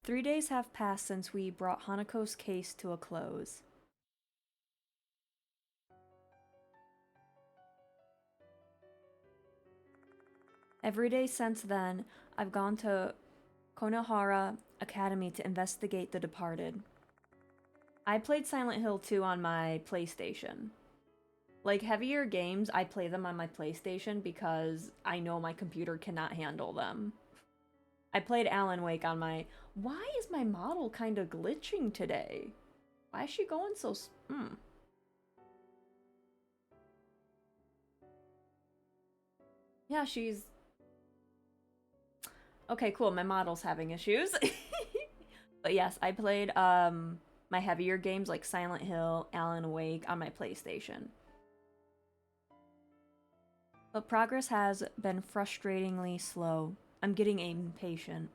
3 days have passed since we brought Hanako's case to a close. Every day since then, I've gone to Konohara Academy to investigate the departed. I played Silent Hill 2 on my PlayStation. Like, heavier games, I play them on my PlayStation because I know my computer cannot handle them. I played Alan Wake on my... Why is my model kind of glitching today? Why is she going so... Yeah, she's... Okay, cool, my model's having issues. But yes, I played my heavier games like Silent Hill, Alan Wake on my PlayStation. But progress has been frustratingly slow. I'm getting impatient.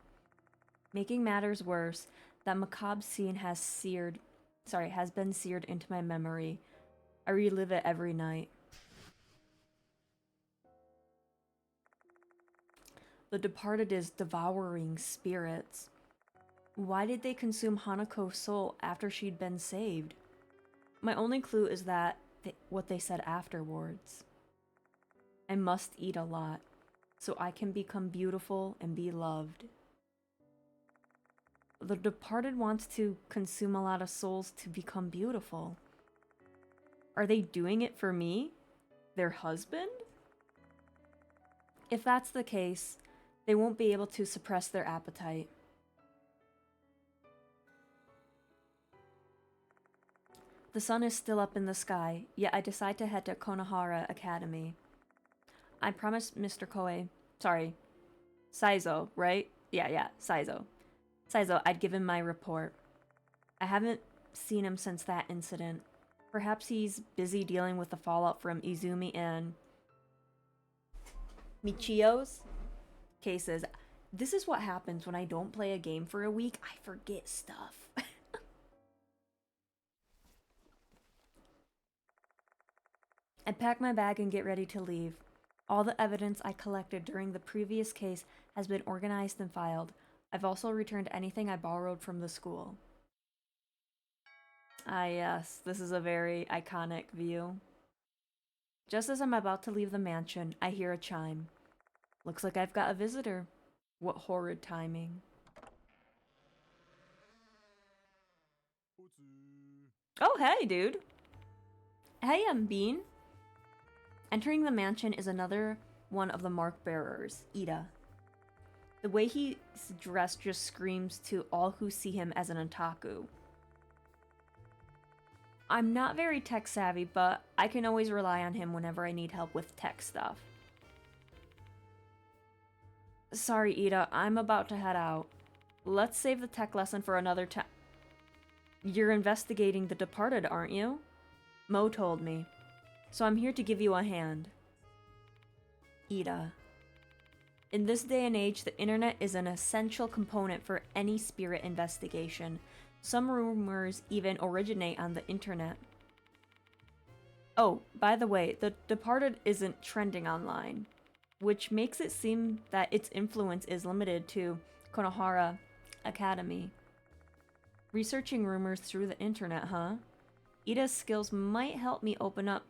Making matters worse, that macabre scene has been seared into my memory. I relive it every night. The departed is devouring spirits. Why did they consume Hanako's soul after she'd been saved? My only clue is that what they said afterwards. I must eat a lot, so I can become beautiful and be loved. The departed wants to consume a lot of souls to become beautiful. Are they doing it for me? Their husband? If that's the case, they won't be able to suppress their appetite. The sun is still up in the sky, yet I decide to head to Konohara Academy. I promised Mr. Saizo, right? Yeah, Saizo. I'd give him my report. I haven't seen him since that incident. Perhaps he's busy dealing with the fallout from Izumi and Michio's cases. This is what happens when I don't play a game for a week. I forget stuff. I pack my bag and get ready to leave. All the evidence I collected during the previous case has been organized and filed. I've also returned anything I borrowed from the school. Ah yes, this is a very iconic view. Just as I'm about to leave the mansion, I hear a chime. Looks like I've got a visitor. What horrid timing. Oh, hey, dude. Hey, I'm Bean. Entering the mansion is another one of the mark bearers, Ida. The way he's dressed just screams to all who see him as an otaku. I'm not very tech savvy, but I can always rely on him whenever I need help with tech stuff. Sorry, Ida, I'm about to head out. Let's save the tech lesson for another time. You're investigating the departed, aren't you? Mo told me. So I'm here to give you a hand. Ida. In this day and age, the internet is an essential component for any spirit investigation. Some rumors even originate on the internet. Oh, by the way, the departed isn't trending online, which makes it seem that its influence is limited to Konohara Academy. Researching rumors through the internet, huh? Ida's skills might help me open up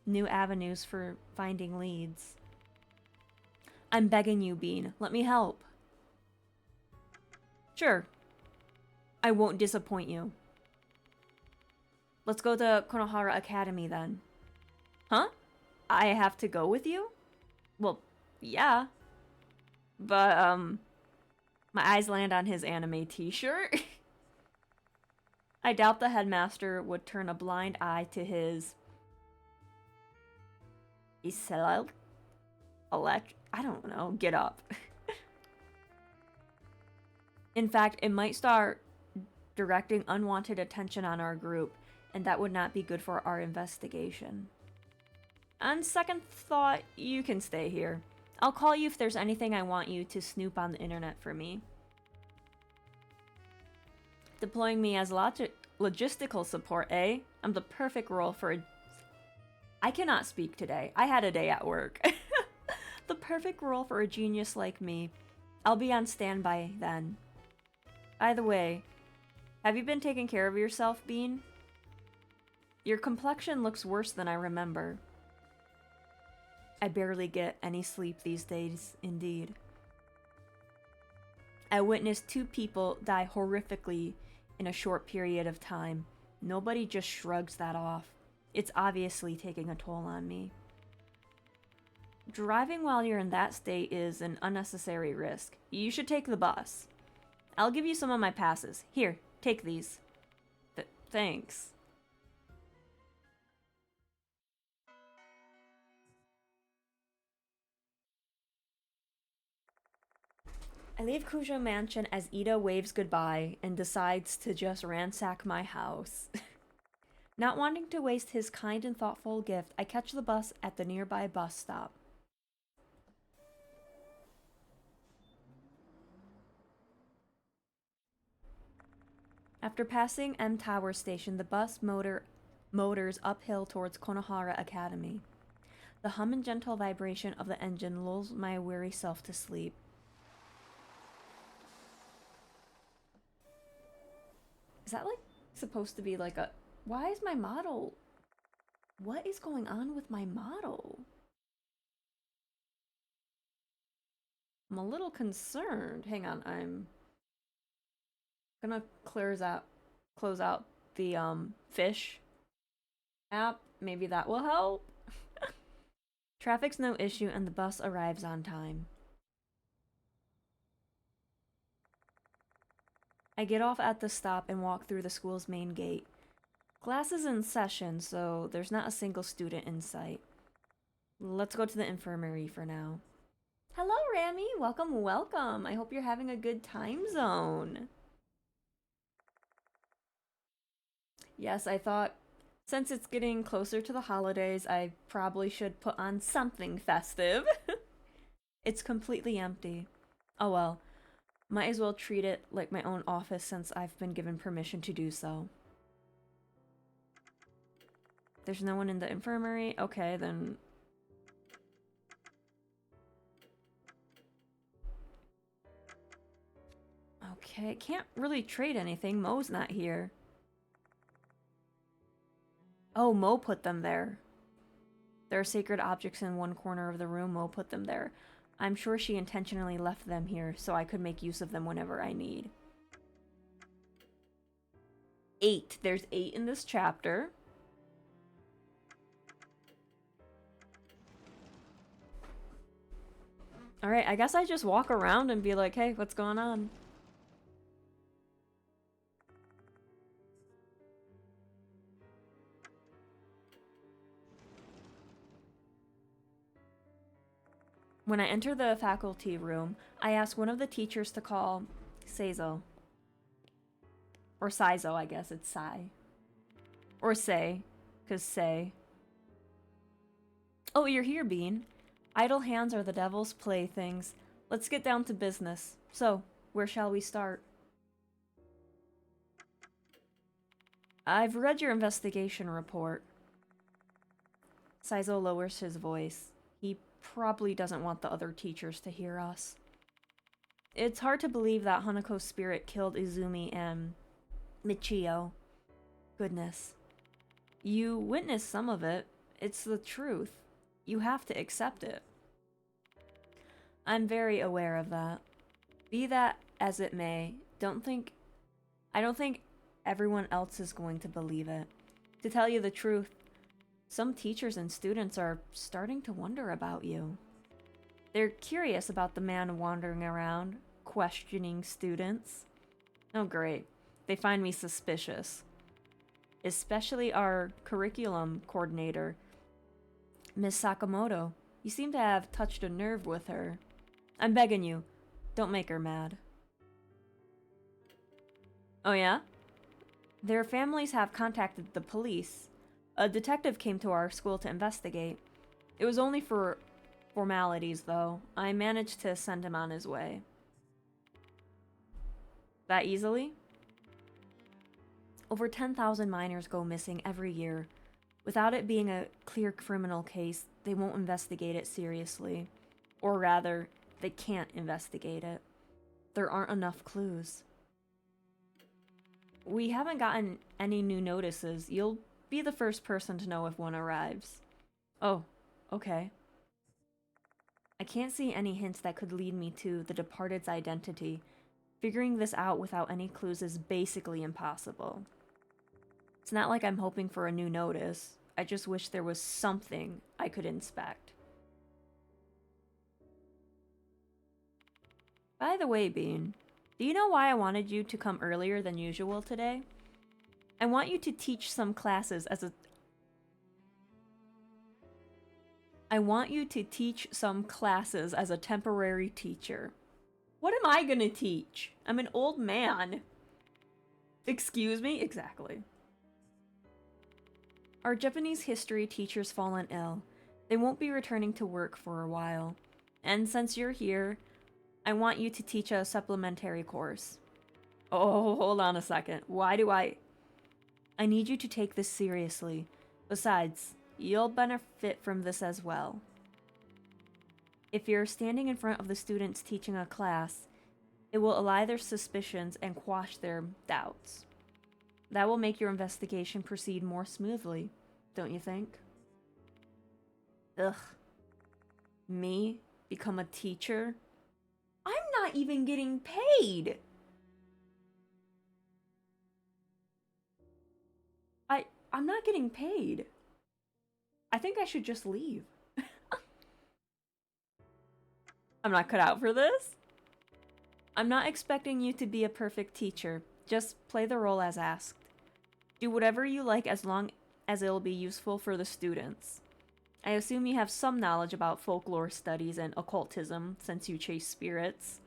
new avenues for finding leads. I'm begging you, Bean. Let me help. Sure. I won't disappoint you. Let's go to Konohara Academy then. Huh? I have to go with you? Well, yeah. But, my eyes land on his anime t-shirt. I doubt the headmaster would turn a blind eye to his... I don't know, get up. In fact, it might start directing unwanted attention on our group, and that would not be good for our investigation. On second thought, you can stay here. I'll call you if there's anything I want you to snoop on the internet for me. Deploying me as logistical support, eh? I'm the perfect role for a... I cannot speak today. I had a day at work. The perfect role for a genius like me. I'll be on standby then. Either way, have you been taking care of yourself, Bean? Your complexion looks worse than I remember. I barely get any sleep these days, indeed. I witnessed 2 people die horrifically in a short period of time. Nobody just shrugs that off. It's obviously taking a toll on me. Driving while you're in that state is an unnecessary risk. You should take the bus. I'll give you some of my passes. Here, take these. Thanks. I leave Cujo Mansion as Ida waves goodbye and decides to just ransack my house. Not wanting to waste his kind and thoughtful gift, I catch the bus at the nearby bus stop. After passing M Tower Station, the bus motors uphill towards Konohara Academy. The hum and gentle vibration of the engine lulls my weary self to sleep. Is that like supposed to be like a... Why is my model... What is going on with my model? I'm a little concerned. Hang on, I'm gonna close out the fish app. Maybe that will help. Traffic's no issue and the bus arrives on time. I get off at the stop and walk through the school's main gate. Class is in session, so there's not a single student in sight. Let's go to the infirmary for now. Hello, Rami. Welcome, welcome. I hope you're having a good time zone. Yes, I thought since it's getting closer to the holidays, I probably should put on something festive. It's completely empty. Oh well. Might as well treat it like my own office since I've been given permission to do so. There's no one in the infirmary? Okay, then... Okay, can't really trade anything. Mo's not here. Oh, Mo put them there. There are sacred objects in one corner of the room. Mo put them there. I'm sure she intentionally left them here so I could make use of them whenever I need. 8. There's 8 in this chapter. Alright, I guess I just walk around and be like, hey, what's going on? When I enter the faculty room, I ask one of the teachers to call Seizo. Or Saizo, I guess. It's Sai. Or Sei. Because Sei. Oh, you're here, Bean. Idle hands are the devil's playthings. Let's get down to business. So, where shall we start? I've read your investigation report. Saizo lowers his voice. He probably doesn't want the other teachers to hear us. It's hard to believe that Hanako's spirit killed Izumi and Michio. Goodness. You witnessed some of it. It's the truth. You have to accept it. I'm very aware of that. Be that as it may, I don't think everyone else is going to believe it. To tell you the truth, some teachers and students are starting to wonder about you. They're curious about the man wandering around, questioning students. Oh great, they find me suspicious. Especially our curriculum coordinator, Miss Sakamoto. You seem to have touched a nerve with her. I'm begging you, don't make her mad. Oh yeah? Their families have contacted the police. A detective came to our school to investigate. It was only for formalities, though. I managed to send him on his way. That easily? Over 10,000 minors go missing every year. Without it being a clear criminal case, they won't investigate it seriously. Or rather, they can't investigate it. There aren't enough clues. We haven't gotten any new notices. You'll be the first person to know if one arrives. Oh, okay. I can't see any hints that could lead me to the departed's identity. Figuring this out without any clues is basically impossible. It's not like I'm hoping for a new notice. I just wish there was something I could inspect. By the way, Bean, do you know why I wanted you to come earlier than usual today? I want you to teach some classes as a... I want you to teach some classes as a temporary teacher. What am I gonna teach? I'm an old man. Excuse me? Exactly. Our Japanese history teacher's fallen ill. They won't be returning to work for a while. And since you're here, I want you to teach a supplementary course. Oh, hold on a second. Why do I need you to take this seriously. Besides, you'll benefit from this as well. If you're standing in front of the students teaching a class, it will allay their suspicions and quash their doubts. That will make your investigation proceed more smoothly, don't you think? Ugh. Me? Become a teacher? I'm not even getting paid! I'm not getting paid. I think I should just leave. I'm not cut out for this. I'm not expecting you to be a perfect teacher. Just play the role as asked. Do whatever you like as long as it'll be useful for the students. I assume you have some knowledge about folklore studies and occultism since you chase spirits.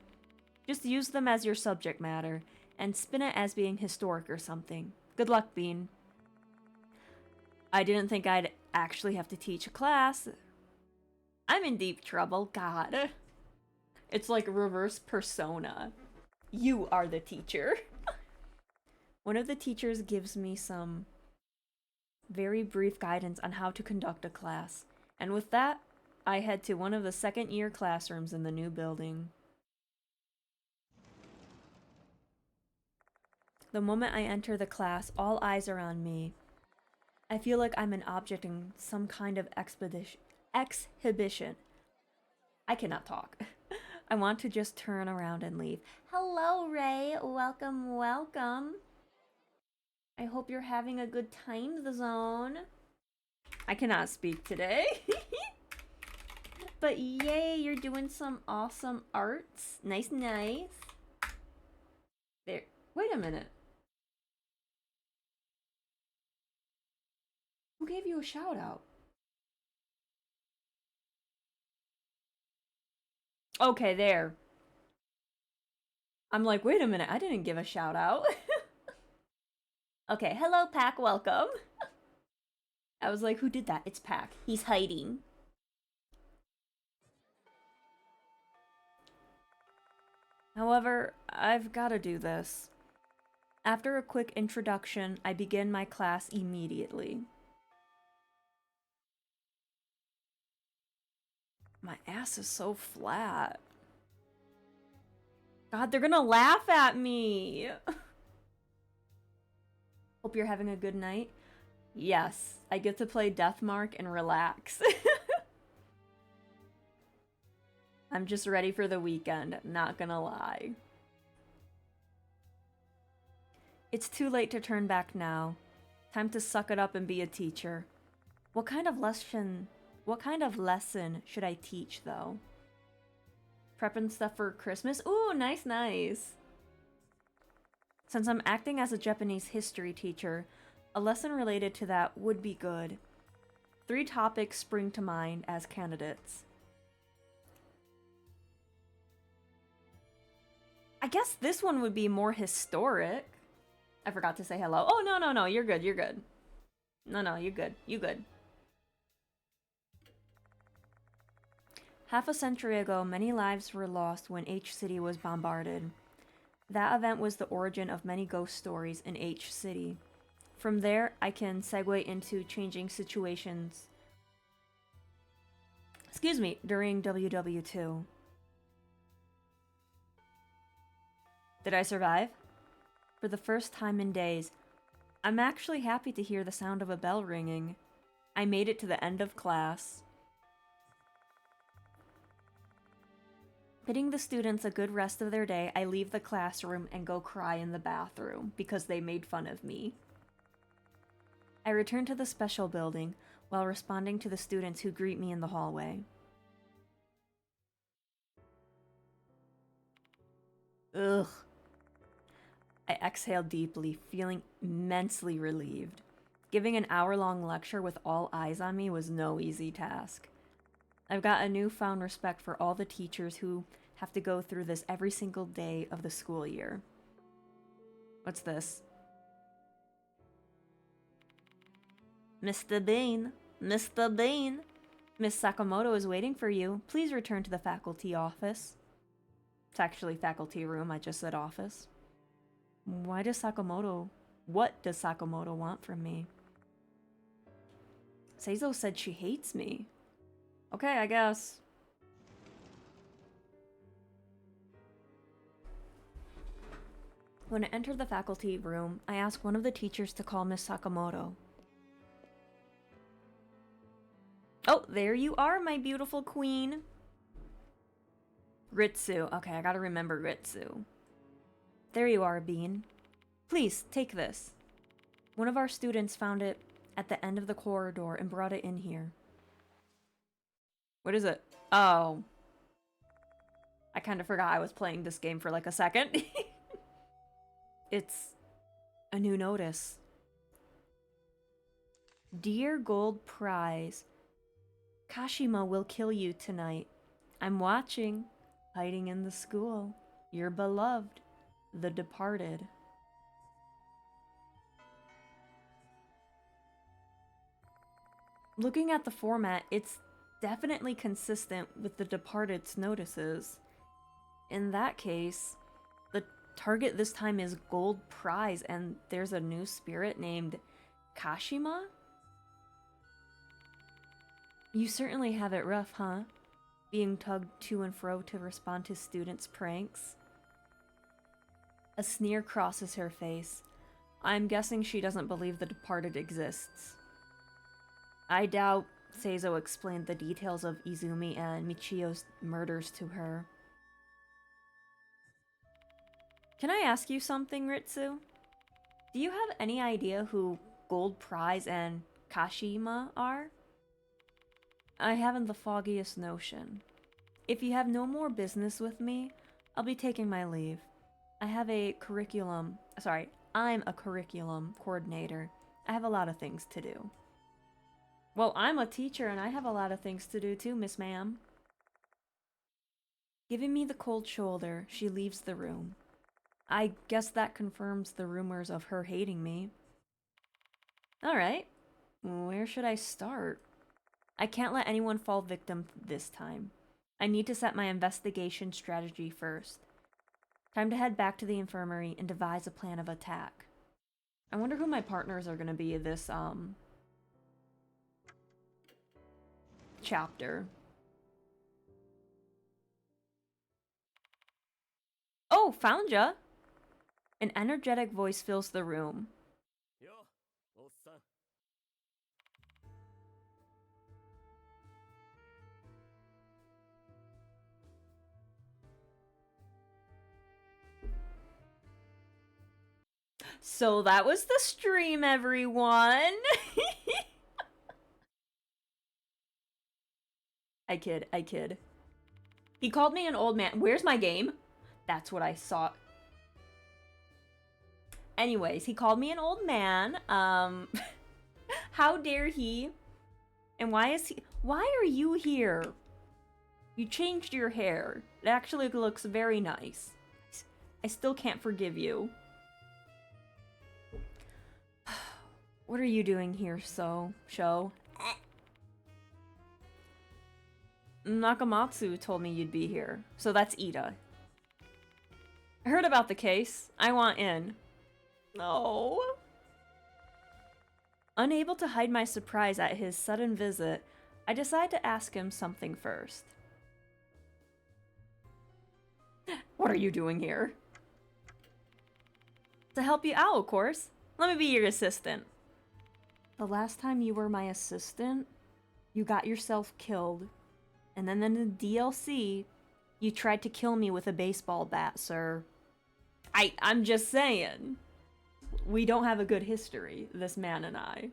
Just use them as your subject matter and spin it as being historic or something. Good luck, Bean. I didn't think I'd actually have to teach a class. I'm in deep trouble, God. It's like reverse persona. You are the teacher. One of the teachers gives me some very brief guidance on how to conduct a class. And with that, I head to one of the second-year classrooms in the new building. The moment I enter the class, all eyes are on me. I feel like I'm an object in some kind of exhibition. I cannot talk. I want to just turn around and leave. Hello, Ray. Welcome, welcome. I hope you're having a good time, the zone. I cannot speak today. But yay, you're doing some awesome arts. Nice, nice. There. Wait a minute. Who gave you a shout out? Okay, there. I'm like, wait a minute, I didn't give a shout out. Okay, hello, Pack, welcome. I was like, who did that? It's Pack. He's hiding. However, I've gotta do this. After a quick introduction, I begin my class immediately. My ass is so flat. God, they're gonna laugh at me. Hope you're having a good night. Yes, I get to play Deathmark and relax. I'm just ready for the weekend, not gonna lie. It's too late to turn back now. Time to suck it up and be a teacher. What kind of lesson should I teach, though? Prepping stuff for Christmas? Ooh, nice, nice. Since I'm acting as a Japanese history teacher, a lesson related to that would be good. 3 topics spring to mind as candidates. I guess this one would be more historic. I forgot to say hello. Oh, no, you're good, you're good. No, you're good, you good. Half a century ago, many lives were lost when H City was bombarded. That event was the origin of many ghost stories in H City. From there, I can segue into changing situations. During WW2. Did I survive? For the first time in days, I'm actually happy to hear the sound of a bell ringing. I made it to the end of class. Bidding the students a good rest of their day, I leave the classroom and go cry in the bathroom because they made fun of me. I return to the special building while responding to the students who greet me in the hallway. Ugh. I exhale deeply, feeling immensely relieved. Giving an hour-long lecture with all eyes on me was no easy task. I've got a newfound respect for all the teachers who have to go through this every single day of the school year. What's this? Mr. Bean, Mr. Bean, Miss Sakamoto is waiting for you. Please return to the faculty office. It's actually faculty room, I just said office. What does Sakamoto want from me? Seizo said she hates me. Okay, I guess. When I entered the faculty room, I asked one of the teachers to call Miss Sakamoto. Oh, there you are, my beautiful queen. Ritsu. Okay, I gotta remember Ritsu. There you are, Bean. Please, take this. One of our students found it at the end of the corridor and brought it in here. What is it? Oh. I kind of forgot I was playing this game for like a second. It's a new notice. Dear Gold Prize, Kashima will kill you tonight. I'm watching, hiding in the school. Your beloved, the departed. Looking at the format, it's definitely consistent with the Departed's notices. In that case, the target this time is Gold Prize, and there's a new spirit named Kashima? You certainly have it rough, huh? Being tugged to and fro to respond to students' pranks. A sneer crosses her face. I'm guessing she doesn't believe the Departed exists. I doubt Seizo explained the details of Izumi and Michio's murders to her. Can I ask you something, Ritsu? Do you have any idea who Gold Prize and Kashima are? I haven't the foggiest notion. If you have no more business with me, I'll be taking my leave. I'm a curriculum coordinator. I have a lot of things to do. Well, I'm a teacher and I have a lot of things to do too, Miss Ma'am. Giving me the cold shoulder, she leaves the room. I guess that confirms the rumors of her hating me. Alright, where should I start? I can't let anyone fall victim this time. I need to set my investigation strategy first. Time to head back to the infirmary and devise a plan of attack. I wonder who my partners are gonna be this, chapter. Oh, found ya! An energetic voice fills the room. So that was the stream, everyone! I kid. He called me an old man. Where's my game? That's what I saw. Anyways, he called me an old man. How dare he? And why are you here? You changed your hair. It actually looks very nice. I still can't forgive you. What are you doing here, Sho? Nakamatsu told me you'd be here. So that's Ida. I heard about the case. I want in. No. Unable to hide my surprise at his sudden visit, I decide to ask him something first. What are you doing here? To help you out, of course. Let me be your assistant. The last time you were my assistant, you got yourself killed. And then in the DLC, you tried to kill me with a baseball bat, sir. I'm just saying. We don't have a good history, this man and I.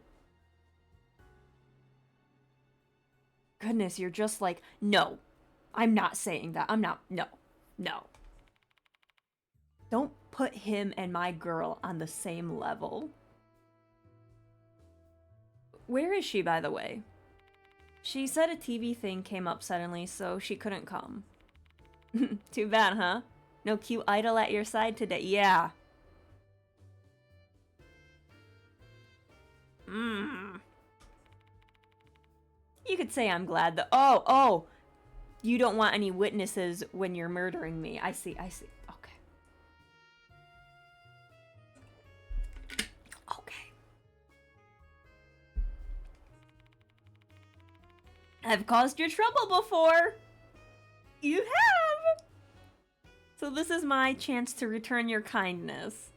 Goodness, you're just like, no. I'm not saying that. I'm not. No. No. Don't put him and my girl on the same level. Where is she, by the way? She said a TV thing came up suddenly, so she couldn't come. Too bad, huh? No cute idol at your side today? Yeah. You could say I'm glad that— Oh! You don't want any witnesses when you're murdering me. I see. Okay. I've caused you trouble before! You have! So this is my chance to return your kindness.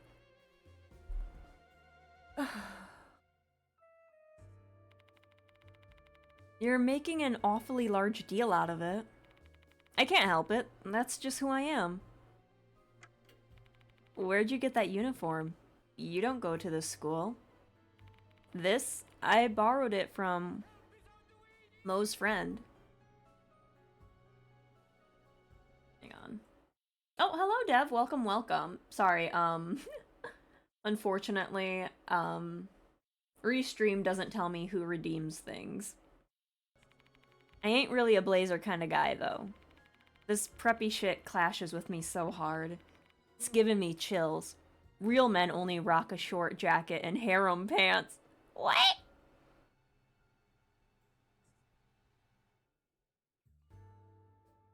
You're making an awfully large deal out of it. I can't help it. That's just who I am. Where'd you get that uniform? You don't go to this school. This? I borrowed it from Mo's friend. Hang on. Oh, hello, Dev. Welcome. Sorry, unfortunately, Restream doesn't tell me who redeems things. I ain't really a blazer kind of guy, though. This preppy shit clashes with me so hard. It's giving me chills. Real men only rock a short jacket and harem pants. What?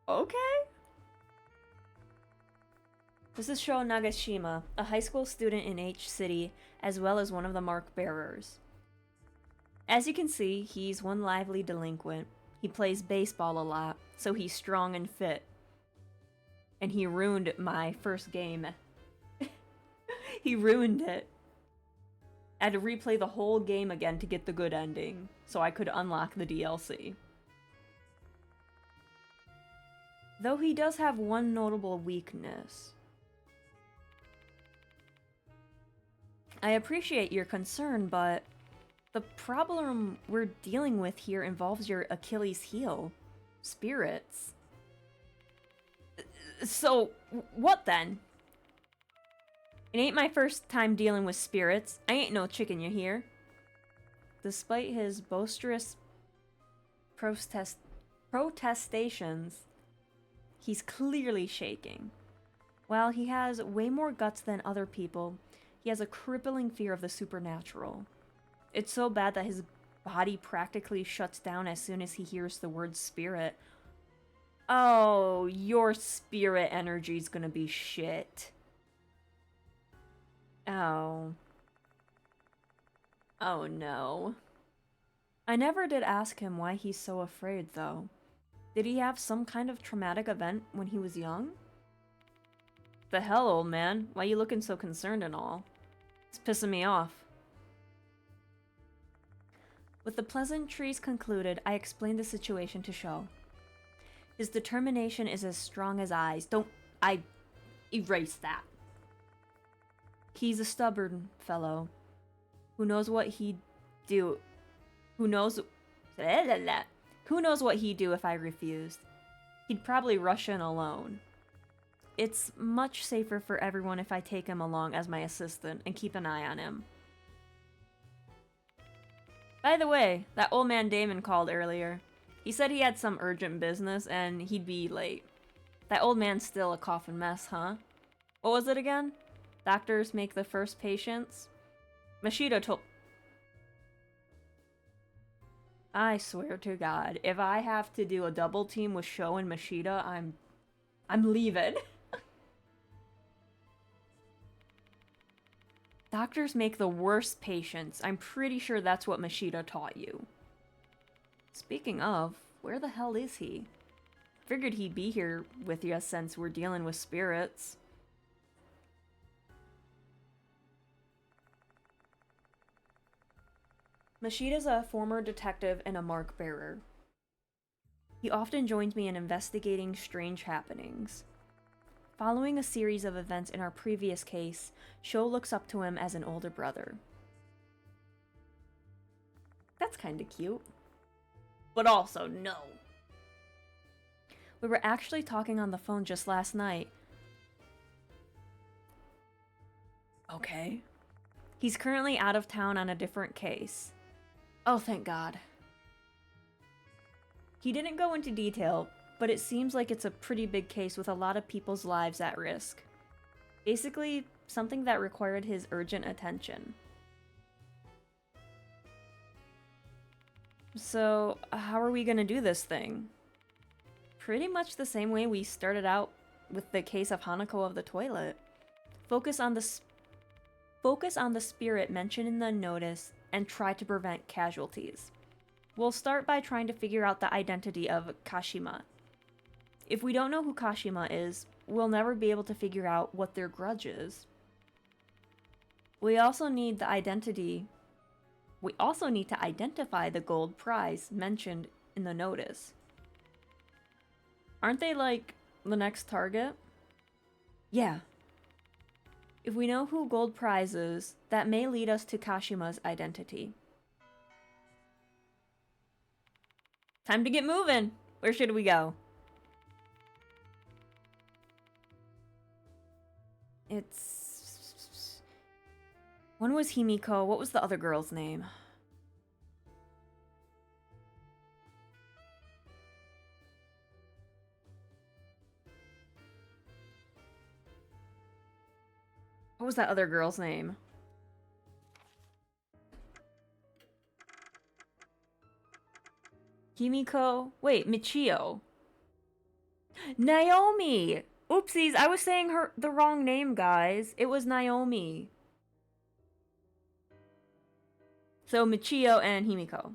Okay. This is Sho Nagashima, a high school student in H City, as well as one of the mark bearers. As you can see, he's one lively delinquent. He plays baseball a lot, so he's strong and fit. And he ruined my first game. He ruined it. I had to replay the whole game again to get the good ending, so I could unlock the DLC. Though he does have one notable weakness. I appreciate your concern, but the problem we're dealing with here involves your Achilles heel. Spirits. So, what then? It ain't my first time dealing with spirits. I ain't no chicken, you hear? Despite his boisterous protestations, he's clearly shaking. While he has way more guts than other people, he has a crippling fear of the supernatural. It's so bad that his body practically shuts down as soon as he hears the word spirit. Oh, your spirit energy's gonna be shit. Oh. Oh no. I never did ask him why he's so afraid, though. Did he have some kind of traumatic event when he was young? The hell, old man? Why you looking so concerned and all? It's pissing me off. With the pleasantries concluded, I explained the situation to Sho. His determination is as strong as eyes. I erase that. He's a stubborn fellow. Who knows what he'd do? Who knows what he'd do if I refused? He'd probably rush in alone. It's much safer for everyone if I take him along as my assistant and keep an eye on him. By the way, that old man Damon called earlier. He said he had some urgent business and he'd be late. That old man's still a coffin mess, huh? What was it again? Doctors make the first patients? Machida told— I swear to God, if I have to do a double team with Sho and Machida, I'm leaving. Doctors make the worst patients. I'm pretty sure that's what Machida taught you. Speaking of, where the hell is he? Figured he'd be here with you since we're dealing with spirits. Mashida's a former detective and a mark bearer. He often joins me in investigating strange happenings. Following a series of events in our previous case, Sho looks up to him as an older brother. That's kinda cute. But also, no. We were actually talking on the phone just last night. Okay. He's currently out of town on a different case. Oh, thank God. He didn't go into detail, but it seems like it's a pretty big case with a lot of people's lives at risk. Basically, something that required his urgent attention. So, how are we gonna do this thing? Pretty much the same way we started out with the case of Hanako of the toilet. Focus on the spirit mentioned in the notice and try to prevent casualties. We'll start by trying to figure out the identity of Kashima. If we don't know who Kashima is, we'll never be able to figure out what their grudge is. We also need to identify the gold prize mentioned in the notice. Aren't they like the next target? Yeah. If we know who gold prize is, that may lead us to Kashima's identity. Time to get moving! Where should we go? When was Himiko? What was the other girl's name? What was that other girl's name? Himiko? Wait, Michio. Naomi! Oopsies, I was saying the wrong name, guys. It was Naomi. So, Michio and Himiko.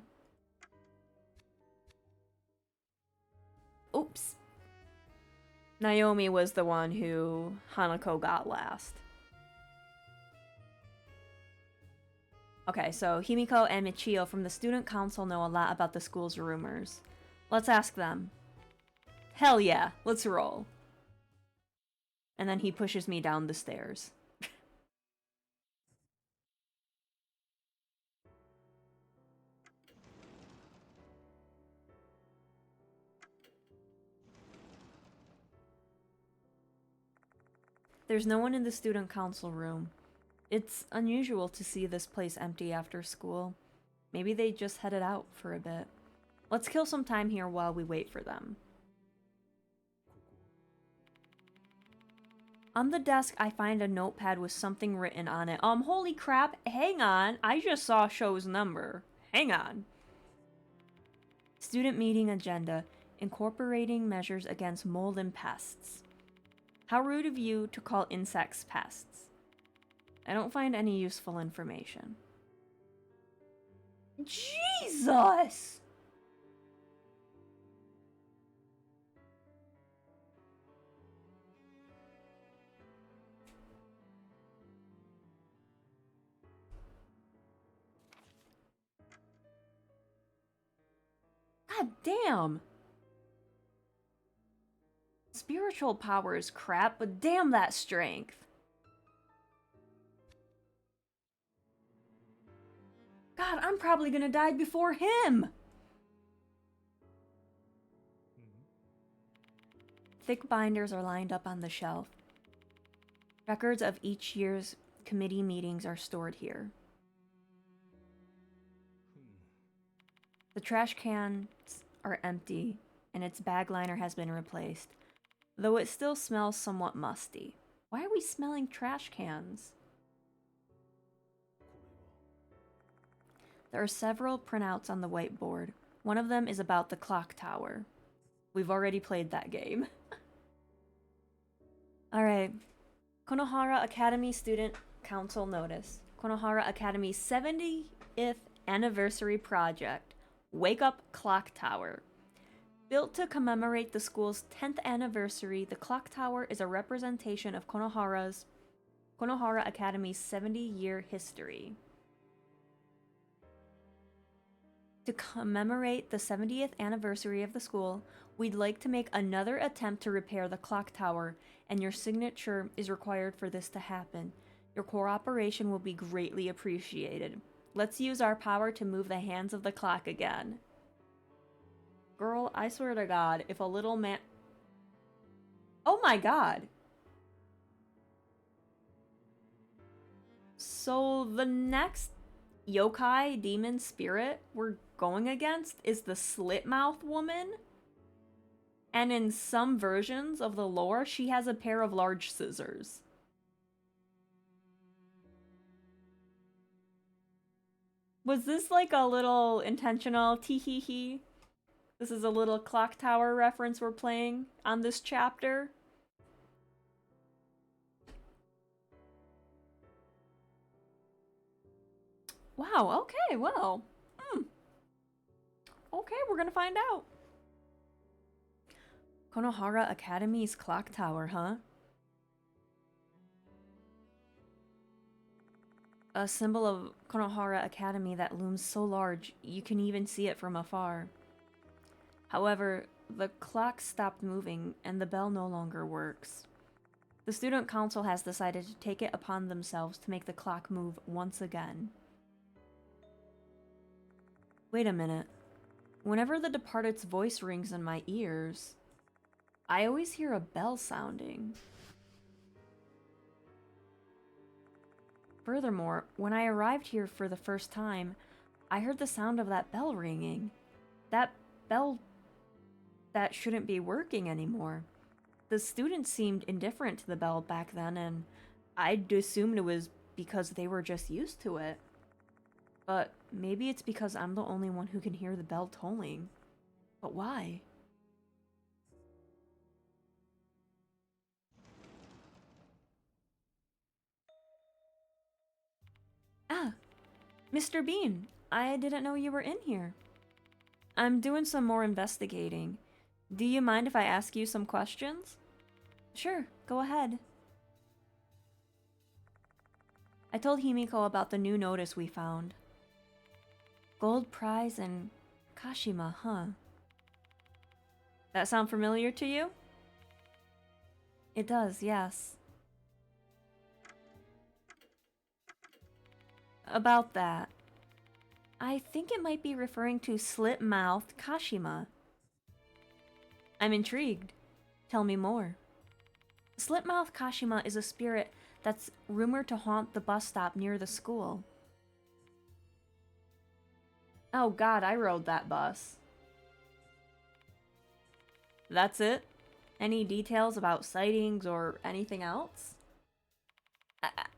Oops. Naomi was the one who Hanako got last. Okay, so Himiko and Michio from the student council know a lot about the school's rumors. Let's ask them. Hell yeah, let's roll. And then he pushes me down the stairs. There's no one in the student council room. It's unusual to see this place empty after school. Maybe they just headed out for a bit. Let's kill some time here while we wait for them. On the desk, I find a notepad with something written on it. Holy crap, hang on. I just saw Sho's number. Hang on. Student meeting agenda. Incorporating measures against mold and pests. How rude of you to call insects pests. I don't find any useful information. Jesus! God damn! Spiritual power is crap, but damn that strength. God, I'm probably gonna die before him! Thick binders are lined up on the shelf. Records of each year's committee meetings are stored here. The trash cans are empty, and its bag liner has been replaced, though it still smells somewhat musty. Why are we smelling trash cans? There are several printouts on the whiteboard. One of them is about the clock tower. We've already played that game. Alright. Konohara Academy Student Council Notice. Konohara Academy's 70th Anniversary Project. Wake Up Clock Tower. Built to commemorate the school's 10th anniversary, the clock tower is a representation of Konohara Academy's 70-year history. To commemorate the 70th anniversary of the school, we'd like to make another attempt to repair the clock tower, and your signature is required for this to happen. Your cooperation will be greatly appreciated. Let's use our power to move the hands of the clock again. Girl, I swear to God, if a little man... Oh my God! So the next yokai demon spirit we're going against is the Slit Mouth woman. And in some versions of the lore, she has a pair of large scissors. Was this like a little intentional tee-hee-hee? This is a little clock tower reference we're playing on this chapter. Wow, okay, well. Okay, we're gonna find out. Konohara Academy's clock tower, huh? A symbol of Konohara Academy that looms so large you can even see it from afar. However, the clock stopped moving and the bell no longer works. The student council has decided to take it upon themselves to make the clock move once again. Wait a minute. Whenever the departed's voice rings in my ears, I always hear a bell sounding. Furthermore, when I arrived here for the first time, I heard the sound of that bell ringing. That bell that shouldn't be working anymore. The students seemed indifferent to the bell back then, and I'd assumed it was because they were just used to it. But maybe it's because I'm the only one who can hear the bell tolling. But why? Ah, Mr. Bean, I didn't know you were in here. I'm doing some more investigating. Do you mind if I ask you some questions? Sure, go ahead. I told Himiko about the new notice we found. Gold prize in Kashima, huh? That sound familiar to you? It does, yes. About that. I think it might be referring to slit-mouthed Kashima. I'm intrigued. Tell me more. Slit-mouthed Kashima is a spirit that's rumored to haunt the bus stop near the school. Oh god, I rode that bus. That's it? Any details about sightings or anything else?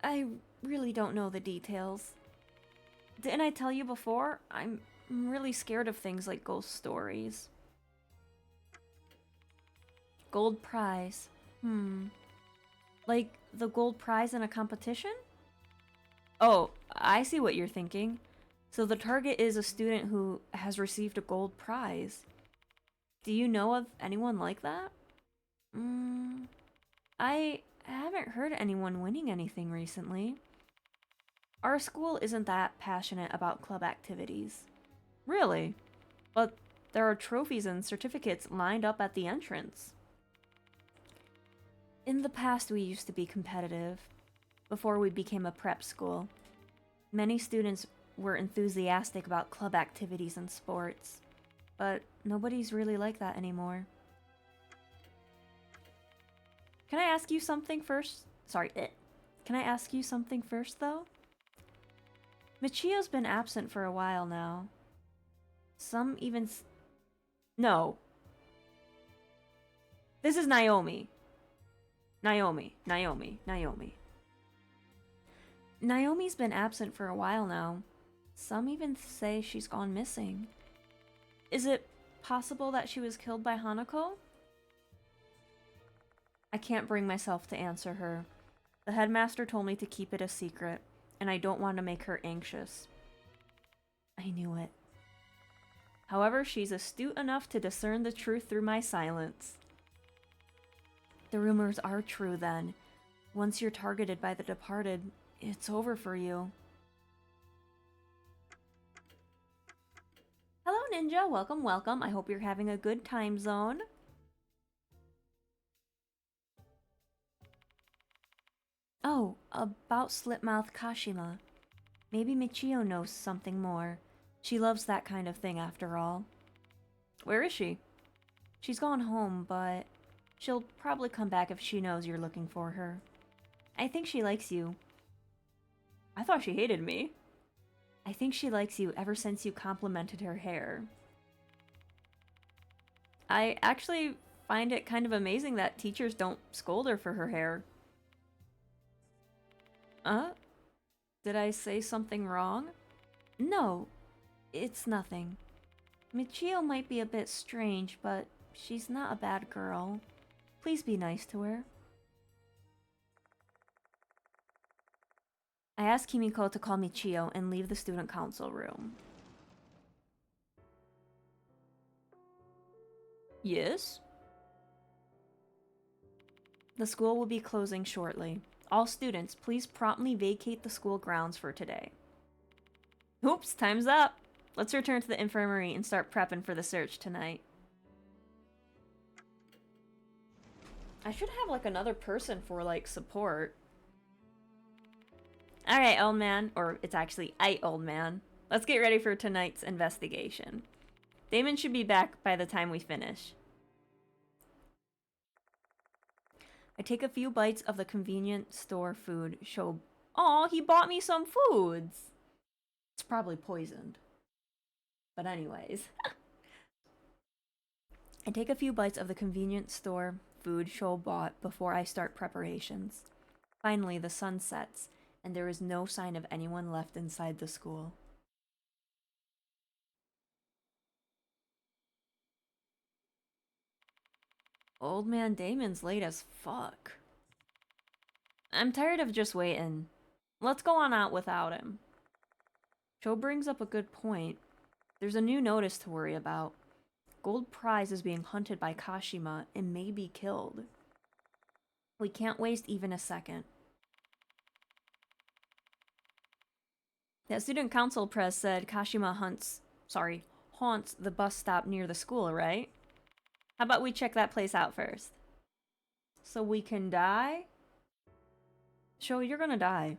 I really don't know the details. Didn't I tell you before? I'm really scared of things like ghost stories. Gold prize. Like the gold prize in a competition? Oh, I see what you're thinking. So the target is a student who has received a gold prize. Do you know of anyone like that? I haven't heard anyone winning anything recently. Our school isn't that passionate about club activities. Really? But there are trophies and certificates lined up at the entrance. In the past, we used to be competitive, before we became a prep school. Many students were enthusiastic about club activities and sports, but nobody's really like that anymore. Can I ask you something first? Can I ask you something first, though? Michio's been absent for a while now. Some even No. This is Naomi. Naomi's been absent for a while now. Some even say she's gone missing. Is it possible that she was killed by Hanako? I can't bring myself to answer her. The headmaster told me to keep it a secret, and I don't want to make her anxious. I knew it. However, she's astute enough to discern the truth through my silence. The rumors are true, then. Once you're targeted by the departed, it's over for you. Ninja. Welcome, welcome. I hope you're having a good time zone. Oh, about Slitmouth Kashima. Maybe Michio knows something more. She loves that kind of thing after all. Where is she? She's gone home, but she'll probably come back if she knows you're looking for her. I think she likes you. I thought she hated me. I think she likes you ever since you complimented her hair. I actually find it kind of amazing that teachers don't scold her for her hair. Did I say something wrong? No, it's nothing. Michio might be a bit strange, but she's not a bad girl. Please be nice to her. I asked Kimiko to call Michio and leave the student council room. Yes? The school will be closing shortly. All students, please promptly vacate the school grounds for today. Oops, time's up. Let's return to the infirmary and start prepping for the search tonight. I should have, like, another person for, like, support. Alright, old man. Or, it's actually, old man. Let's get ready for tonight's investigation. Damon should be back by the time we finish. I take a few bites of the convenience store food. Aw, he bought me some foods! It's probably poisoned. But anyways. I take a few bites of the convenience store food Sho bought before I start preparations. Finally, the sun sets, and there is no sign of anyone left inside the school. Old man Damon's late as fuck. I'm tired of just waiting. Let's go on out without him. Sho brings up a good point. There's a new notice to worry about. Gold Prize is being hunted by Kashima and may be killed. We can't waste even a second. That student council press said Kashima haunts the bus stop near the school, right? How about we check that place out first? So we can die? Sho, you're gonna die.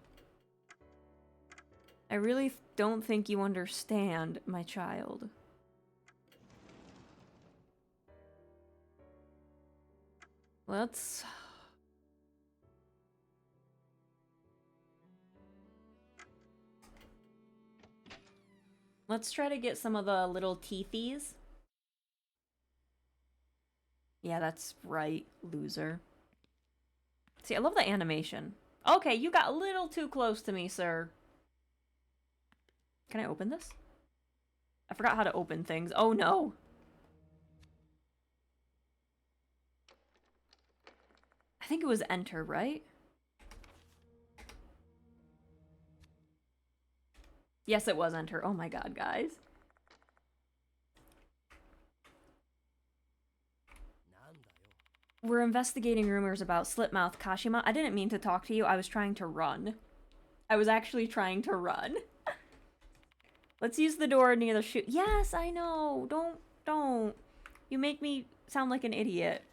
I really don't think you understand, my child. Let's try to get some of the little teethies. Yeah, that's right, loser. See, I love the animation. Okay, you got a little too close to me, sir. Can I open this? I forgot how to open things. Oh no! I think it was enter, right? Yes, it was enter. Oh my god, guys. We're investigating rumors about Slitmouth Kashima. I didn't mean to talk to you. I was trying to run. I was actually trying to run. Let's use the door near the chute. Yes, I know. Don't. You make me sound like an idiot.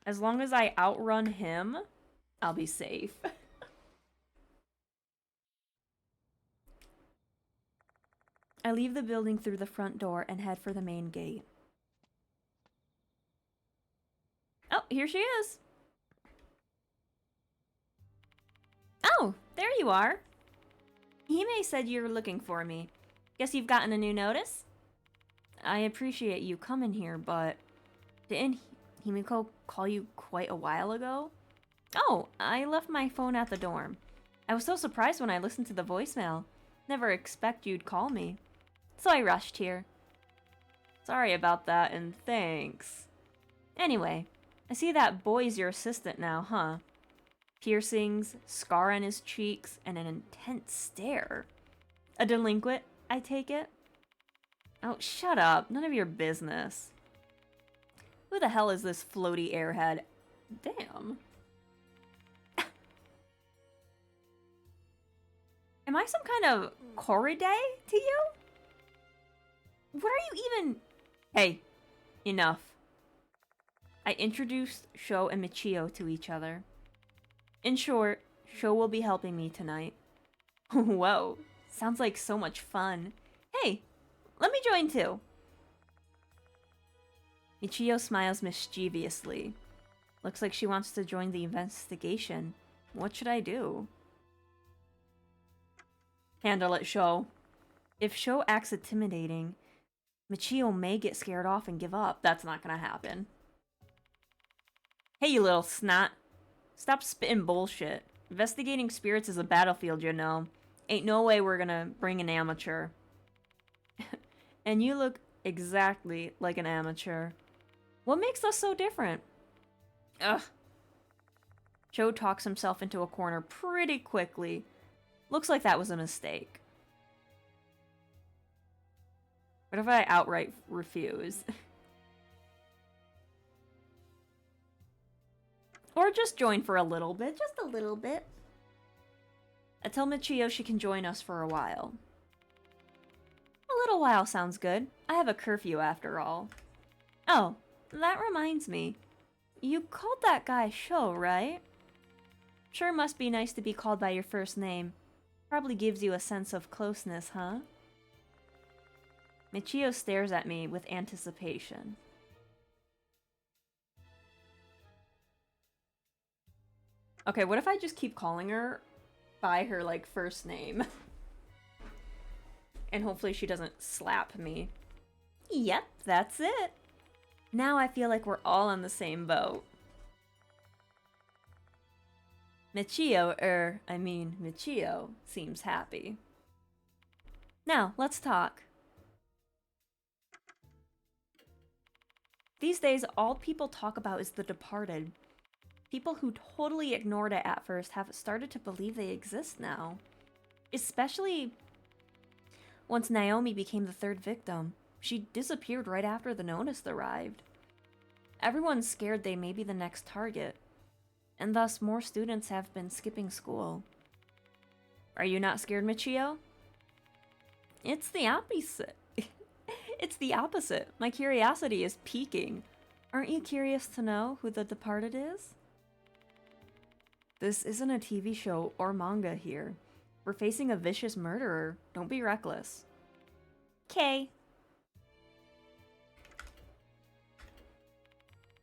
As long as I outrun him, I'll be safe. I leave the building through the front door and head for the main gate. Oh, here she is. Oh, there you are. Hime said you were looking for me. Guess you've gotten a new notice? I appreciate you coming here, but didn't Himiko call you quite a while ago? Oh, I left my phone at the dorm. I was so surprised when I listened to the voicemail. Never expect you'd call me. So I rushed here. Sorry about that, and thanks. Anyway, I see that boy's your assistant now, huh? Piercings, scar on his cheeks, and an intense stare. A delinquent, I take it? Oh, shut up. None of your business. Who the hell is this floaty airhead? Damn. Am I some kind of Corriday to you? What are you even... Hey, enough. I introduced Sho and Michio to each other. In short, Sho will be helping me tonight. Whoa, sounds like so much fun. Hey, let me join too. Michio smiles mischievously. Looks like she wants to join the investigation. What should I do? Handle it, Sho. If Sho acts intimidating, Michio may get scared off and give up. That's not gonna happen. Hey, you little snot. Stop spitting bullshit. Investigating spirits is a battlefield, you know. Ain't no way we're gonna bring an amateur. And you look exactly like an amateur. What makes us so different? Ugh. Sho talks himself into a corner pretty quickly. Looks like that was a mistake. What if I outright refuse? Or just join for a little bit. Just a little bit. I tell Michio she can join us for a while. A little while sounds good. I have a curfew after all. Oh, that reminds me. You called that guy Sho, right? Sure must be nice to be called by your first name. Probably gives you a sense of closeness, huh? Michio stares at me with anticipation. Okay, what if I just keep calling her by her, like, first name? And hopefully she doesn't slap me. Yep, that's it. Now I feel like we're all on the same boat. Michio seems happy. Now, let's talk. These days, all people talk about is The Departed. People who totally ignored it at first have started to believe they exist now. Especially once Naomi became the third victim. She disappeared right after the notice arrived. Everyone's scared they may be the next target, and thus more students have been skipping school. Are you not scared, Michio? It's the opposite. It's the opposite. My curiosity is peaking. Aren't you curious to know who the Departed is? This isn't a TV show or manga here. We're facing a vicious murderer. Don't be reckless. 'Kay.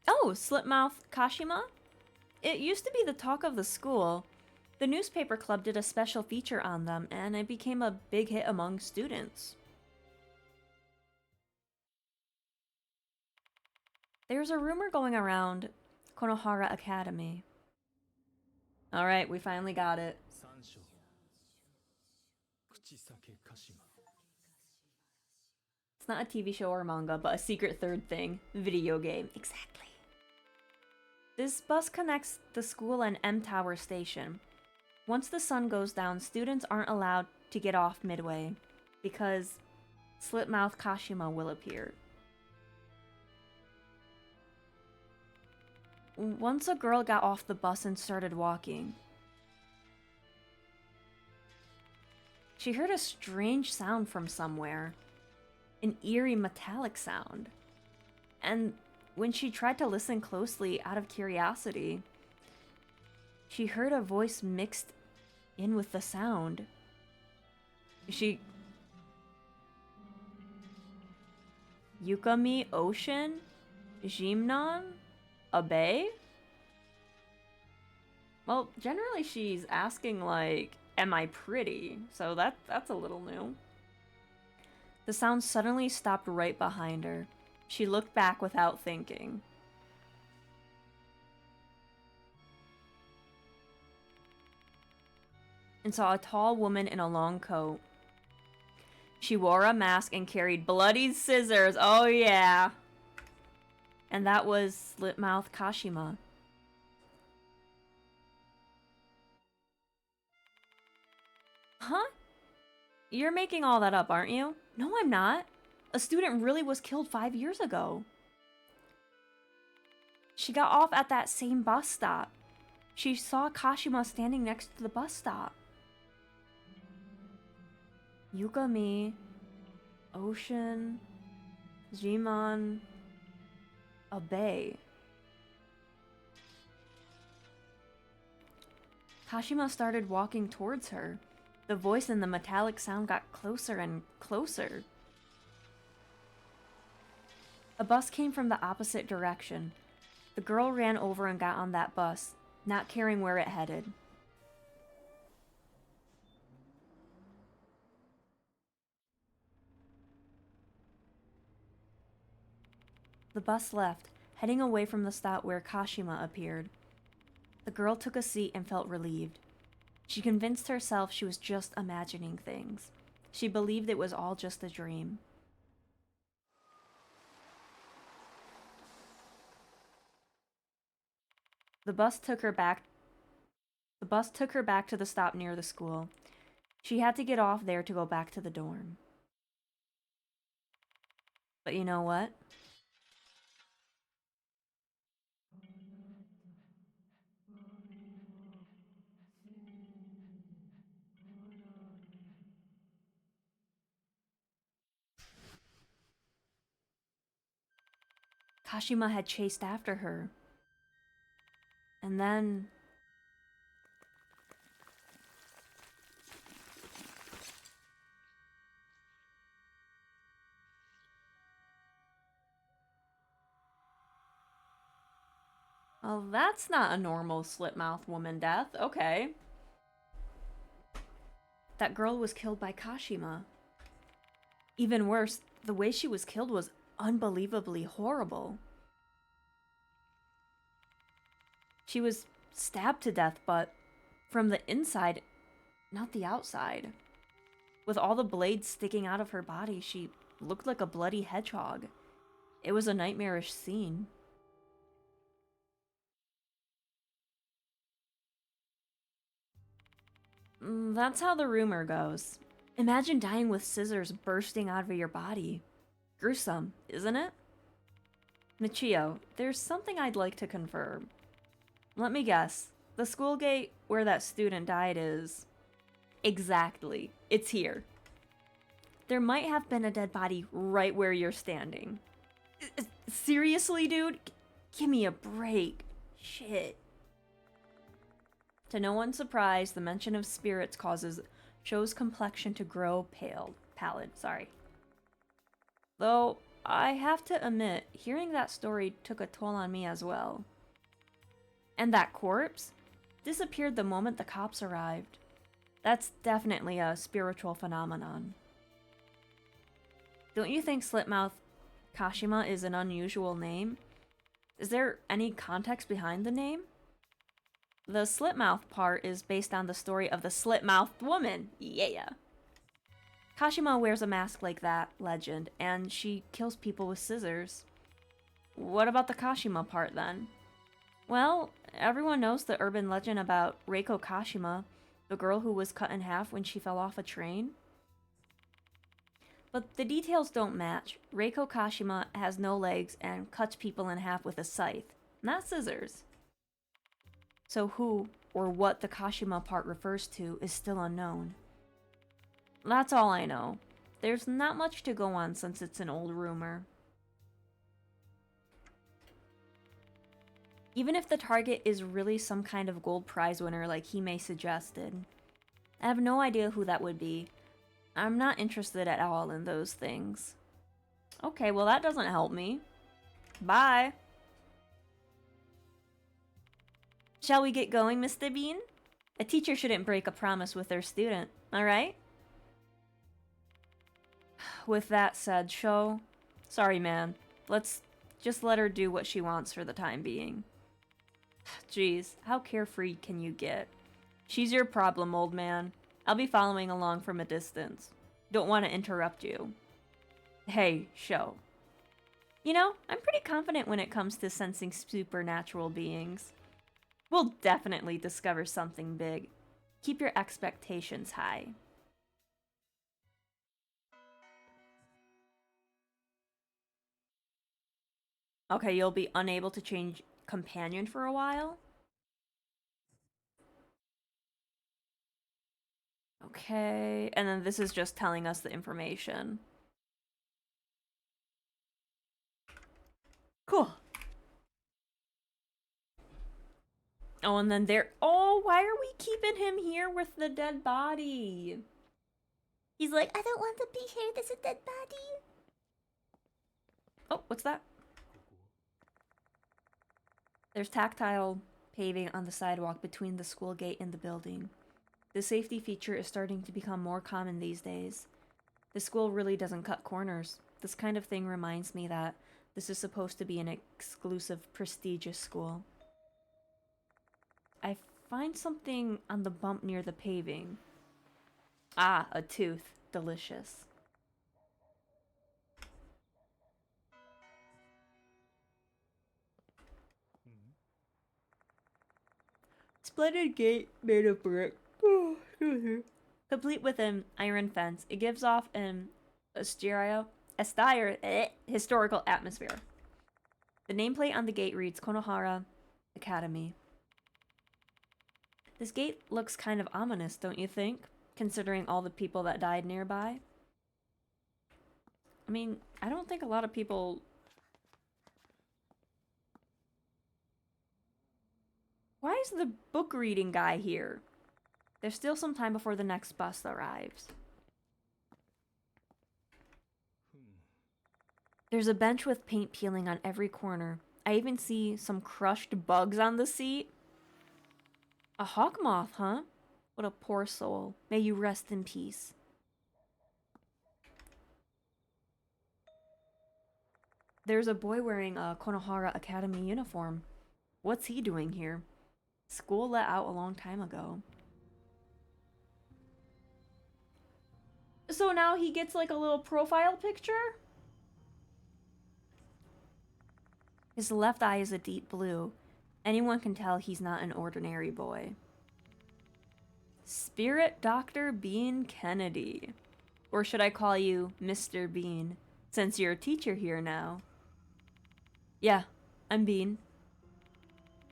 Oh, Slitmouth Kashima? It used to be the talk of the school. The newspaper club did a special feature on them, and it became a big hit among students. There's a rumor going around Konohara Academy. Alright, we finally got it. It's not a TV show or manga, but a secret third thing. Video game. Exactly. This bus connects the school and M Tower station. Once the sun goes down, students aren't allowed to get off midway, because Slitmouth Kashima will appear. Once a girl got off the bus and started walking, she heard a strange sound from somewhere. An eerie metallic sound. And when she tried to listen closely out of curiosity, she heard a voice mixed in with the sound. Yukami Ocean? Jimnon? A bay? Well, generally she's asking, like, am I pretty? So that's a little new. The sound suddenly stopped right behind her. She looked back without thinking. And saw a tall woman in a long coat. She wore a mask and carried bloody scissors. Oh yeah! And that was Slitmouth Kashima. Huh? You're making all that up, aren't you? No, I'm not. A student really was killed 5 years ago. She got off at that same bus stop. She saw Kashima standing next to the bus stop. Yukami, Ocean, Jimon, Abe. Kashima started walking towards her. The voice and the metallic sound got closer and closer. A bus came from the opposite direction. The girl ran over and got on that bus, not caring where it headed. The bus left, heading away from the stop where Kashima appeared. The girl took a seat and felt relieved. She convinced herself she was just imagining things. She believed it was all just a dream. The bus took her back to the stop near the school. She had to get off there to go back to the dorm. But you know what? Kashima had chased after her. And then... well, that's not a normal slit-mouthed woman death. Okay. That girl was killed by Kashima. Even worse, the way she was killed was unbelievably horrible. She was stabbed to death, but from the inside, not the outside. With all the blades sticking out of her body, she looked like a bloody hedgehog. It was a nightmarish scene. That's how the rumor goes. Imagine dying with scissors bursting out of your body. Gruesome, isn't it? Michio, there's something I'd like to confirm. Let me guess. The school gate where that student died is... exactly. It's here. There might have been a dead body right where you're standing. Seriously, dude? Give me a break. Shit. To no one's surprise, the mention of spirits causes Cho's complexion to grow pallid. Though, I have to admit, hearing that story took a toll on me as well. And that corpse disappeared the moment the cops arrived. That's definitely a spiritual phenomenon. Don't you think Slitmouth Kashima is an unusual name? Is there any context behind the name? The Slitmouth part is based on the story of the slit-mouthed woman. Yeah. Kashima wears a mask like that legend, and she kills people with scissors. What about the Kashima part then? Well, everyone knows the urban legend about Reiko Kashima, the girl who was cut in half when she fell off a train. But the details don't match. Reiko Kashima has no legs and cuts people in half with a scythe, not scissors. So who or what the Kashima part refers to is still unknown. That's all I know. There's not much to go on since it's an old rumor. Even if the target is really some kind of gold prize winner like Hime suggested, I have no idea who that would be. I'm not interested at all in those things. Okay, well that doesn't help me. Bye! Shall we get going, Mr. Bean? A teacher shouldn't break a promise with their student, alright? With that said, Sho, sorry man, let's just let her do what she wants for the time being. Jeez, how carefree can you get? She's your problem, old man. I'll be following along from a distance. Don't want to interrupt you. Hey, Sho. You know, I'm pretty confident when it comes to sensing supernatural beings. We'll definitely discover something big. Keep your expectations high. Okay, you'll be unable to change companion for a while? Okay, and then this is just telling us the information. Cool. Oh, and then there. Oh, why are we keeping him here with the dead body? He's like, I don't want to be here. There's a dead body. Oh, what's that? There's tactile paving on the sidewalk between the school gate and the building. The safety feature is starting to become more common these days. The school really doesn't cut corners. This kind of thing reminds me that this is supposed to be an exclusive, prestigious school. I find something on the bump near the paving. Ah, a tooth. Delicious. Splendid gate made of brick. Complete with an iron fence. It gives off an austere historical atmosphere. The nameplate on the gate reads Konohara Academy. This gate looks kind of ominous, don't you think? Considering all the people that died nearby. I mean, I don't think a lot of people... Why is the book reading guy here? There's still some time before the next bus arrives. There's a bench with paint peeling on every corner. I even see some crushed bugs on the seat. A hawk moth, huh? What a poor soul. May you rest in peace. There's a boy wearing a Konohara Academy uniform. What's he doing here? School let out a long time ago. So now he gets like a little profile picture? His left eye is a deep blue. Anyone can tell he's not an ordinary boy. Spirit Dr. Bean Kennedy. Or should I call you Mr. Bean, since you're a teacher here now? Yeah, I'm Bean.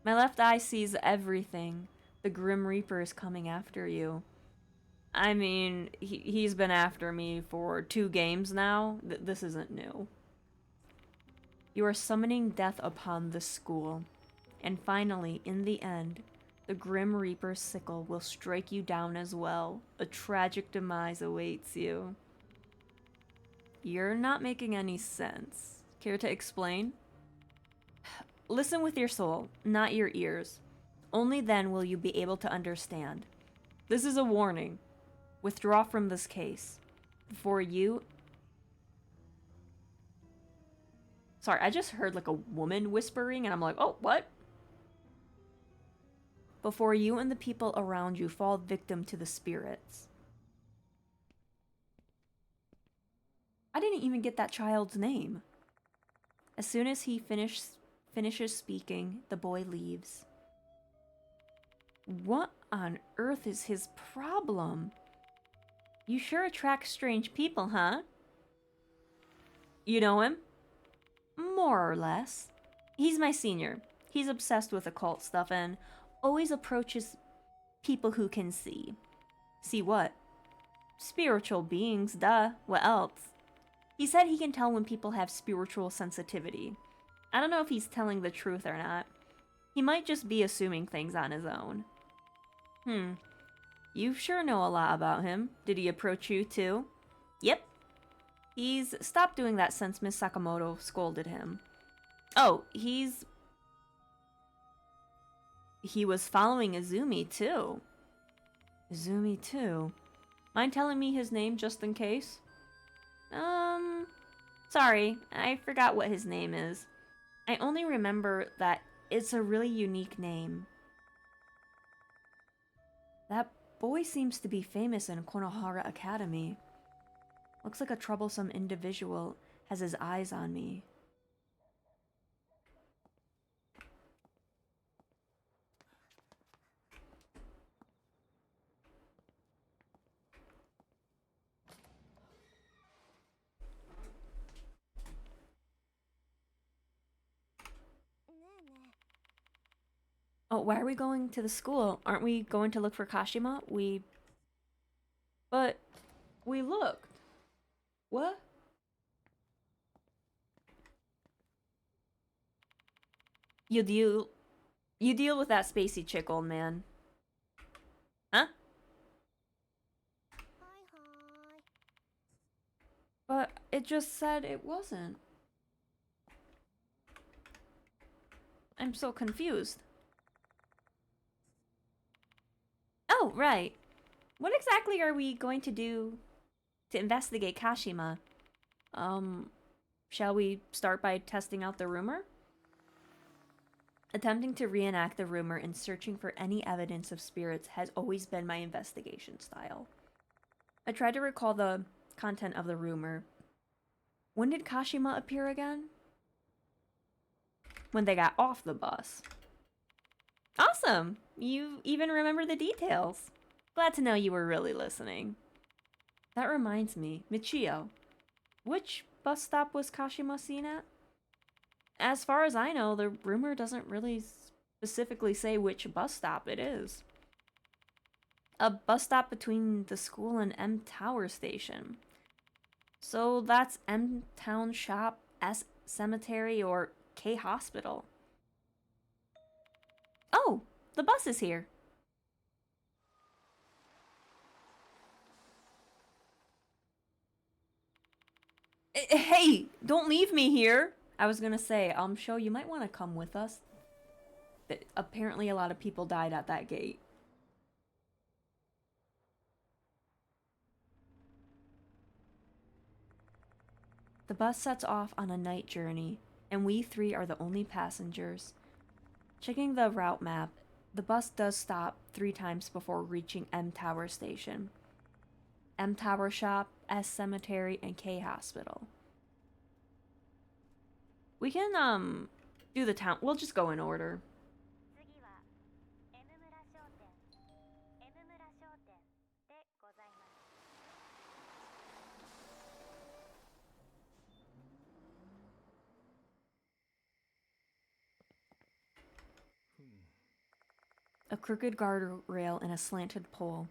My left eye sees everything. The Grim Reaper is coming after you. I mean, he's been after me for 2 games now. This isn't new. You are summoning death upon the school. And finally, in the end, the Grim Reaper's sickle will strike you down as well. A tragic demise awaits you. You're not making any sense. Care to explain? Listen with your soul, not your ears. Only then will you be able to understand. This is a warning. Withdraw from this case. Before you... Sorry, I just heard like a woman whispering and I'm like, oh, what? Before you and the people around you fall victim to the spirits. I didn't even get that child's name. As soon as he finishes speaking, the boy leaves. What on earth is his problem? You sure attract strange people, huh? You know him? More or less. He's my senior. He's obsessed with occult stuff and always approaches people who can see. See what? Spiritual beings, duh. What else? He said he can tell when people have spiritual sensitivity. I don't know if he's telling the truth or not. He might just be assuming things on his own. You sure know a lot about him. Did he approach you too? Yep. He's stopped doing that since Miss Sakamoto scolded him. Oh, he was following Izumi too. Izumi too. Mind telling me his name just in case? Sorry, I forgot what his name is. I only remember that it's a really unique name. That boy seems to be famous in Konohara Academy. Looks like a troublesome individual has his eyes on me. Oh, why are we going to the school? Aren't we going to look for Kashima? But we looked. What? You deal with that spacey chick, old man. Huh? But it just said it wasn't. I'm so confused. Oh, right. What exactly are we going to do to investigate Kashima? Shall we start by testing out the rumor? Attempting to reenact the rumor and searching for any evidence of spirits has always been my investigation style. I tried to recall the content of the rumor. When did Kashima appear again? When they got off the bus. Awesome! You even remember the details. Glad to know you were really listening. That reminds me, Michio, which bus stop was Kashima seen at? As far as I know, the rumor doesn't really specifically say which bus stop it is. A bus stop between the school and M Tower Station. So that's M Town Shop, S Cemetery, or K Hospital. Oh, the bus is here. Hey, don't leave me here. I was gonna say, Sho, you might want to come with us. Apparently a lot of people died at that gate. The bus sets off on a night journey, and we three are the only passengers. Checking the route map, the bus does stop 3 times before reaching M Tower Station. M Tower Shop, S Cemetery, and K Hospital. We can, do the town. We'll just go in order. A crooked guardrail and a slanted pole.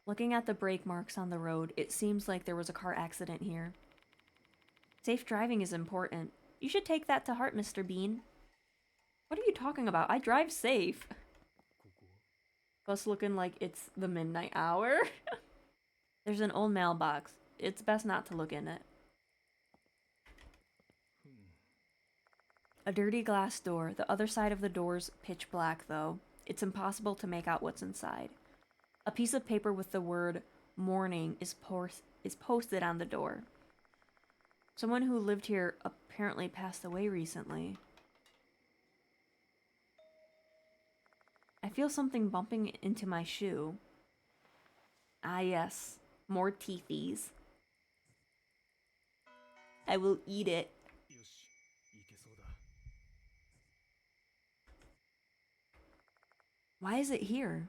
Looking at the brake marks on the road, it seems like there was a car accident here. Safe driving is important. You should take that to heart, Mr. Bean. What are you talking about? I drive safe. Bus looking like it's the midnight hour. There's an old mailbox. It's best not to look in it. A dirty glass door. The other side of the door's pitch black, though. It's impossible to make out what's inside. A piece of paper with the word "morning" is posted on the door. Someone who lived here apparently passed away recently. I feel something bumping into my shoe. Ah yes, more teethies. I will eat it. Why is it here?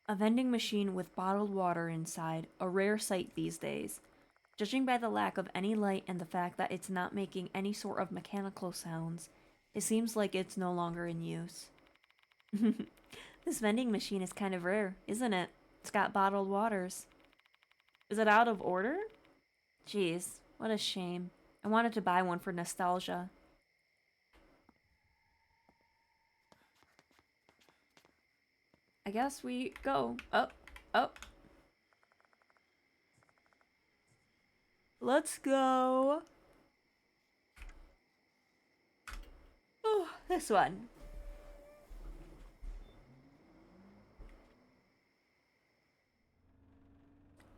A vending machine with bottled water inside, a rare sight these days. Judging by the lack of any light and the fact that it's not making any sort of mechanical sounds, it seems like it's no longer in use. This vending machine is kind of rare, isn't it? It's got bottled waters. Is it out of order? Jeez, what a shame. I wanted to buy one for nostalgia. I guess we go. Up, up. Let's go. Oh, this one.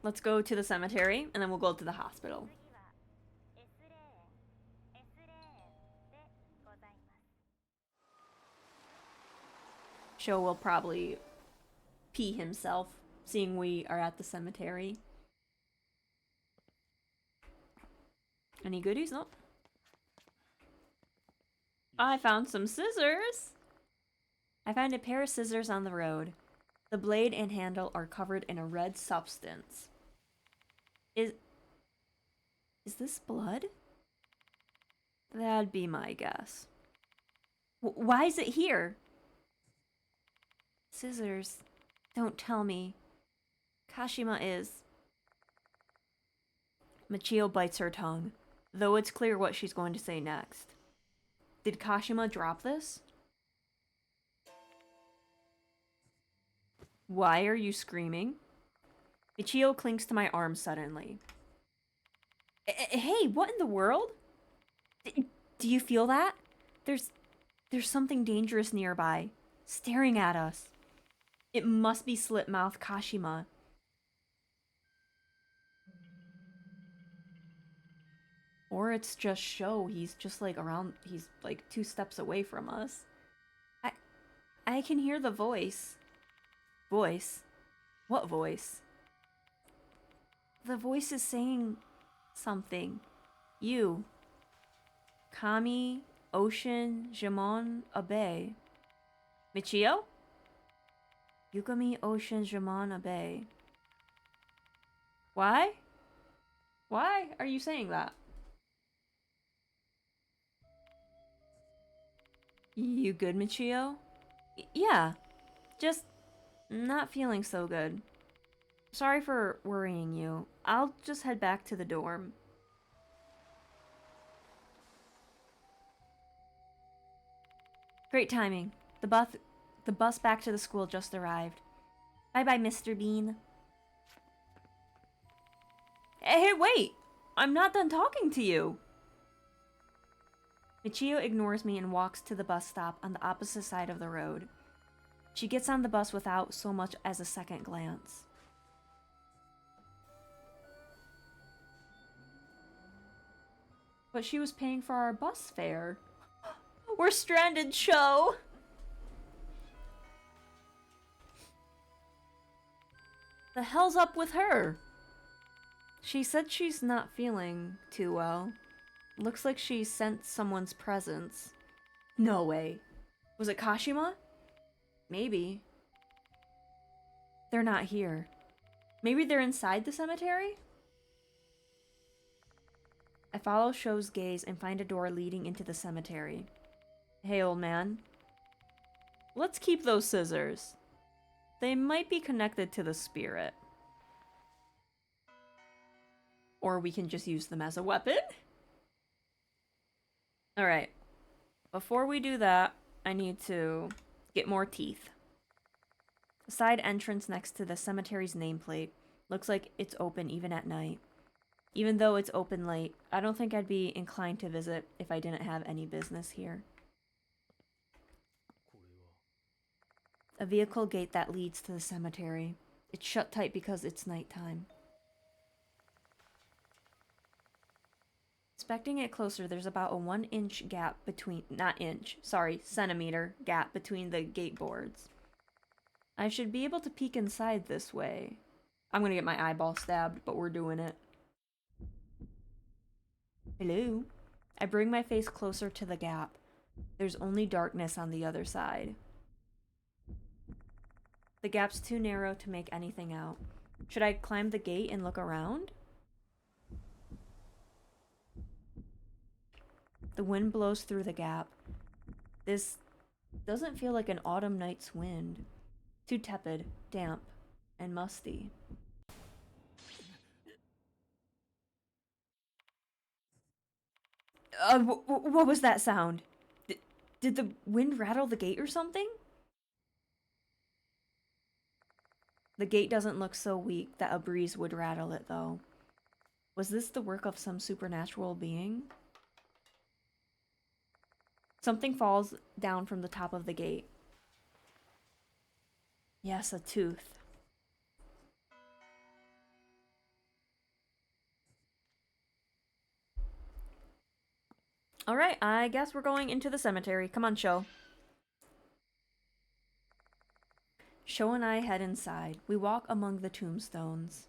Let's go to the cemetery, and then we'll go to the hospital. Sho will probably pee himself, seeing we are at the cemetery. Any goodies? Nope. I found some scissors! I found a pair of scissors on the road. The blade and handle are covered in a red substance. Is this blood? That'd be my guess. Why is it here? Scissors. Don't tell me. Kashima is. Michio bites her tongue, though it's clear what she's going to say next. Did Kashima drop this? Why are you screaming? Michio clings to my arm suddenly. Hey, what in the world? Do you feel that? There's something dangerous nearby, staring at us. It must be Slit-Mouth Kashima. Or it's just Sho. He's just like around, he's like 2 steps away from us. I can hear the voice. Voice? What voice? The voice is saying something. You. Kami, Ocean, Jamon, Abe. Michio? Yukami, Ocean, Jamon, Abe. Why? Why are you saying that? You good, Michio? Yeah. Just not feeling so good. Sorry for worrying you. I'll just head back to the dorm. Great timing. The bus back to the school just arrived. Bye-bye, Mr. Bean. Hey, wait! I'm not done talking to you! Michio ignores me and walks to the bus stop on the opposite side of the road. She gets on the bus without so much as a second glance. But she was paying for our bus fare. We're stranded, Sho! The hell's up with her? She said she's not feeling too well. Looks like she sensed someone's presence. No way. Was it Kashima? Maybe. They're not here. Maybe they're inside the cemetery? I follow Sho's gaze and find a door leading into the cemetery. Hey, old man. Let's keep those scissors. They might be connected to the spirit. Or we can just use them as a weapon? Alright. Before we do that, I need to get more teeth. The side entrance next to the cemetery's nameplate looks like it's open even at night. Even though it's open late, I don't think I'd be inclined to visit if I didn't have any business here. A vehicle gate that leads to the cemetery. It's shut tight because it's nighttime. Inspecting it closer, there's about a 1-inch gap between, centimeter gap between the gate boards. I should be able to peek inside this way. I'm gonna get my eyeball stabbed, but we're doing it. Hello? I bring my face closer to the gap. There's only darkness on the other side. The gap's too narrow to make anything out. Should I climb the gate and look around? The wind blows through the gap. This doesn't feel like an autumn night's wind. Too tepid, damp, and musty. What was that sound? Did the wind rattle the gate or something? The gate doesn't look so weak that a breeze would rattle it, though. Was this the work of some supernatural being? Something falls down from the top of the gate. Yes, a tooth. Alright, I guess we're going into the cemetery. Come on, Sho. Sho and I head inside. We walk among the tombstones.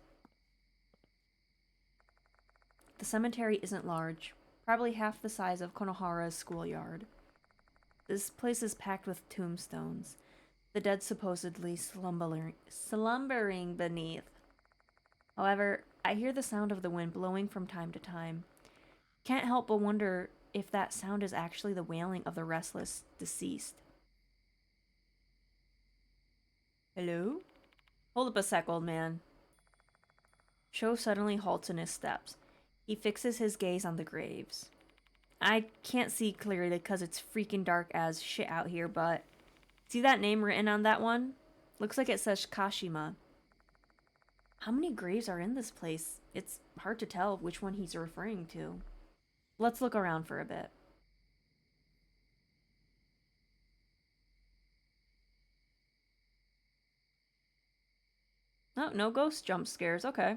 The cemetery isn't large, probably half the size of Konohara's schoolyard. This place is packed with tombstones, the dead supposedly slumbering beneath. However, I hear the sound of the wind blowing from time to time. Can't help but wonder if that sound is actually the wailing of the restless deceased. Hello? Hold up a sec, old man. Sho suddenly halts in his steps. He fixes his gaze on the graves. I can't see clearly because it's freaking dark as shit out here, but... See that name written on that one? Looks like it says Kashima. How many graves are in this place? It's hard to tell which one he's referring to. Let's look around for a bit. Oh, no ghost jump scares. Okay.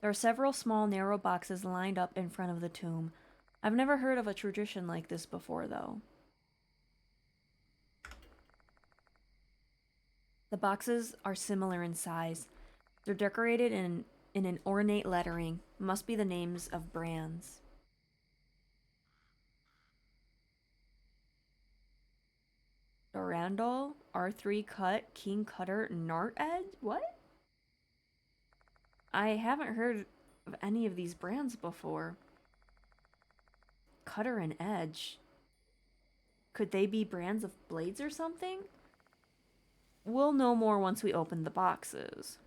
There are several small, narrow boxes lined up in front of the tomb. I've never heard of a tradition like this before, though. The boxes are similar in size. They're decorated in an ornate lettering. Must be the names of brands. Durandal, R3 Cut, King Cutter, Nart Edge? What? I haven't heard of any of these brands before. Cutter and Edge. Could they be brands of blades or something? We'll know more once we open the boxes.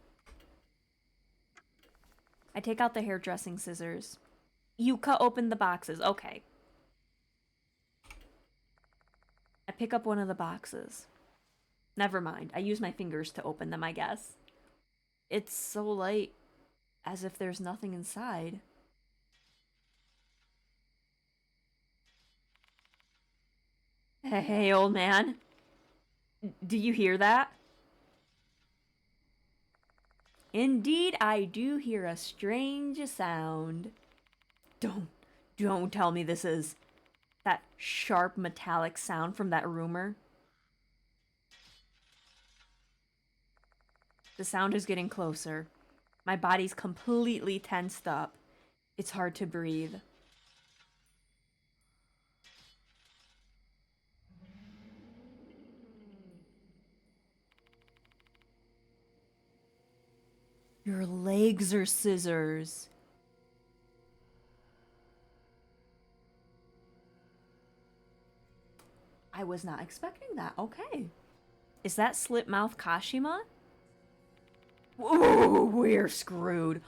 I take out the hairdressing scissors. You cut open the boxes. Okay. I pick up one of the boxes. Never mind. I use my fingers to open them, I guess. It's so light, as if there's nothing inside. Hey, old man. Do you hear that? Indeed, I do hear a strange sound. Don't tell me this is that sharp metallic sound from that rumor. The sound is getting closer. My body's completely tensed up. It's hard to breathe. Your legs are scissors. I was not expecting that. Okay. Is that Slit Mouth Kashima? Ooh, we're screwed.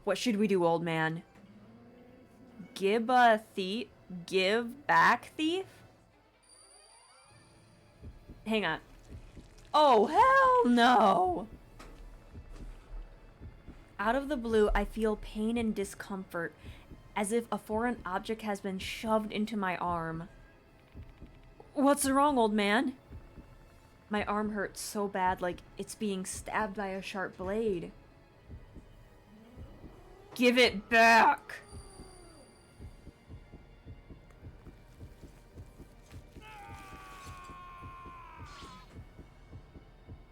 What should we do, old man? Give a thief? Give back thief? Hang on. Oh, hell no! Out of the blue, I feel pain and discomfort, as if a foreign object has been shoved into my arm. What's wrong, old man? My arm hurts so bad, like it's being stabbed by a sharp blade. Give it back!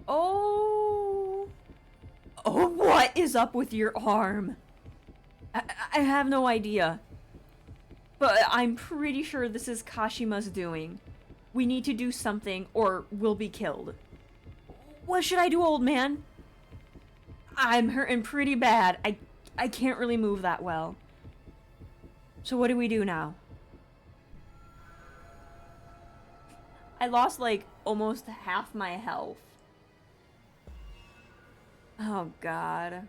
Oh! Oh, what is up with your arm? I have no idea. But I'm pretty sure this is Kashima's doing. We need to do something or we'll be killed. What should I do, old man? I'm hurting pretty bad. I can't really move that well. So what do we do now? I lost like almost half my health. Oh god.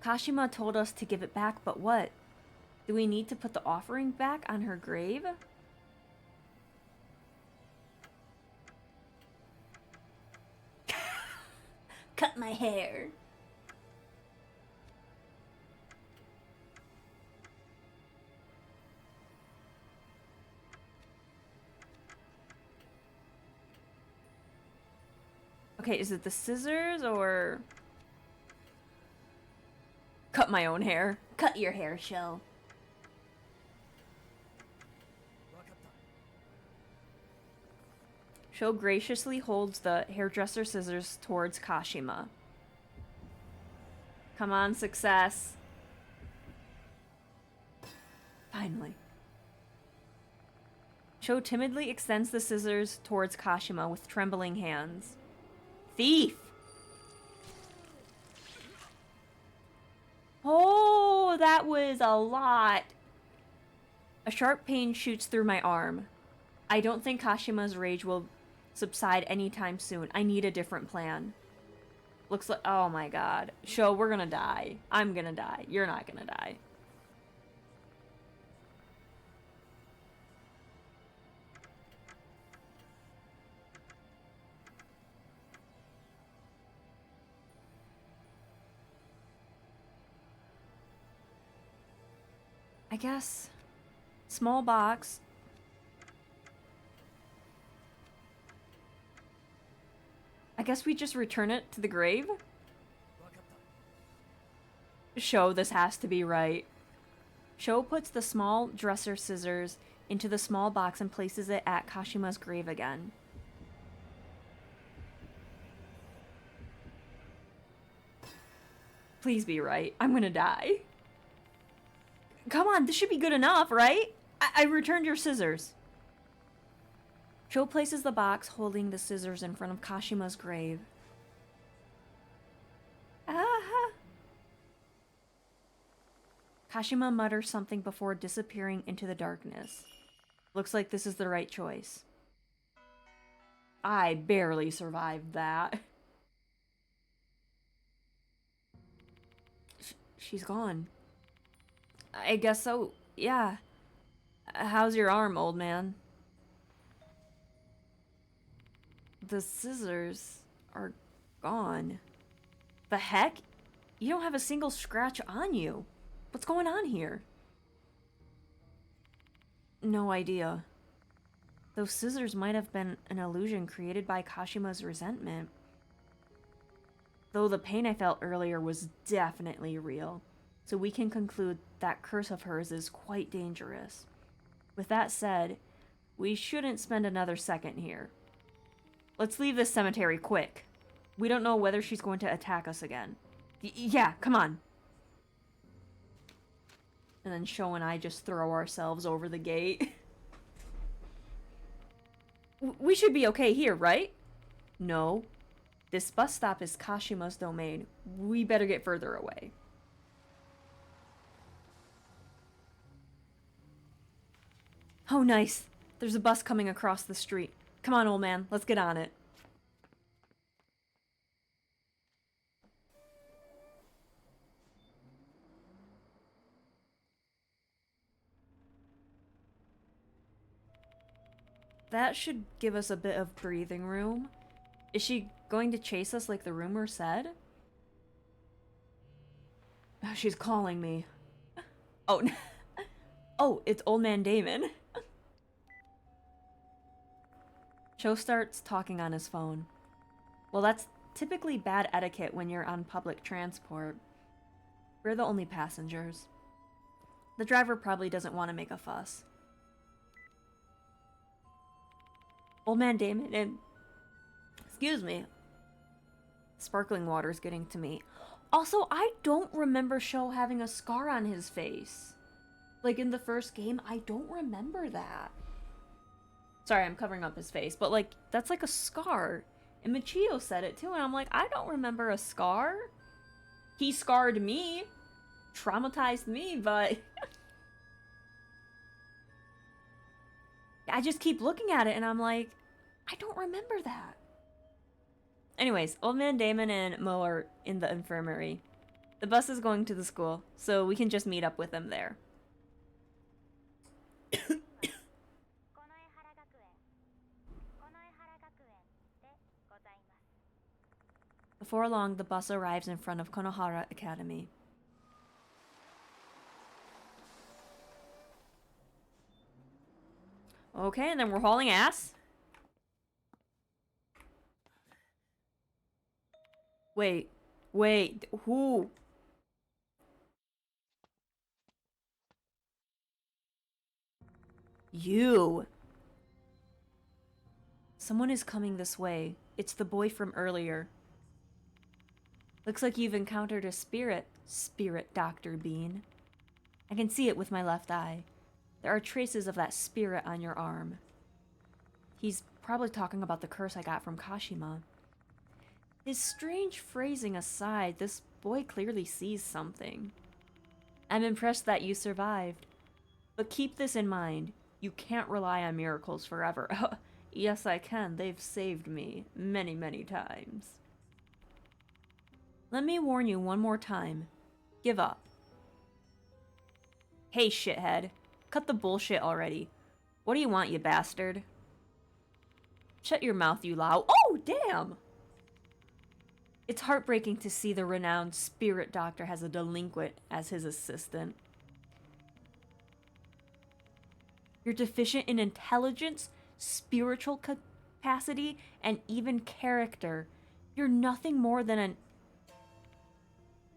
Kashima told us to give it back, but what? Do we need to put the offering back on her grave? Cut my hair. Okay, is it the scissors or... Cut my own hair. Cut your hair, Shell. Sho graciously holds the hairdresser scissors towards Kashima. Come on, success. Finally. Sho timidly extends the scissors towards Kashima with trembling hands. Thief! Oh, that was a lot. A sharp pain shoots through my arm. I don't think Kashima's rage will subside anytime soon. I need a different plan. Looks like... Oh my god. Sho, we're gonna die. I'm gonna die. You're not gonna die. I guess... Small box. I guess we just return it to the grave? Sho, this has to be right. Sho puts the small dresser scissors into the small box and places it at Kashima's grave again. Please be right. I'm gonna die. Come on, this should be good enough, right? I returned your scissors. Sho places the box holding the scissors in front of Kashima's grave. Ah! Kashima mutters something before disappearing into the darkness. Looks like this is the right choice. I barely survived that. She's gone. I guess so, yeah. How's your arm, old man? The scissors are gone. The heck? You don't have a single scratch on you. What's going on here? No idea. Those scissors might have been an illusion created by Kashima's resentment. Though the pain I felt earlier was definitely real. So we can conclude that curse of hers is quite dangerous. With that said, we shouldn't spend another second here. Let's leave this cemetery quick. We don't know whether she's going to attack us again. Yeah, come on. And then Sho and I just throw ourselves over the gate. We should be okay here, right? No. This bus stop is Kashima's domain. We better get further away. Oh, nice. There's a bus coming across the street. Come on, old man. Let's get on it. That should give us a bit of breathing room. Is she going to chase us like the rumor said? Oh, she's calling me. Oh, oh, it's Old Man Damon. Sho starts talking on his phone. Well, that's typically bad etiquette when you're on public transport. We're the only passengers. The driver probably doesn't want to make a fuss. Old Man Damon and... Excuse me. Sparkling water's getting to me. Also, I don't remember Sho having a scar on his face. Like in the first game, I don't remember that. Sorry, I'm covering up his face, but like, that's like a scar. And Michio said it too, and I'm like, I don't remember a scar. He scarred me. Traumatized me, but... I just keep looking at it, and I'm like, I don't remember that. Anyways, Old Man Damon and Mo are in the infirmary. The bus is going to the school, so we can just meet up with them there. Before long, the bus arrives in front of Konohara Academy. Okay, and then we're hauling ass. Wait, who? You. Someone is coming this way. It's the boy from earlier. Looks like you've encountered a spirit, Dr. Bean. I can see it with my left eye. There are traces of that spirit on your arm. He's probably talking about the curse I got from Kashima. His strange phrasing aside, this boy clearly sees something. I'm impressed that you survived. But keep this in mind. You can't rely on miracles forever. Yes, I can. They've saved me many, many times. Let me warn you one more time. Give up. Hey, shithead. Cut the bullshit already. What do you want, you bastard? Shut your mouth, you Lao. Oh, damn! It's heartbreaking to see the renowned spirit doctor has a delinquent as his assistant. You're deficient in intelligence, spiritual capacity, and even character. You're nothing more than an...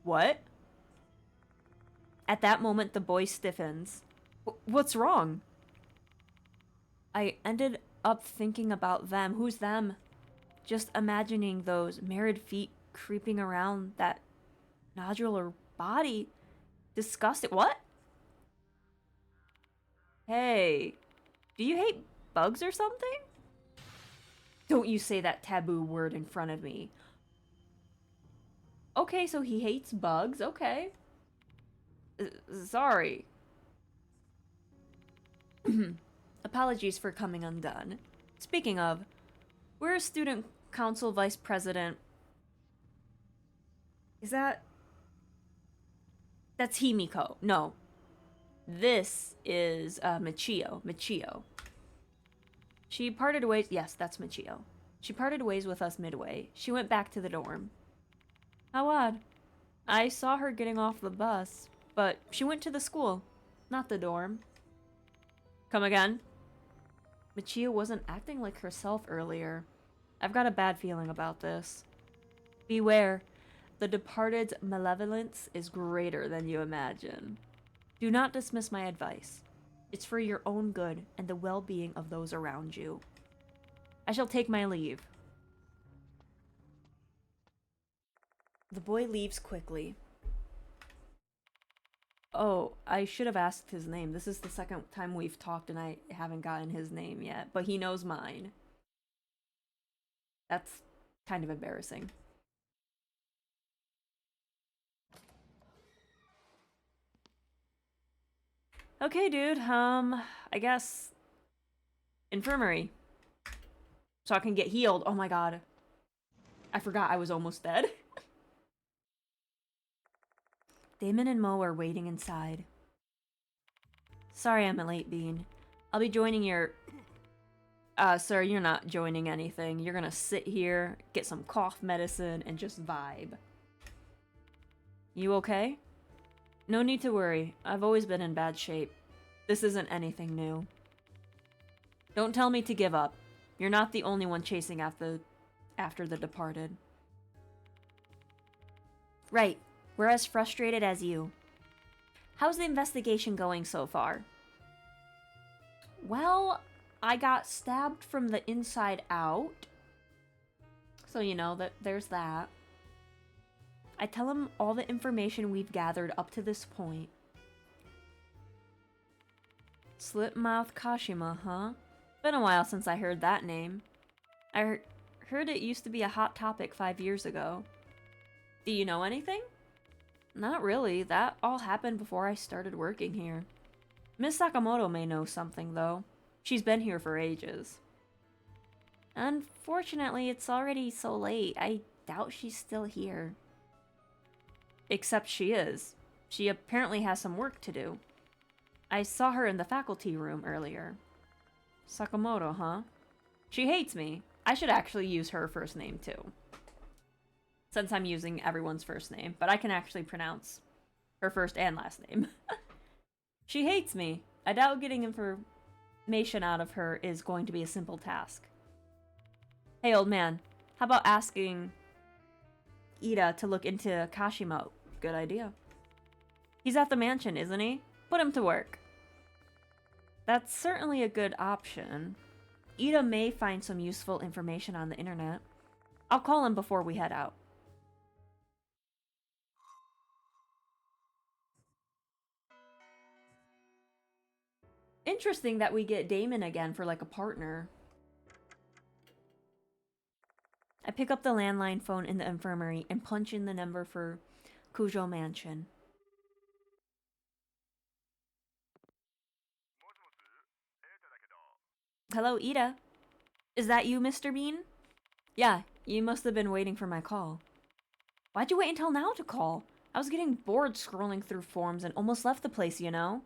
What? At that moment, the boy stiffens. What's wrong? I ended up thinking about them. Who's them? Just imagining those married feet creeping around that nodular body. Disgusting. What? Hey, do you hate bugs or something? Don't you say that taboo word in front of me. Okay, so he hates bugs. Okay. Sorry. Apologies for coming undone. Speaking of, we're a student council vice president. Is that... That's Himiko. No. This is Michio. Michio. She parted ways... Yes, that's Michio. She parted ways with us midway. She went back to the dorm. How odd. I saw her getting off the bus, but she went to the school, not the dorm. Come again? Michio wasn't acting like herself earlier. I've got a bad feeling about this. Beware. The departed's malevolence is greater than you imagine. Do not dismiss my advice. It's for your own good and the well-being of those around you. I shall take my leave. The boy leaves quickly. Oh, I should have asked his name. This is the second time we've talked and I haven't gotten his name yet, but he knows mine. That's kind of embarrassing. Okay, dude, I guess... Infirmary. So I can get healed. Oh my god. I forgot I was almost dead. Damon and Mo are waiting inside. Sorry I'm a late bean. I'll be joining your... sir, you're not joining anything. You're gonna sit here, get some cough medicine, and just vibe. You okay? No need to worry. I've always been in bad shape. This isn't anything new. Don't tell me to give up. You're not the only one chasing after the departed. Right. We're as frustrated as you. How's the investigation going so far? Well, I got stabbed from the inside out. So, you know, there's that. I tell him all the information we've gathered up to this point. Slit mouth Kashima, huh? Been a while since I heard that name. I heard it used to be a hot topic 5 years ago. Do you know anything? Not really. That all happened before I started working here. Miss Sakamoto may know something, though. She's been here for ages. Unfortunately, it's already so late. I doubt she's still here. Except she is. She apparently has some work to do. I saw her in the faculty room earlier. Sakamoto, huh? She hates me. I should actually use her first name, too. Since I'm using everyone's first name, but I can actually pronounce her first and last name. She hates me. I doubt getting information out of her is going to be a simple task. Hey, old man, how about asking Ida to look into Kashima? Good idea. He's at the mansion, isn't he? Put him to work. That's certainly a good option. Ida may find some useful information on the internet. I'll call him before we head out. Interesting that we get Damon again for like a partner. I pick up the landline phone in the infirmary and punch in the number for Kujo Mansion. Hello, Ida. Is that you, Mr. Bean? Yeah, you must have been waiting for my call. Why'd you wait until now to call? I was getting bored scrolling through forums and almost left the place, you know?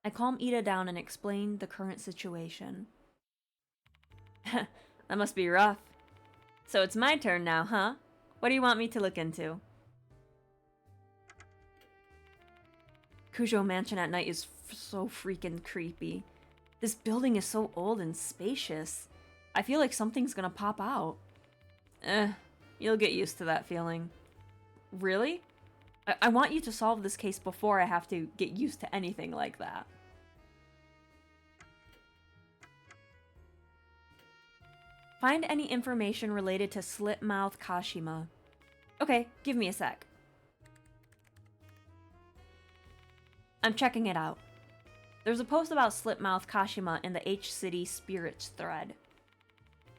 I calmed Ida down and explained the current situation. That must be rough. So it's my turn now, huh? What do you want me to look into? Cujo Mansion at night is so freaking creepy. This building is so old and spacious. I feel like something's gonna pop out. You'll get used to that feeling. Really? I want you to solve this case before I have to get used to anything like that. Find any information related to Slit Mouth Kashima. Okay, give me a sec. I'm checking it out. There's a post about Slit Mouth Kashima in the H-City Spirits thread.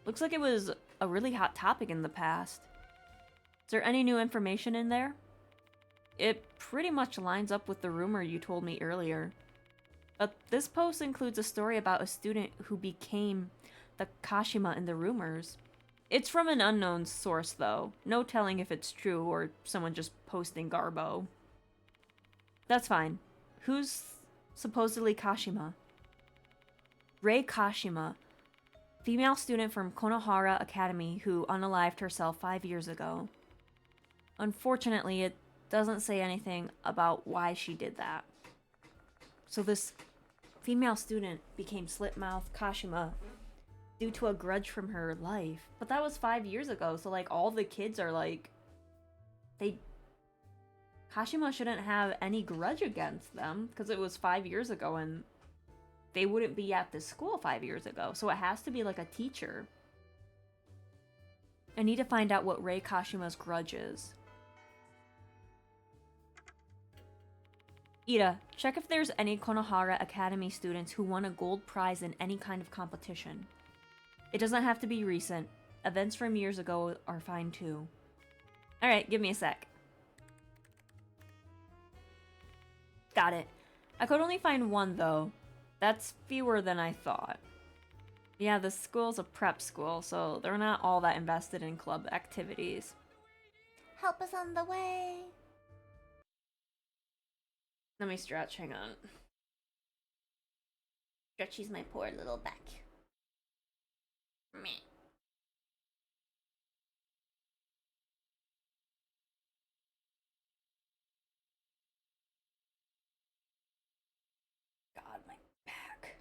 Looks like it was a really hot topic in the past. Is there any new information in there? It pretty much lines up with the rumor you told me earlier. But this post includes a story about a student who became the Kashima in the rumors. It's from an unknown source, though. No telling if it's true or someone just posting garbo. That's fine. Who's supposedly Kashima? Rei Kashima, female student from Konohara Academy who unalived herself 5 years ago. Unfortunately, it doesn't say anything about why she did that. So this female student became Slitmouth Kashima due to a grudge from her life. But that was 5 years ago, so like all the kids are like... Kashima shouldn't have any grudge against them because it was 5 years ago and they wouldn't be at this school 5 years ago. So it has to be like a teacher. I need to find out what Rei Kashima's grudge is. Ida, check if there's any Konohara Academy students who won a gold prize in any kind of competition. It doesn't have to be recent. Events from years ago are fine too. Alright, give me a sec. Got it. I could only find one though. That's fewer than I thought. Yeah, the school's a prep school, so they're not all that invested in club activities. Help us on the way. Let me stretch, hang on. Stretchy's my poor little back. Meh. God, my back.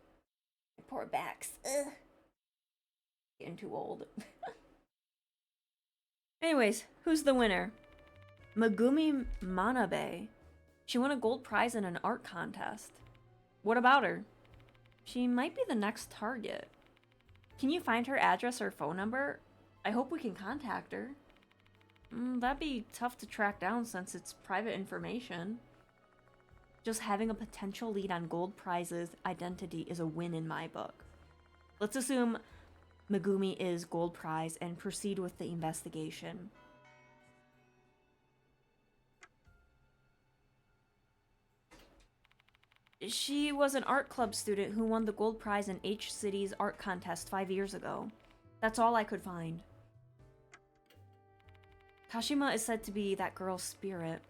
My poor backs. Ugh. Getting too old. Anyways, who's the winner? Megumi Manabe. She won a gold prize in an art contest. What about her? She might be the next target. Can you find her address or phone number? I hope we can contact her. That'd be tough to track down since it's private information. Just having a potential lead on gold prize's identity is a win in my book. Let's assume Megumi is gold prize and proceed with the investigation. She was an art club student who won the gold prize in H-City's art contest 5 years ago. That's all I could find. Kashima is said to be that girl's spirit.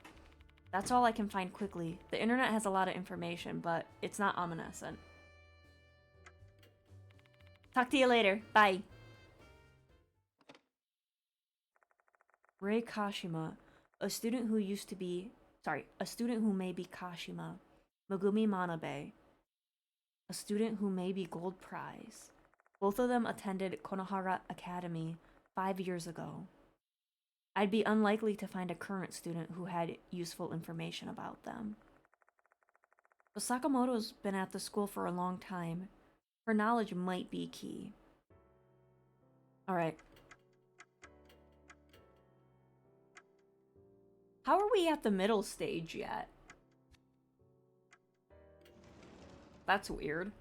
That's all I can find quickly. The internet has a lot of information, but it's not omniscient. Talk to you later. Bye. Rei Kashima, a student who may be Kashima. Megumi Manabe, a student who may be gold prize. Both of them attended Konohara Academy 5 years ago. I'd be unlikely to find a current student who had useful information about them. But Sakamoto's been at the school for a long time. Her knowledge might be key. Alright. How are we at the middle stage yet? That's weird.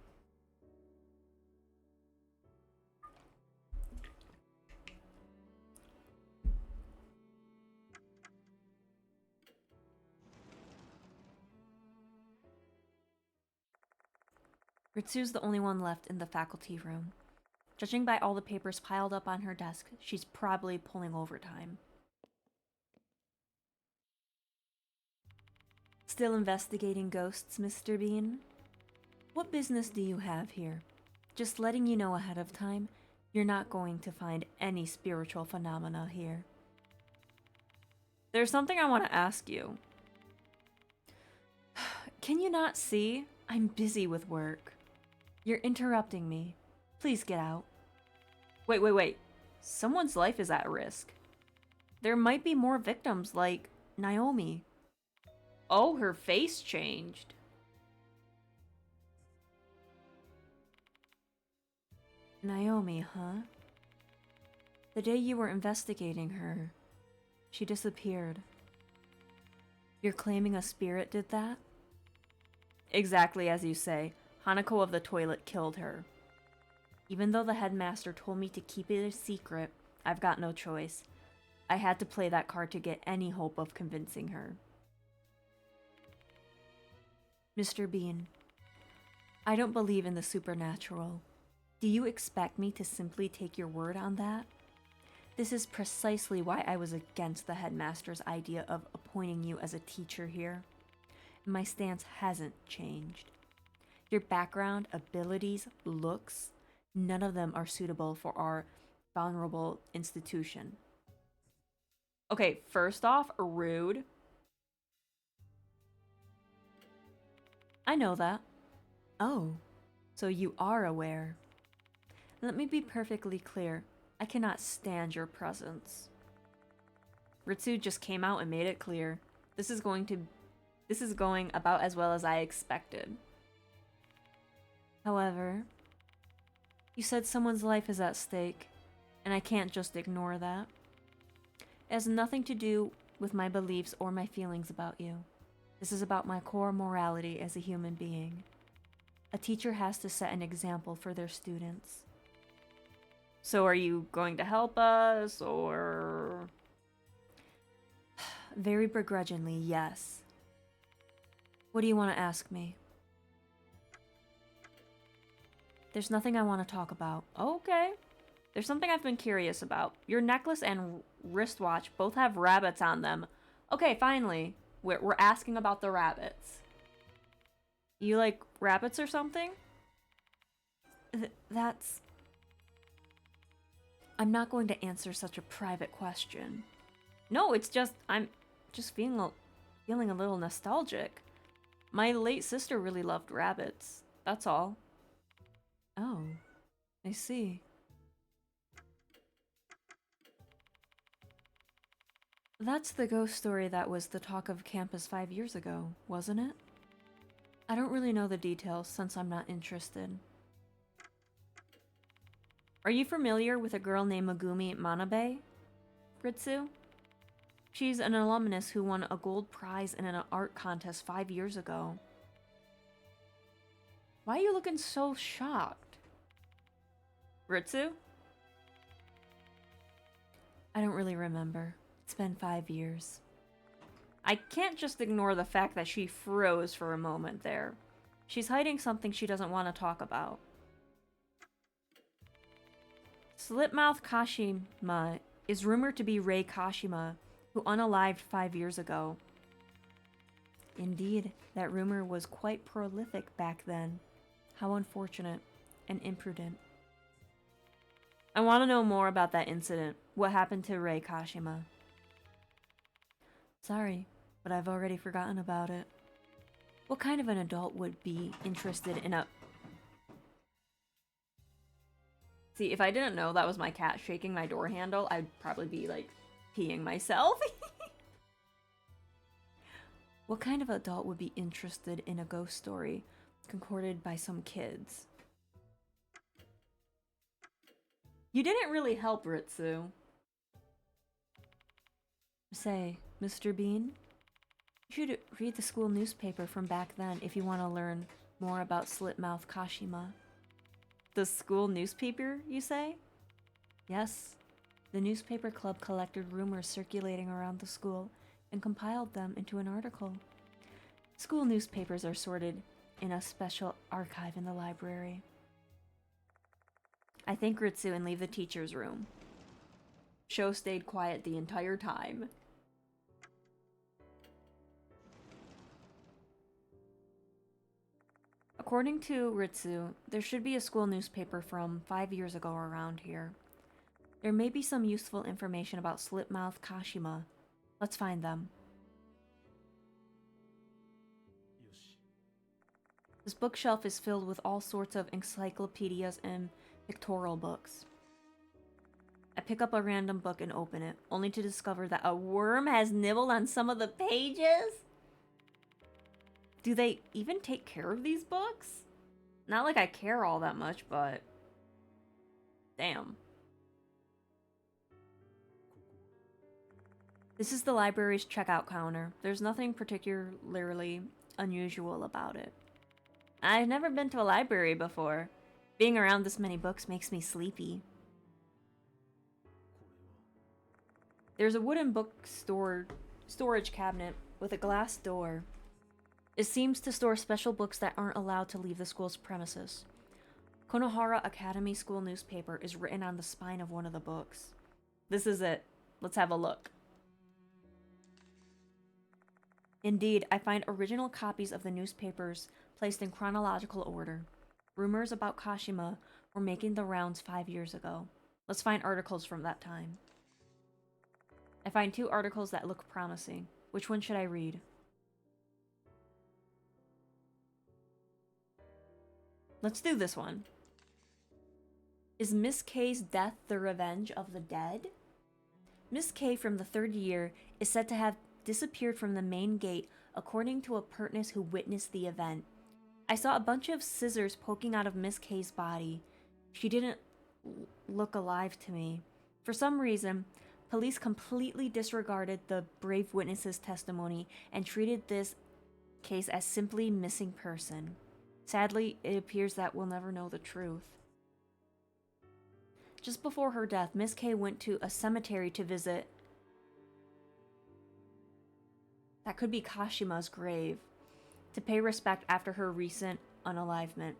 Ritsu's the only one left in the faculty room. Judging by all the papers piled up on her desk, she's probably pulling overtime. Still investigating ghosts, Mr. Bean? What business do you have here? Just letting you know ahead of time, you're not going to find any spiritual phenomena here. There's something I want to ask you. Can you not see? I'm busy with work. You're interrupting me. Please get out. Wait. Someone's life is at risk. There might be more victims like Naomi. Oh, her face changed. Naomi, huh? The day you were investigating her, she disappeared. You're claiming a spirit did that? Exactly as you say. Hanako of the toilet killed her. Even though the headmaster told me to keep it a secret, I've got no choice. I had to play that card to get any hope of convincing her. Mr. Bean, I don't believe in the supernatural. Do you expect me to simply take your word on that? This is precisely why I was against the headmaster's idea of appointing you as a teacher here. My stance hasn't changed. Your background, abilities, looks, none of them are suitable for our vulnerable institution. Okay, first off, rude. I know that. Oh, so you are aware. Let me be perfectly clear. I cannot stand your presence. Ritsu just came out and made it clear. This is going about as well as I expected. However, you said someone's life is at stake, and I can't just ignore that. It has nothing to do with my beliefs or my feelings about you. This is about my core morality as a human being. A teacher has to set an example for their students. So are you going to help us, or...? Very begrudgingly, yes. What do you want to ask me? There's nothing I want to talk about. Okay. There's something I've been curious about. Your necklace and wristwatch both have rabbits on them. Okay, finally. We're asking about the rabbits. You like rabbits or something? That's... I'm not going to answer such a private question. No, it's just... I'm just feeling a little nostalgic. My late sister really loved rabbits. That's all. Oh, I see. That's the ghost story that was the talk of campus 5 years ago, wasn't it? I don't really know the details since I'm not interested. Are you familiar with a girl named Megumi Manabe, Ritsu? She's an alumnus who won a gold prize in an art contest 5 years ago. Why are you looking so shocked? Ritsu? I don't really remember. It's been 5 years. I can't just ignore the fact that she froze for a moment there. She's hiding something she doesn't want to talk about. Slitmouth Kashima is rumored to be Rei Kashima, who unalived 5 years ago. Indeed, that rumor was quite prolific back then. How unfortunate and imprudent. I want to know more about that incident. What happened to Rei Kashima? Sorry, but I've already forgotten about it. What kind of an adult would be interested in a... See, if I didn't know that was my cat shaking my door handle, I'd probably be, like, peeing myself. What kind of adult would be interested in a ghost story concocted by some kids? You didn't really help, Ritsu. Say, Mr. Bean, you should read the school newspaper from back then if you want to learn more about Slitmouth Kashima. The school newspaper, you say? Yes. The newspaper club collected rumors circulating around the school and compiled them into an article. School newspapers are sorted in a special archive in the library. I thank Ritsu and leave the teacher's room. Sho stayed quiet the entire time. According to Ritsu, there should be a school newspaper from 5 years ago around here. There may be some useful information about Slitmouth Kashima. Let's find them. This bookshelf is filled with all sorts of encyclopedias and pictorial books. I pick up a random book and open it, only to discover that a worm has nibbled on some of the pages. Do they even take care of these books? Not like I care all that much, but... damn. This is the library's checkout counter. There's nothing particularly unusual about it. I've never been to a library before. Being around this many books makes me sleepy. There's a wooden storage cabinet with a glass door. It seems to store special books that aren't allowed to leave the school's premises. Konohara Academy School newspaper is written on the spine of one of the books. This is it. Let's have a look. Indeed, I find original copies of the newspapers placed in chronological order. Rumors about Kashima were making the rounds 5 years ago. Let's find articles from that time. I find 2 articles that look promising. Which one should I read? Let's do this one. Is Miss K's death the revenge of the dead? Miss K from the 3rd year is said to have disappeared from the main gate according to a pertness who witnessed the event. I saw a bunch of scissors poking out of Miss K's body. She didn't look alive to me. For some reason, police completely disregarded the brave witness's testimony and treated this case as simply missing person. Sadly, it appears that we'll never know the truth. Just before her death, Miss K went to a cemetery to visit. That could be Kashima's grave, to pay respect after her recent unalivement.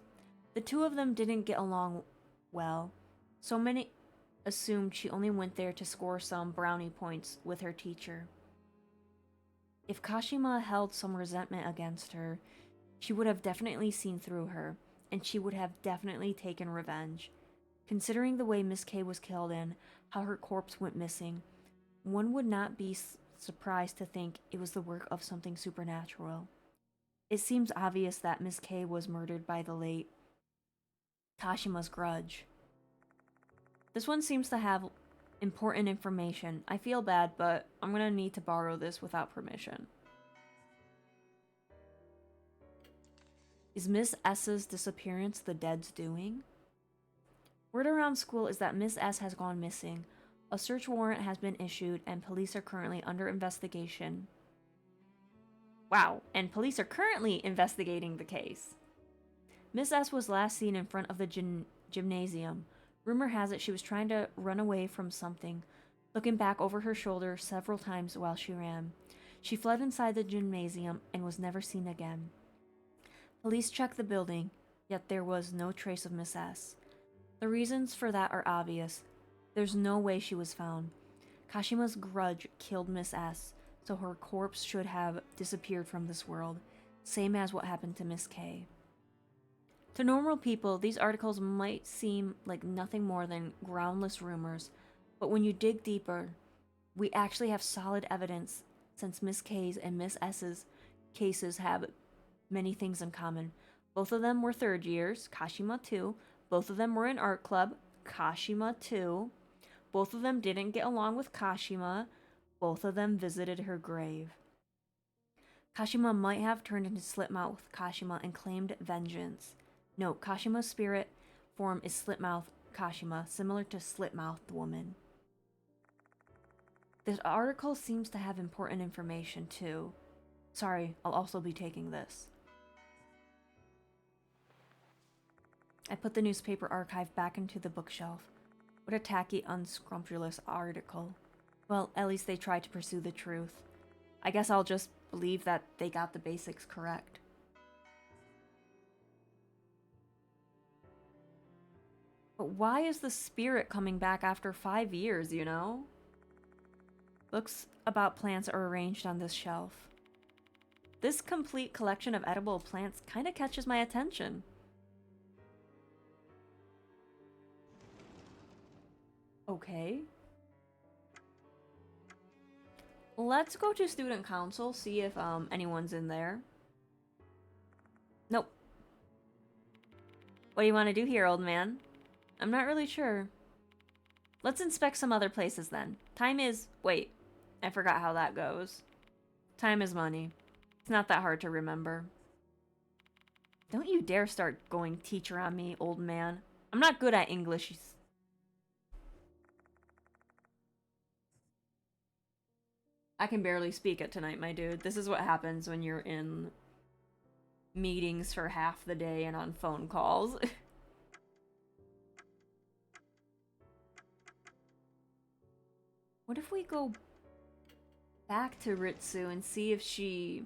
The two of them didn't get along well, so many assumed she only went there to score some brownie points with her teacher. If Kashima held some resentment against her, she would have definitely seen through her, and she would have definitely taken revenge. Considering the way Miss K was killed and how her corpse went missing, one would not be surprised to think it was the work of something supernatural. It seems obvious that Miss K was murdered by the late Kashima's grudge. This one seems to have important information. I feel bad, but I'm gonna need to borrow this without permission. Is Miss S's disappearance the dead's doing? Word around school is that Miss S has gone missing. A search warrant has been issued and police are currently under investigation. Wow, and police are currently investigating the case. Miss S was last seen in front of the gymnasium. Rumor has it she was trying to run away from something, looking back over her shoulder several times while she ran. She fled inside the gymnasium and was never seen again. Police checked the building, yet there was no trace of Miss S. The reasons for that are obvious. There's no way she was found. Kashima's grudge killed Miss S, so her corpse should have disappeared from this world, same as what happened to Miss K. To normal people, these articles might seem like nothing more than groundless rumors, but when you dig deeper, we actually have solid evidence since Miss K's and Miss S's cases have many things in common. Both of them were 3rd years, Kashima too. Both of them were in art club, Kashima too. Both of them didn't get along with Kashima. Both of them visited her grave. Kashima might have turned into Slitmouth Kashima and claimed vengeance. Note, Kashima's spirit form is Slitmouth Kashima, similar to Slitmouthed woman. This article seems to have important information too. Sorry, I'll also be taking this. I put the newspaper archive back into the bookshelf. What a tacky, unscrupulous article. Well, at least they tried to pursue the truth. I guess I'll just believe that they got the basics correct. But why is the spirit coming back after 5 years, you know? Books about plants are arranged on this shelf. This complete collection of edible plants kind of catches my attention. Okay. Let's go to student council, see if anyone's in there. Nope. What do you want to do here, old man? I'm not really sure. Let's inspect some other places then. Time is... Wait, I forgot how that goes. Time is money. It's not that hard to remember. Don't you dare start going teacher on me, old man. I'm not good at English. I can barely speak it tonight, my dude. This is what happens when you're in meetings for half the day and on phone calls. What if we go back to Ritsu and see if she...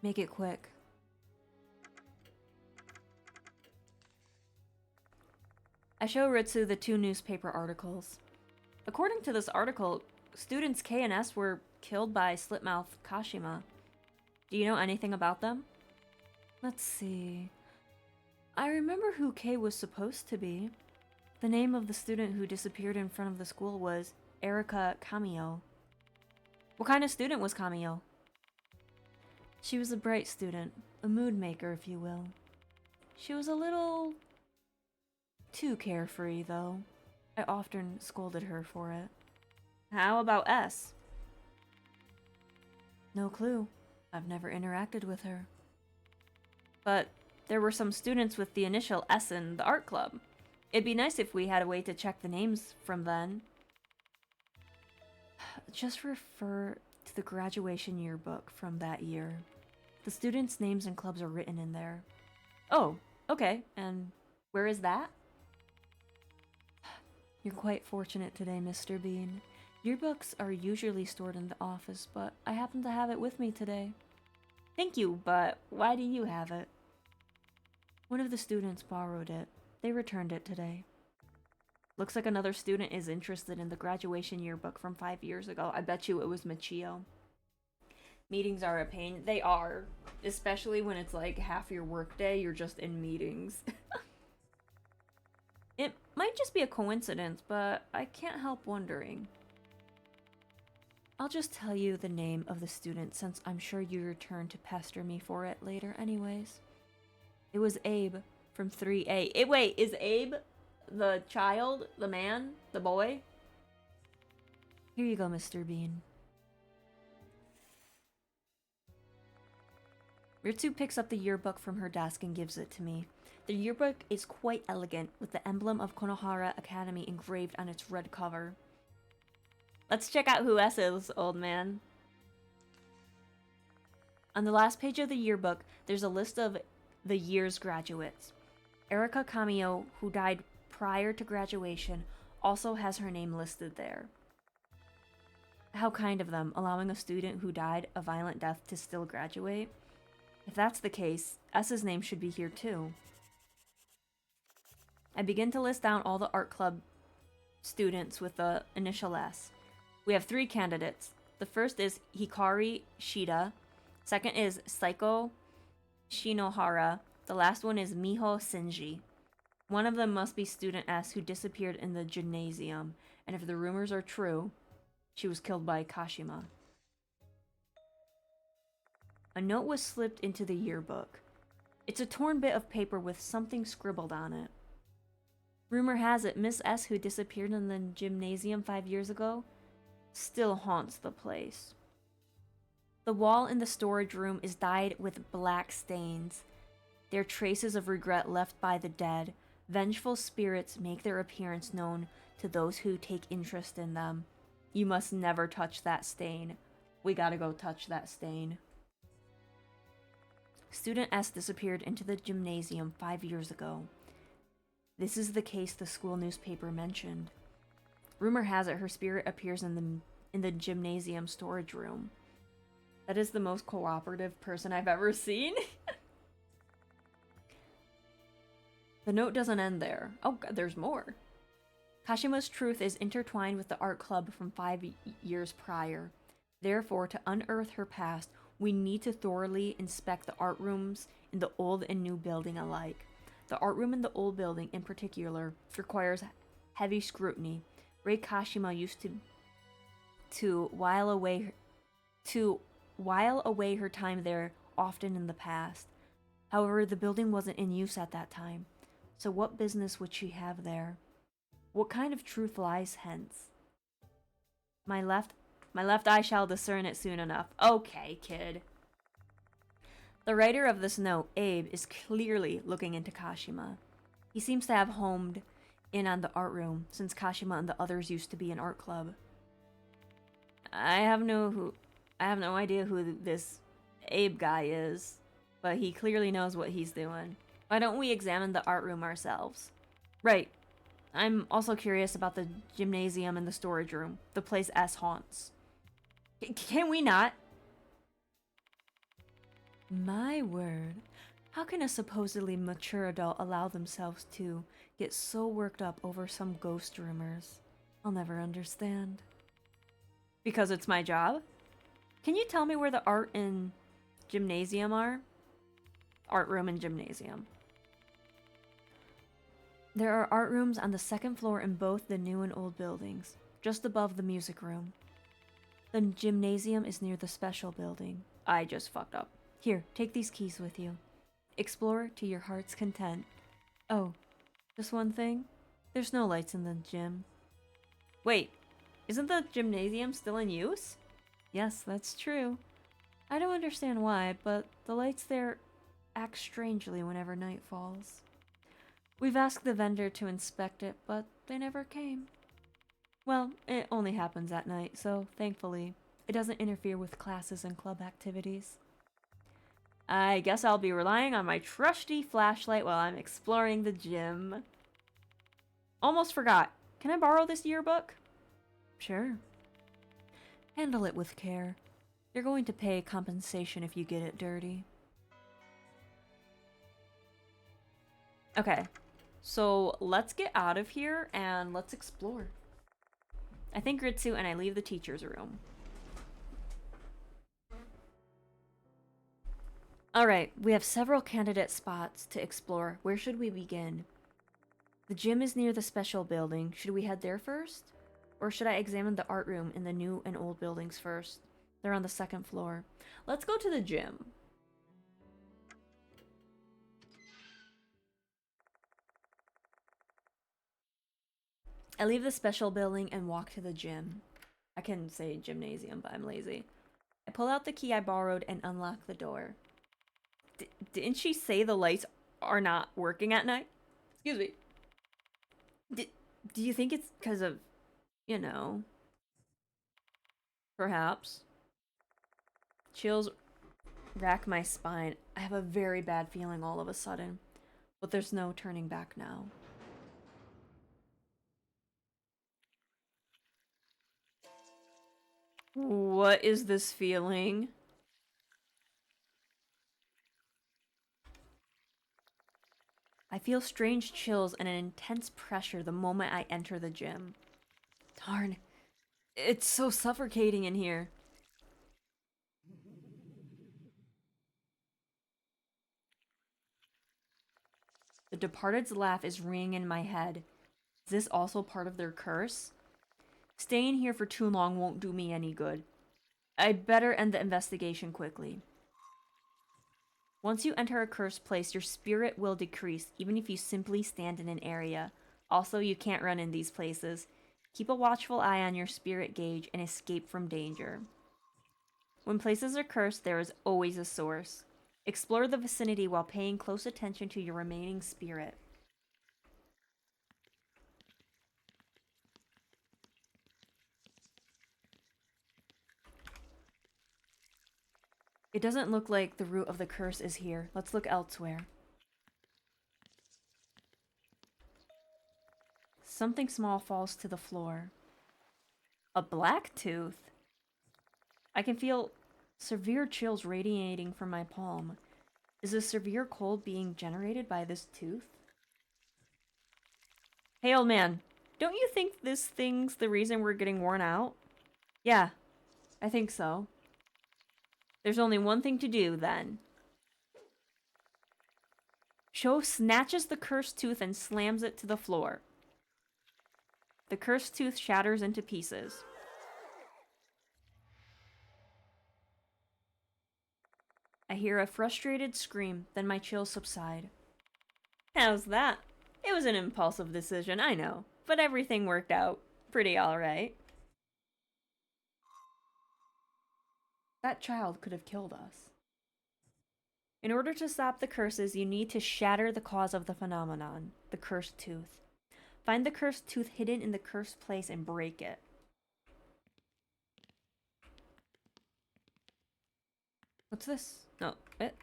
Make it quick. I show Ritsu the 2 newspaper articles. According to this article, students K and S were killed by Slitmouth Kashima. Do you know anything about them? Let's see. I remember who K was supposed to be. The name of the student who disappeared in front of the school was Erika Kamio. What kind of student was Kamio? She was a bright student, a mood maker, if you will. She was a little... too carefree, though. I often scolded her for it. How about S? No clue. I've never interacted with her. But there were some students with the initial S in the art club. It'd be nice if we had a way to check the names from then. Just refer to the graduation yearbook from that year. The students' names and clubs are written in there. Oh, okay. And where is that? You're quite fortunate today, Mr. Bean. Yearbooks are usually stored in the office, but I happen to have it with me today. Thank you, but why do you have it? One of the students borrowed it. They returned it today. Looks like another student is interested in the graduation yearbook from 5 years ago. I bet you it was Michio. Meetings are a pain. They are. Especially when it's like half your workday, you're just in meetings. It might just be a coincidence, but I can't help wondering. I'll just tell you the name of the student since I'm sure you return to pester me for it later anyways. It was Abe from 3A. Wait, is Abe the child, the man, the boy? Here you go, Mr. Bean. Ritsu picks up the yearbook from her desk and gives it to me. The yearbook is quite elegant, with the emblem of Konohara Academy engraved on its red cover. Let's check out who S is, old man. On the last page of the yearbook, there's a list of the year's graduates. Erika Kamio, who died prior to graduation, also has her name listed there. How kind of them, allowing a student who died a violent death to still graduate. If that's the case, S's name should be here too. I begin to list down all the art club students with the initial S. We have 3 candidates. The first is Hikari Shida. Second is Saiko Shinohara. The last one is Miho Shinji. One of them must be student S who disappeared in the gymnasium, and if the rumors are true, she was killed by Kashima. A note was slipped into the yearbook. It's a torn bit of paper with something scribbled on it. Rumor has it Miss S, who disappeared in the gymnasium 5 years ago, still haunts the place. The wall in the storage room is dyed with black stains. They're traces of regret left by the dead. Vengeful spirits make their appearance known to those who take interest in them. You must never touch that stain. We gotta go touch that stain. Student S disappeared into the gymnasium 5 years ago. This is the case the school newspaper mentioned. Rumor has it her spirit appears in the gymnasium storage room. That is the most cooperative person I've ever seen. The note doesn't end there. Oh god, there's more. Kashima's truth is intertwined with the art club from 5 years prior. Therefore, to unearth her past, we need to thoroughly inspect the art rooms in the old and new building alike. The art room in the old building, in particular, requires heavy scrutiny. Rei Kashima used to while away her time there often in the past. However, the building wasn't in use at that time. So what business would she have there? What kind of truth lies hence? My left eye shall discern it soon enough. Okay, kid. The writer of this note, Abe, is clearly looking into Kashima. He seems to have homed in on the art room, since Kashima and the others used to be an art club. I have no idea who this Abe guy is, but he clearly knows what he's doing. Why don't we examine the art room ourselves? Right. I'm also curious about the gymnasium and the storage room, the place S haunts. Can we not? My word. How can a supposedly mature adult allow themselves to get so worked up over some ghost rumors? I'll never understand. Because it's my job? Can you tell me where the art and gymnasium are? Art room and gymnasium. There are art rooms on the second floor in both the new and old buildings, just above the music room. The gymnasium is near the special building. I just fucked up. Here, take these keys with you. Explore to your heart's content. Oh, just one thing? There's no lights in the gym. Wait, isn't the gymnasium still in use? Yes, that's true. I don't understand why, but the lights there act strangely whenever night falls. We've asked the vendor to inspect it, but they never came. Well, it only happens at night, so thankfully, it doesn't interfere with classes and club activities. I guess I'll be relying on my trusty flashlight while I'm exploring the gym. Almost forgot. Can I borrow this yearbook? Sure. Handle it with care. You're going to pay compensation if you get it dirty. Okay, so let's get out of here and let's explore. I think Ritsu and I leave the teacher's room. Alright, we have several candidate spots to explore. Where should we begin? The gym is near the special building. Should we head there first? Or should I examine the art room in the new and old buildings first? They're on the second floor. Let's go to the gym. I leave the special building and walk to the gym. I can say gymnasium, but I'm lazy. I pull out the key I borrowed and unlock the door. Didn't she say the lights are not working at night? Excuse me. Do you think it's because of, you know, perhaps? Chills rack my spine. I have a very bad feeling all of a sudden, but there's no turning back now. What is this feeling? I feel strange chills and an intense pressure the moment I enter the gym. Darn, it's so suffocating in here. The departed's laugh is ringing in my head. Is this also part of their curse? Staying here for too long won't do me any good. I'd better end the investigation quickly. Once you enter a cursed place, your spirit will decrease, even if you simply stand in an area. Also, you can't run in these places. Keep a watchful eye on your spirit gauge and escape from danger. When places are cursed, there is always a source. Explore the vicinity while paying close attention to your remaining spirit. It doesn't look like the root of the curse is here. Let's look elsewhere. Something small falls to the floor. A black tooth? I can feel severe chills radiating from my palm. Is a severe cold being generated by this tooth? Hey, old man, don't you think this thing's the reason we're getting worn out? Yeah, I think so. There's only one thing to do, then. Sho snatches the cursed tooth and slams it to the floor. The cursed tooth shatters into pieces. I hear a frustrated scream, then my chills subside. How's that? It was an impulsive decision, I know, but everything worked out pretty alright. That child could have killed us. In order to stop the curses, you need to shatter the cause of the phenomenon, the cursed tooth. Find the cursed tooth hidden in the cursed place and break it. What's this? No, it.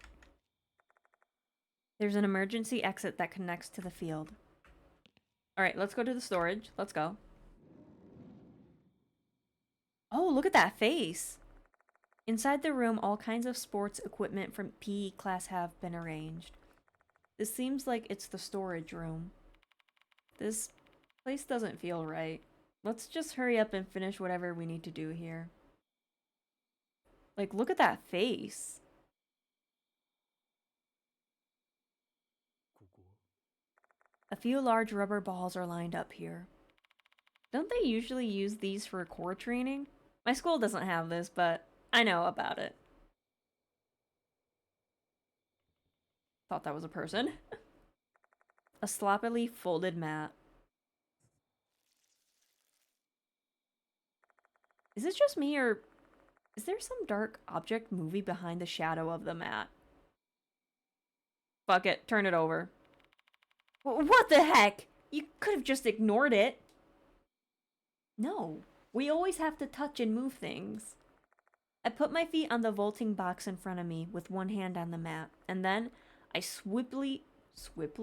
There's an emergency exit that connects to the field. Alright, let's go to the storage. Let's go. Oh, look at that face! Inside the room, all kinds of sports equipment from PE class have been arranged. This seems like it's the storage room. This place doesn't feel right. Let's just hurry up and finish whatever we need to do here. Like, look at that face. A few large rubber balls are lined up here. Don't they usually use these for core training? My school doesn't have this, but I know about it. Thought that was a person. A sloppily folded mat. Is it just me, or is there some dark object movie behind the shadow of the mat? Fuck it, turn it over. What the heck? You could have just ignored it. No, we always have to touch and move things. I put my feet on the vaulting box in front of me with one hand on the mat, and then I swiftly flip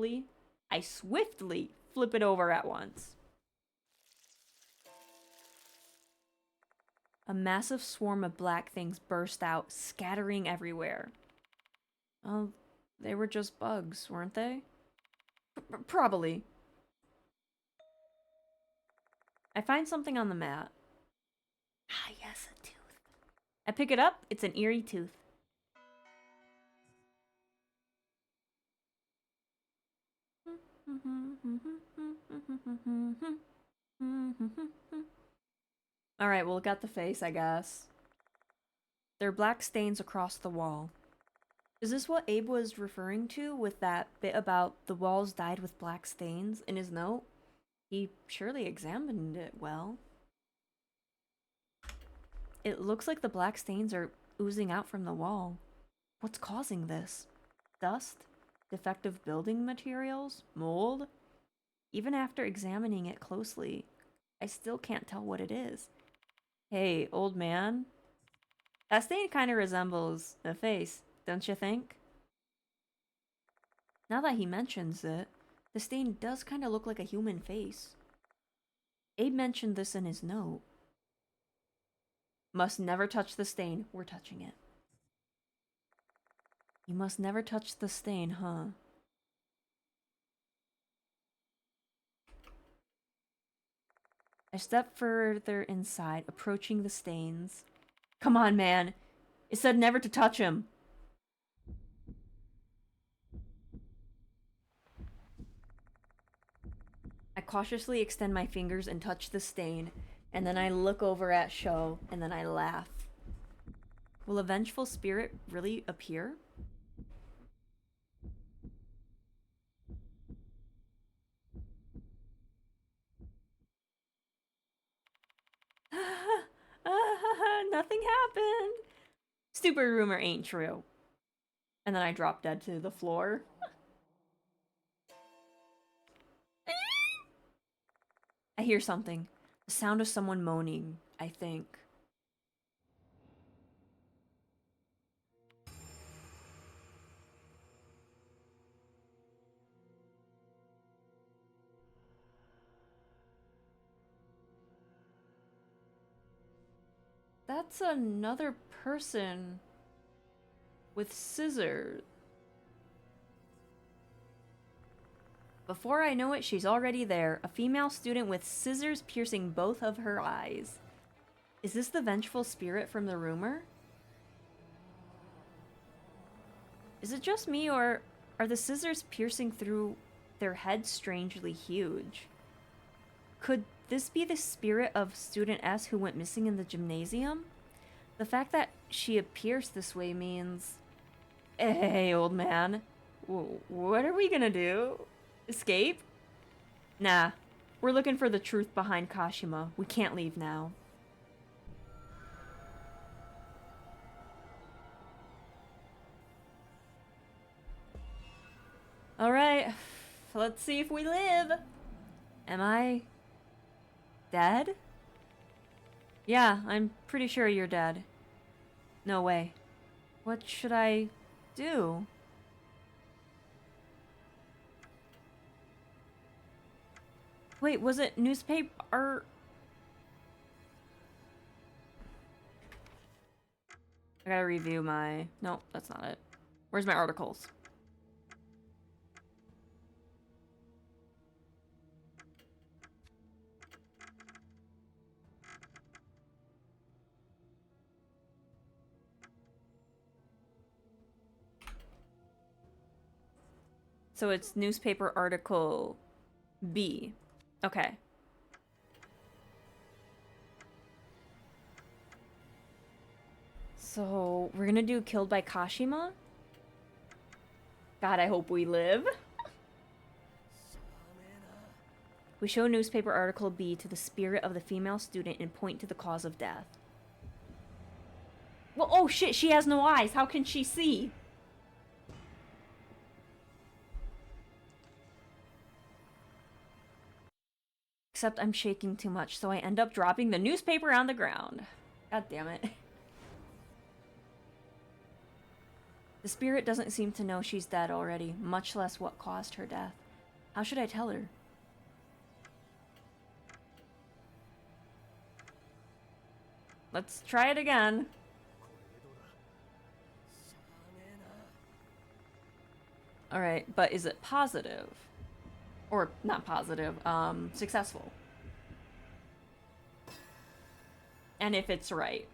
it over at once. A massive swarm of black things burst out, scattering everywhere. Oh, they were just bugs, weren't they? Probably. I find something on the mat. Ah, yes, a tooth. I pick it up. It's an eerie tooth. Alright, well, got the face, I guess. There are black stains across the wall. Is this what Abe was referring to with that bit about the walls dyed with black stains in his note? He surely examined it well. It looks like the black stains are oozing out from the wall. What's causing this? Dust? Defective building materials? Mold? Even after examining it closely, I still can't tell what it is. Hey, old man. That stain kind of resembles a face, don't you think? Now that he mentions it, the stain does kind of look like a human face. Abe mentioned this in his note. Must never touch the stain. We're touching it. You must never touch the stain, huh? I step further inside, approaching the stains. Come on, man. It said never to touch him. I cautiously extend my fingers and touch the stain, and then I look over at Sho, and then I laugh. Will a vengeful spirit really appear? Nothing happened. Stupid rumor ain't true. And then I drop dead to the floor. I hear something. The sound of someone moaning, I think. That's another person with scissors. Before I know it, she's already there. A female student with scissors piercing both of her eyes. Is this the vengeful spirit from the rumor? Is it just me, or are the scissors piercing through their heads strangely huge? Could this be the spirit of student S who went missing in the gymnasium? The fact that she appears this way means... Hey, old man. What are we gonna do? Escape? Nah. We're looking for the truth behind Kashima. We can't leave now. Alright. Let's see if we live. Am I... dead? Yeah, I'm pretty sure you're dead. No way. What should I do? Wait, was it newspaper? I gotta review my... No, that's not it. Where's my articles? So it's newspaper article B. Okay. So we're gonna do killed by Kashima? God, I hope we live. We show newspaper article B to the spirit of the female student and point to the cause of death. Well, oh shit, she has no eyes. How can she see? Except I'm shaking too much, so I end up dropping the newspaper on the ground. God damn it. The spirit doesn't seem to know she's dead already, much less what caused her death. How should I tell her? Let's try it again. Alright, but is it positive? Or not positive, successful. And if it's right.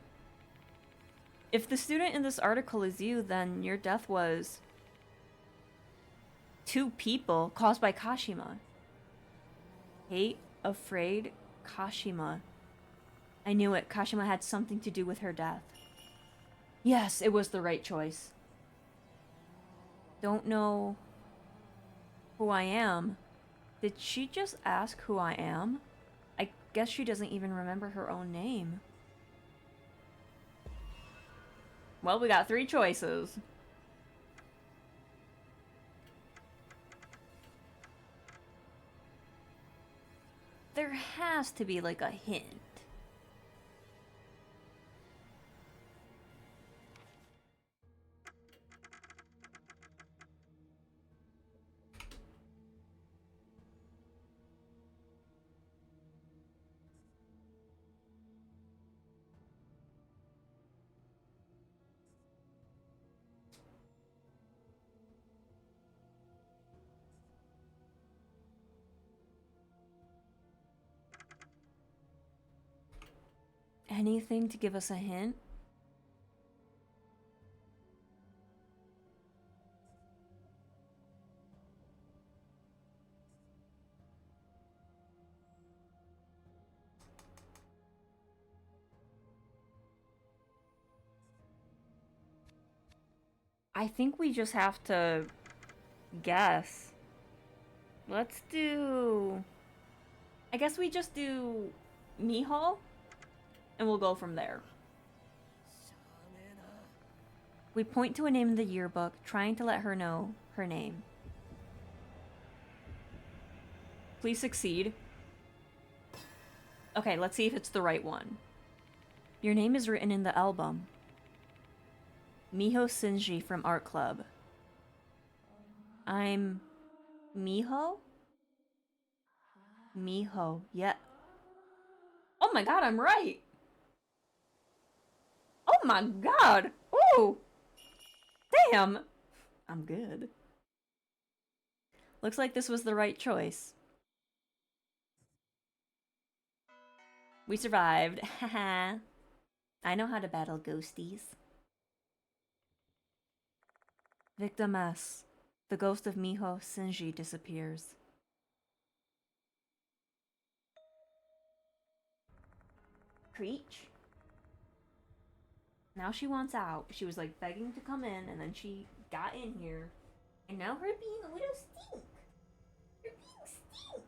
If the student in this article is you, then your death was 2 people caused by Kashima. Hate, afraid, Kashima. I knew it. Kashima had something to do with her death. Yes, it was the right choice. Don't know who I am. Did she just ask who I am? I guess she doesn't even remember her own name. Well, we got 3 choices. There has to be like a hint. Anything to give us a hint? I think we just have to guess. Let's do... I guess we just do Miho, and we'll go from there. We point to a name in the yearbook, trying to let her know her name. Please succeed. Okay, let's see if it's the right one. Your name is written in the album. Miho Shinji from Art Club. I'm... Miho? Miho, yeah. Oh my god, I'm right! Oh my god! Ooh! Damn! I'm good. Looks like this was the right choice. We survived. Haha. I know how to battle ghosties. Victim S. The ghost of Miho Shinji disappears. Creech? Now she wants out. She was like begging to come in, and then she got in here. And now her being a widow stink. You're being stink.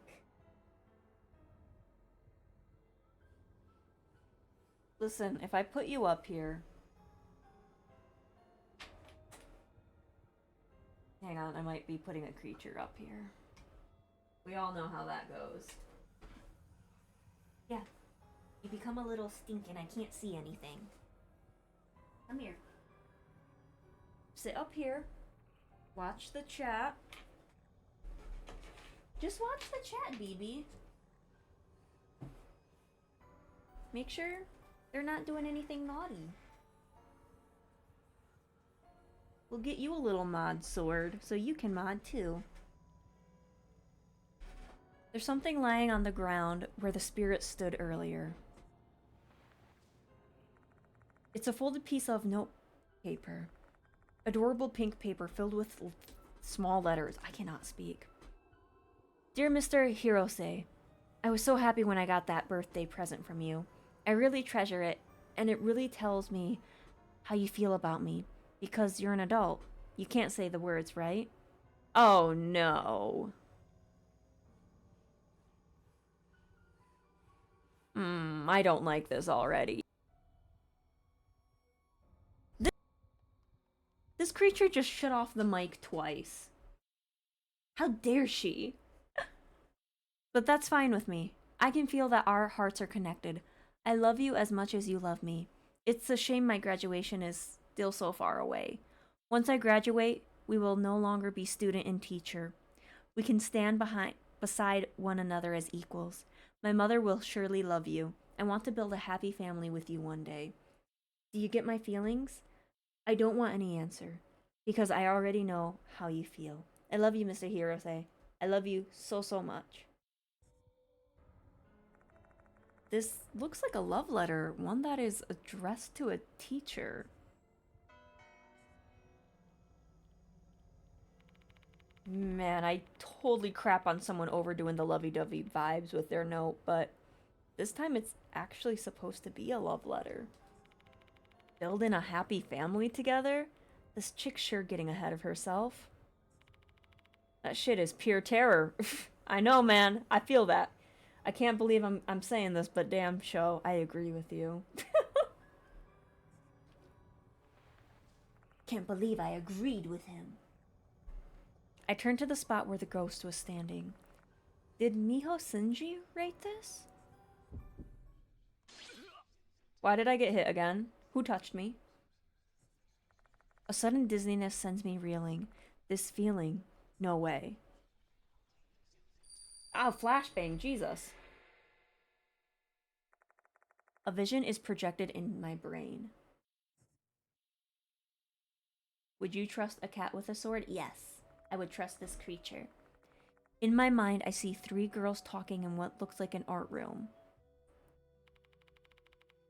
Listen, if I put you up here... Hang on, I might be putting a creature up here. We all know how that goes. Yeah. You become a little stink and I can't see anything. Come here. Sit up here. Watch the chat. Just watch the chat, BB. Make sure they're not doing anything naughty. We'll get you a little mod sword so you can mod too. There's something lying on the ground where the spirit stood earlier. It's a folded piece of note paper. Adorable pink paper filled with small letters. I cannot speak. Dear Mr. Hirose, I was so happy when I got that birthday present from you. I really treasure it, and it really tells me how you feel about me. Because you're an adult. You can't say the words, right? Oh no. I don't like this already. This creature just shut off the mic twice. How dare she? But that's fine with me. I can feel that our hearts are connected. I love you as much as you love me. It's a shame my graduation is still so far away. Once I graduate, we will no longer be student and teacher. We can stand beside one another as equals. My mother will surely love you. I want to build a happy family with you one day. Do you get my feelings? I don't want any answer, because I already know how you feel. I love you, Mr. Hirose. I love you so, so much. This looks like a love letter, one that is addressed to a teacher. Man, I totally crap on someone overdoing the lovey-dovey vibes with their note, but this time it's actually supposed to be a love letter. Building a happy family together? This chick's sure getting ahead of herself. That shit is pure terror. I know, man. I feel that. I can't believe I'm saying this, but damn show, I agree with you. Can't believe I agreed with him. I turned to the spot where the ghost was standing. Did Miho Shinji write this? Why did I get hit again? Who touched me? A sudden dizziness sends me reeling. This feeling, no way. Ow, flashbang, Jesus. A vision is projected in my brain. Would you trust a cat with a sword? Yes, I would trust this creature. In my mind, I see 3 girls talking in what looks like an art room.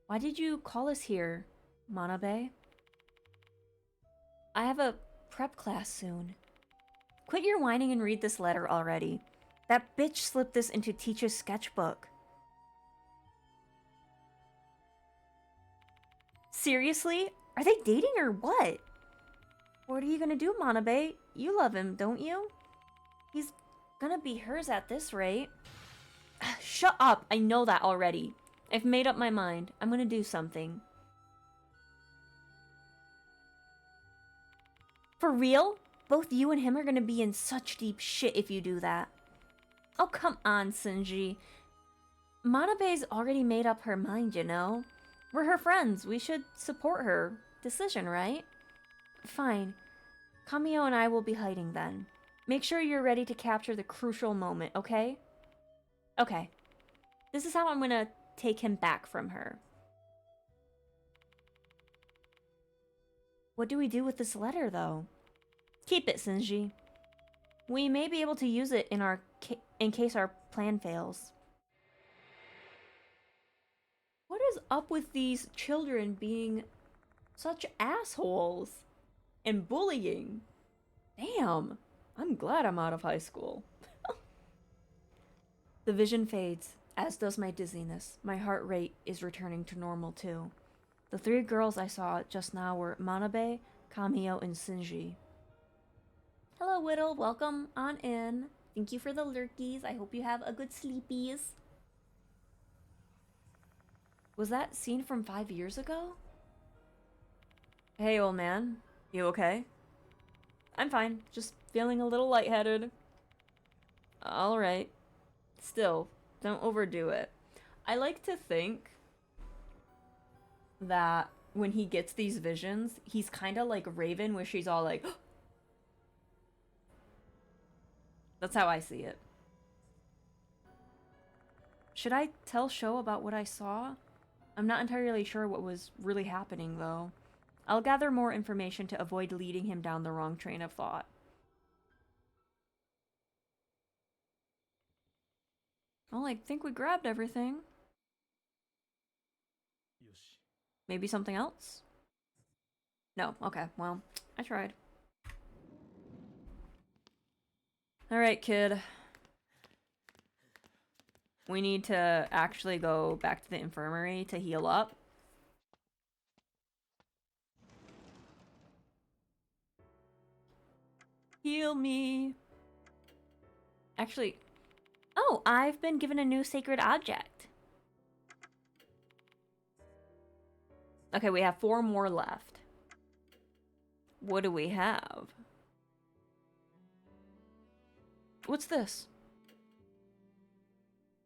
Why did you call us here, Manabe? I have a prep class soon. Quit your whining and read this letter already. That bitch slipped this into Teacher's sketchbook. Seriously? Are they dating or what? What are you gonna do, Manabe? You love him, don't you? He's gonna be hers at this rate. Shut up! I know that already. I've made up my mind. I'm gonna do something. For real? Both you and him are gonna be in such deep shit if you do that. Oh, come on, Shinji. Manabe's already made up her mind, you know? We're her friends. We should support her decision, right? Fine. Kamio and I will be hiding then. Make sure you're ready to capture the crucial moment, okay? Okay. This is how I'm gonna take him back from her. What do we do with this letter, though? Keep it, Shinji. We may be able to use it in case our plan fails. What is up with these children being such assholes and bullying? Damn, I'm glad I'm out of high school. The vision fades, as does my dizziness. My heart rate is returning to normal too. The three girls I saw just now were Manabe, Kamio, and Shinji. Hello, Whittle. Welcome on in. Thank you for the lurkies. I hope you have a good sleepies. Was that scene from 5 years ago? Hey, old man. You okay? I'm fine. Just feeling a little lightheaded. Alright. Still, don't overdo it. I like to think that when he gets these visions, he's kind of like Raven, where she's all like... That's how I see it. Should I tell Sho about what I saw? I'm not entirely sure what was really happening, though. I'll gather more information to avoid leading him down the wrong train of thought. Well, I think we grabbed everything. Maybe something else? No, okay, well, I tried. Alright, kid. We need to actually go back to the infirmary to heal up. Heal me. Actually, oh, I've been given a new sacred object. Okay, we have 4 more left. What do we have? What's this?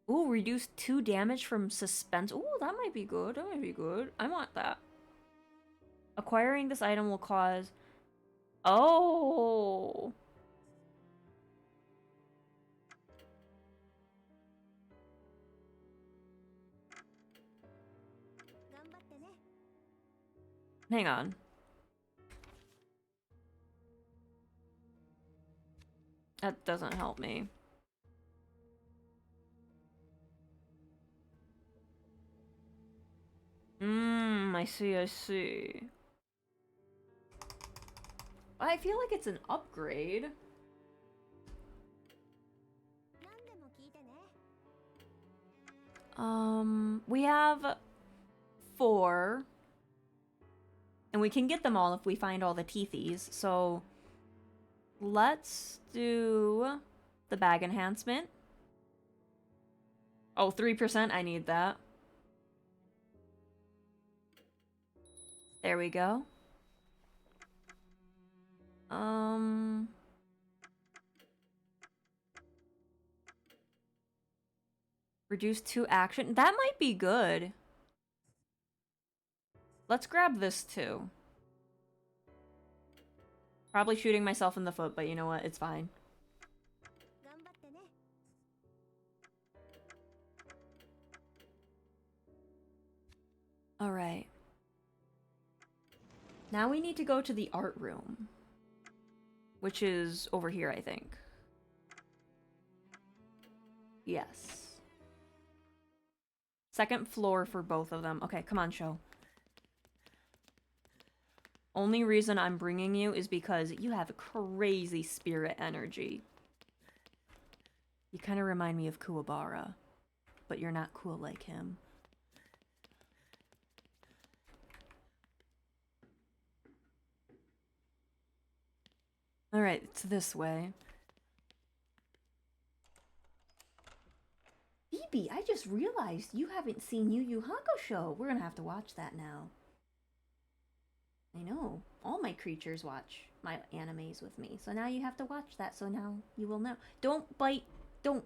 Ooh, reduce 2 damage from suspense. Ooh, that might be good. That might be good. I want that. Acquiring this item will cause... Oh! Hang on. That doesn't help me. I see, I see. I feel like it's an upgrade. We have 4. And we can get them all if we find all the teethies, so... Let's do the bag enhancement. Oh, 3%, I need that. There we go. Reduce 2 action. That might be good. Let's grab this too. Probably shooting myself in the foot, but you know what? It's fine. Alright. Now we need to go to the art room. Which is over here, I think. Yes. Second floor for both of them. Okay, come on, Sho. Only reason I'm bringing you is because you have crazy spirit energy. You kind of remind me of Kuwabara, but you're not cool like him. Alright, it's this way. Phoebe, I just realized you haven't seen Yu Yu Hakusho. We're gonna have to watch that now. I know. All my creatures watch my animes with me. So now you have to watch that, so now you will know. Don't bite. Don't.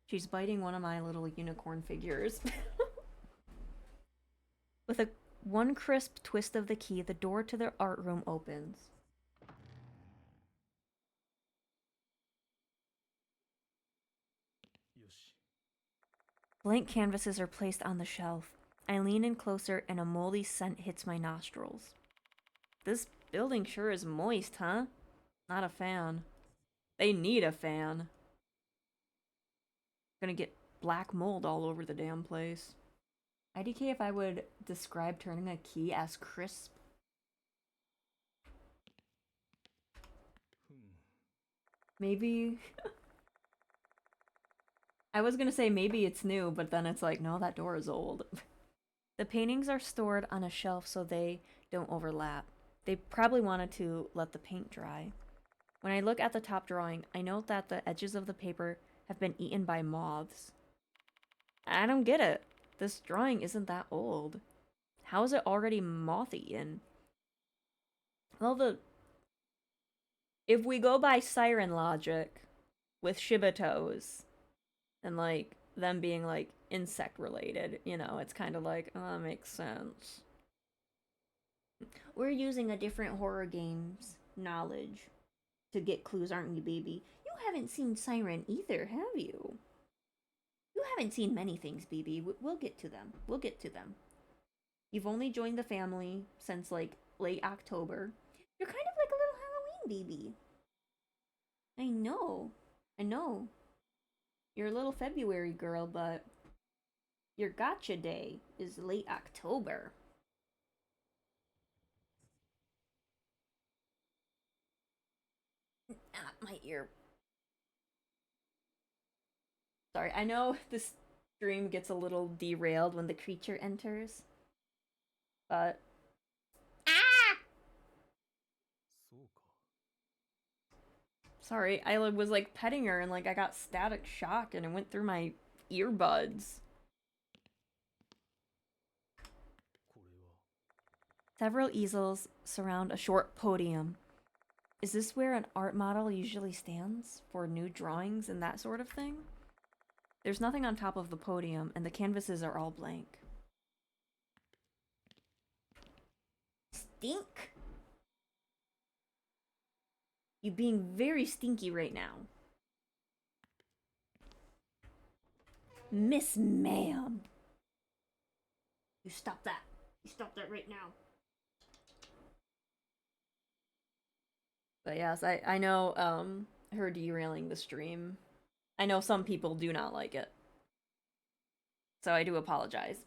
She's biting one of my little unicorn figures. With one crisp twist of the key, the door to the art room opens. Blank canvases are placed on the shelf. I lean in closer and a moldy scent hits my nostrils. This building sure is moist, huh? Not a fan. They need a fan. Gonna get black mold all over the damn place. IDK if I would describe turning a key as crisp. Maybe... I was gonna say maybe it's new, but then it's like, no, that door is old. The paintings are stored on a shelf so they don't overlap. They probably wanted to let the paint dry. When I look at the top drawing, I note that the edges of the paper have been eaten by moths. I don't get it. This drawing isn't that old. How is it already moth-eaten? Well, if we go by siren logic, with Shibato's, and, like, them being, like, insect-related, you know, it's kind of like, oh, that makes sense. We're using a different horror game's knowledge to get clues, aren't you, baby? You haven't seen Siren either, have you? You haven't seen many things, baby. We'll get to them. We'll get to them. You've only joined the family since, like, late October. You're kind of like a little Halloween baby. I know. I know. You're a little February girl, but your gotcha day is late October. Ah, my ear. Sorry, I know this stream gets a little derailed when the creature enters, but... Ah! Sorry, I was like petting her and like I got static shock and it went through my earbuds. Several easels surround a short podium. Is this where an art model usually stands for new drawings and that sort of thing? There's nothing on top of the podium and the canvases are all blank. Stink? You being very stinky right now. Miss Ma'am. You stop that. You stop that right now. But yes, I know her derailing the stream. I know some people do not like it. So I do apologize.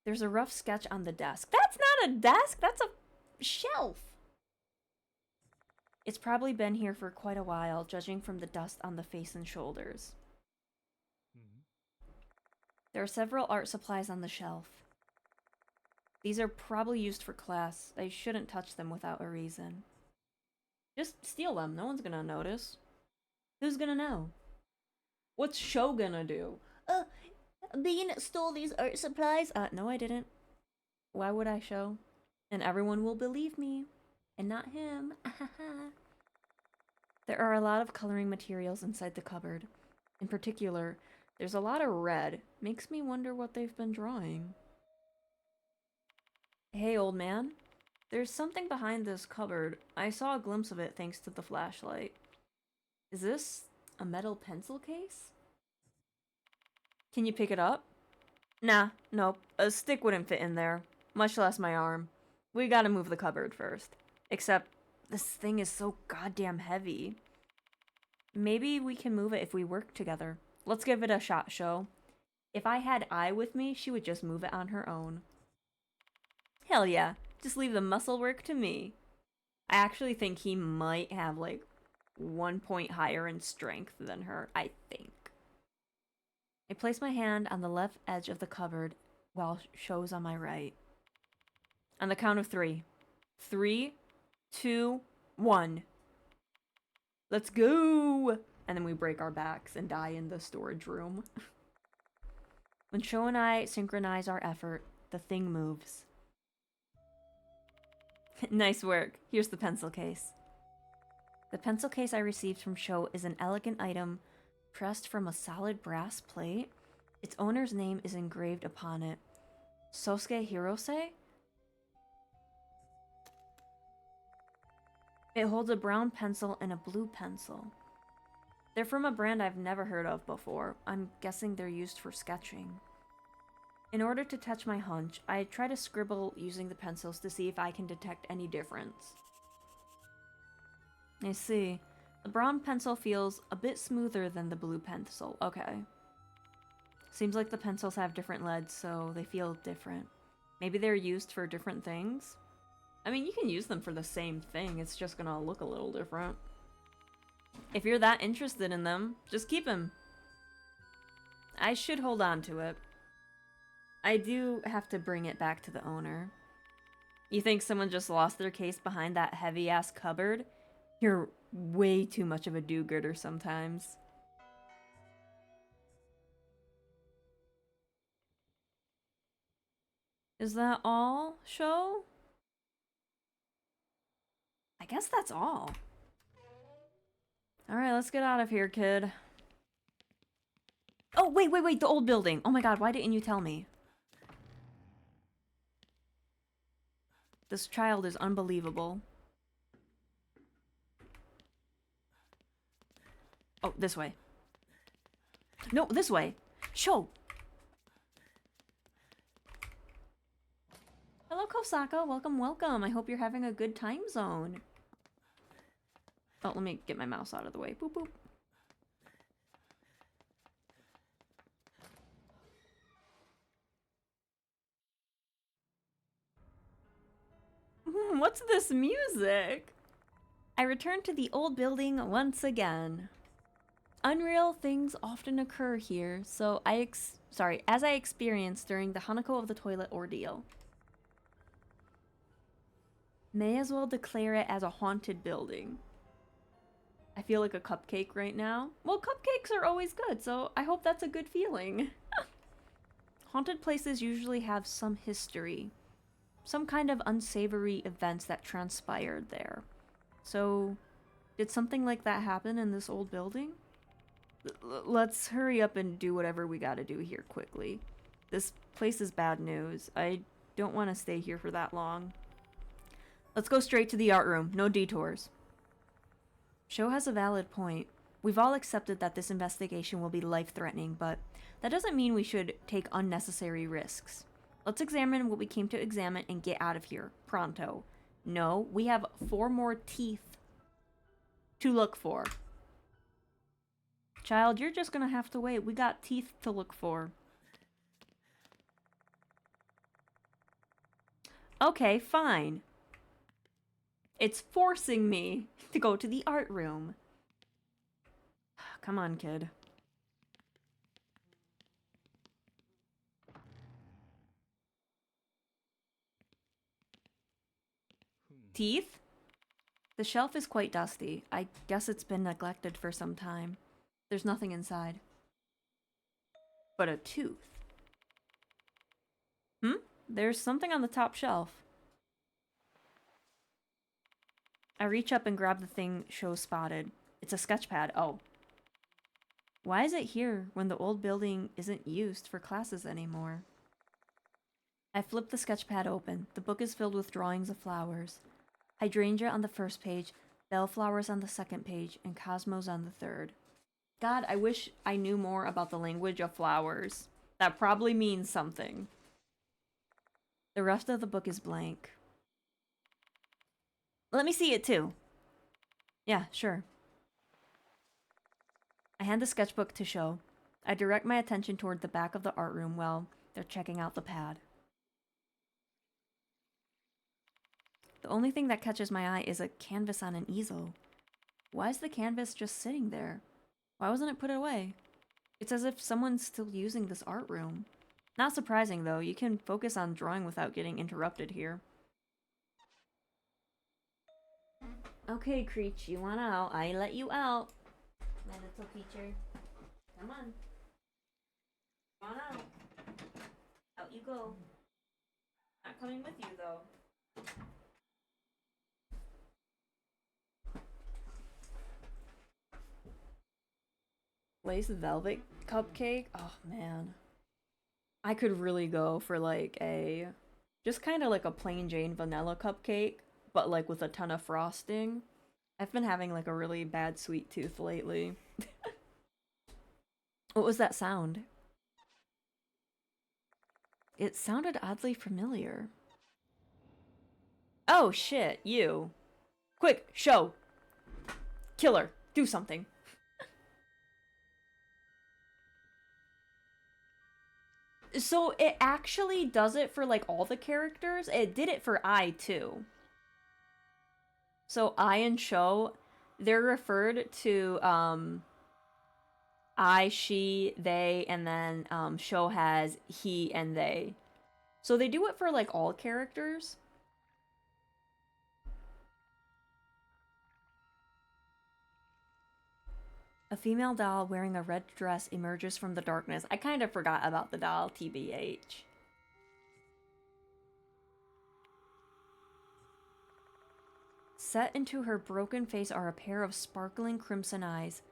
There's a rough sketch on the desk. That's not a desk, that's a shelf. It's probably been here for quite a while, judging from the dust on the face and shoulders. There are several art supplies on the shelf. These are probably used for class. I shouldn't touch them without a reason. Just steal them, no one's gonna notice. Who's gonna know? What's Sho gonna do? Bean stole these art supplies. No I didn't. Why would I show? And everyone will believe me. And not him. There are a lot of coloring materials inside the cupboard. In particular, there's a lot of red. Makes me wonder what they've been drawing. Hey, old man. There's something behind this cupboard. I saw a glimpse of it thanks to the flashlight. Is this a metal pencil case? Can you pick it up? Nah, nope. A stick wouldn't fit in there. Much less my arm. We gotta move the cupboard first. Except, this thing is so goddamn heavy. Maybe we can move it if we work together. Let's give it a shot, Sho. If I had Ai with me, she would just move it on her own. Hell yeah. Just leave the muscle work to me. I actually think he might have, like, 1 point higher in strength than her, I think. I place my hand on the left edge of the cupboard while Sho's on my right. On the count of 3. 3, 2, 1. Let's go! And then we break our backs and die in the storage room. When Sho and I synchronize our effort, the thing moves. Nice work. Here's the pencil case. The pencil case I received from Sho is an elegant item pressed from a solid brass plate. Its owner's name is engraved upon it. Sosuke Hirose? It holds a brown pencil and a blue pencil. They're from a brand I've never heard of before. I'm guessing they're used for sketching. In order to test my hunch, I try to scribble using the pencils to see if I can detect any difference. I see. The brown pencil feels a bit smoother than the blue pencil. Okay. Seems like the pencils have different leads, so they feel different. Maybe they're used for different things? I mean, you can use them for the same thing, it's just gonna look a little different. If you're that interested in them, just keep them. I should hold on to it. I do have to bring it back to the owner. You think someone just lost their case behind that heavy-ass cupboard? You're way too much of a do-gooder sometimes. Is that all, show? I guess that's all. Alright, let's get out of here, kid. Oh, wait, the old building. Oh my god, why didn't you tell me? This child is unbelievable. Oh, this way. No, this way. Show! Hello, Kosaka. Welcome, welcome. I hope you're having a good time zone. Oh, let me get my mouse out of the way. Boop, boop. What's this music? I returned to the old building once again. Unreal things often occur here, so as I experienced during the Hanako of the Toilet ordeal. May as well declare it as a haunted building. I feel like a cupcake right now. Well, cupcakes are always good, so I hope that's a good feeling. Haunted places usually have some history. Some kind of unsavory events that transpired there. So, did something like that happen in this old building? Let's hurry up and do whatever we gotta do here quickly. This place is bad news. I don't want to stay here for that long. Let's go straight to the art room. No detours. Sho has a valid point. We've all accepted that this investigation will be life-threatening, but that doesn't mean we should take unnecessary risks. Let's examine what we came to examine and get out of here. Pronto. No, we have 4 more teeth to look for. Child, you're just gonna have to wait. We got teeth to look for. Okay, fine. It's forcing me to go to the art room. Come on, kid. Teeth? The shelf is quite dusty. I guess it's been neglected for some time. There's nothing inside. But a tooth. There's something on the top shelf. I reach up and grab the thing Sho spotted. It's a sketch pad. Oh. Why is it here when the old building isn't used for classes anymore? I flip the sketch pad open. The book is filled with drawings of flowers. Hydrangea on the first page, bellflowers on the second page, and cosmos on the third. God, I wish I knew more about the language of flowers. That probably means something. The rest of the book is blank. Let me see it too. Yeah, sure. I hand the sketchbook to Sho. I direct my attention toward the back of the art room while they're checking out the pad. The only thing that catches my eye is a canvas on an easel. Why is the canvas just sitting there? Why wasn't it put away? It's as if someone's still using this art room. Not surprising though, you can focus on drawing without getting interrupted here. Okay, Creech, you want out. I let you out. My little teacher. Come on. Come on out. Out you go. Not coming with you though. Lace velvet cupcake? Oh man. I could really go for like a just kind of like a plain Jane vanilla cupcake, but like with a ton of frosting. I've been having like a really bad sweet tooth lately. What was that sound? It sounded oddly familiar. Oh shit, you. Quick, show. Killer, do something. So it actually does it for like all the characters. It did it for I too. So I and Sho, they're referred to I, she, they, and then Sho has he and they. So they do it for like all characters. A female doll wearing a red dress emerges from the darkness. I kind of forgot about the doll, TBH. Set into her broken face are a pair of sparkling crimson eyes,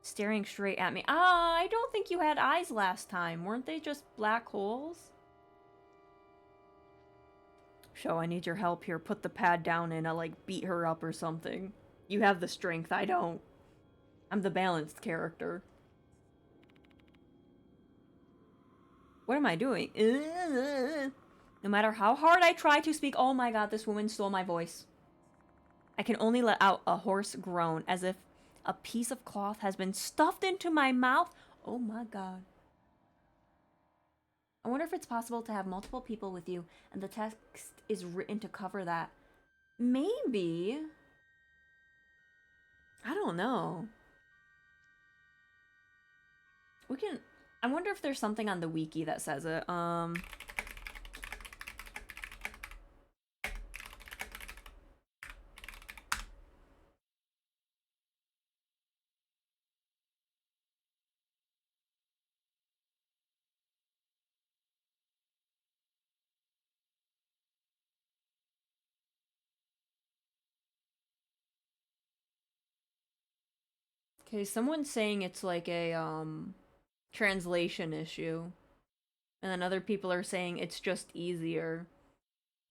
staring straight at me. Ah, I don't think you had eyes last time. Weren't they just black holes? Sho, I need your help here. Put the pad down and I'll like beat her up or something. You have the strength, I don't. I'm the balanced character. What am I doing? No matter how hard I try to speak, oh my god, this woman stole my voice. I can only let out a hoarse groan, as if a piece of cloth has been stuffed into my mouth. Oh my god. I wonder if it's possible to have multiple people with you, and the text is written to cover that. Maybe. I don't know. We can... I wonder if there's something on the wiki that says it. Okay, someone's saying it's like a, translation issue. And then other people are saying it's just easier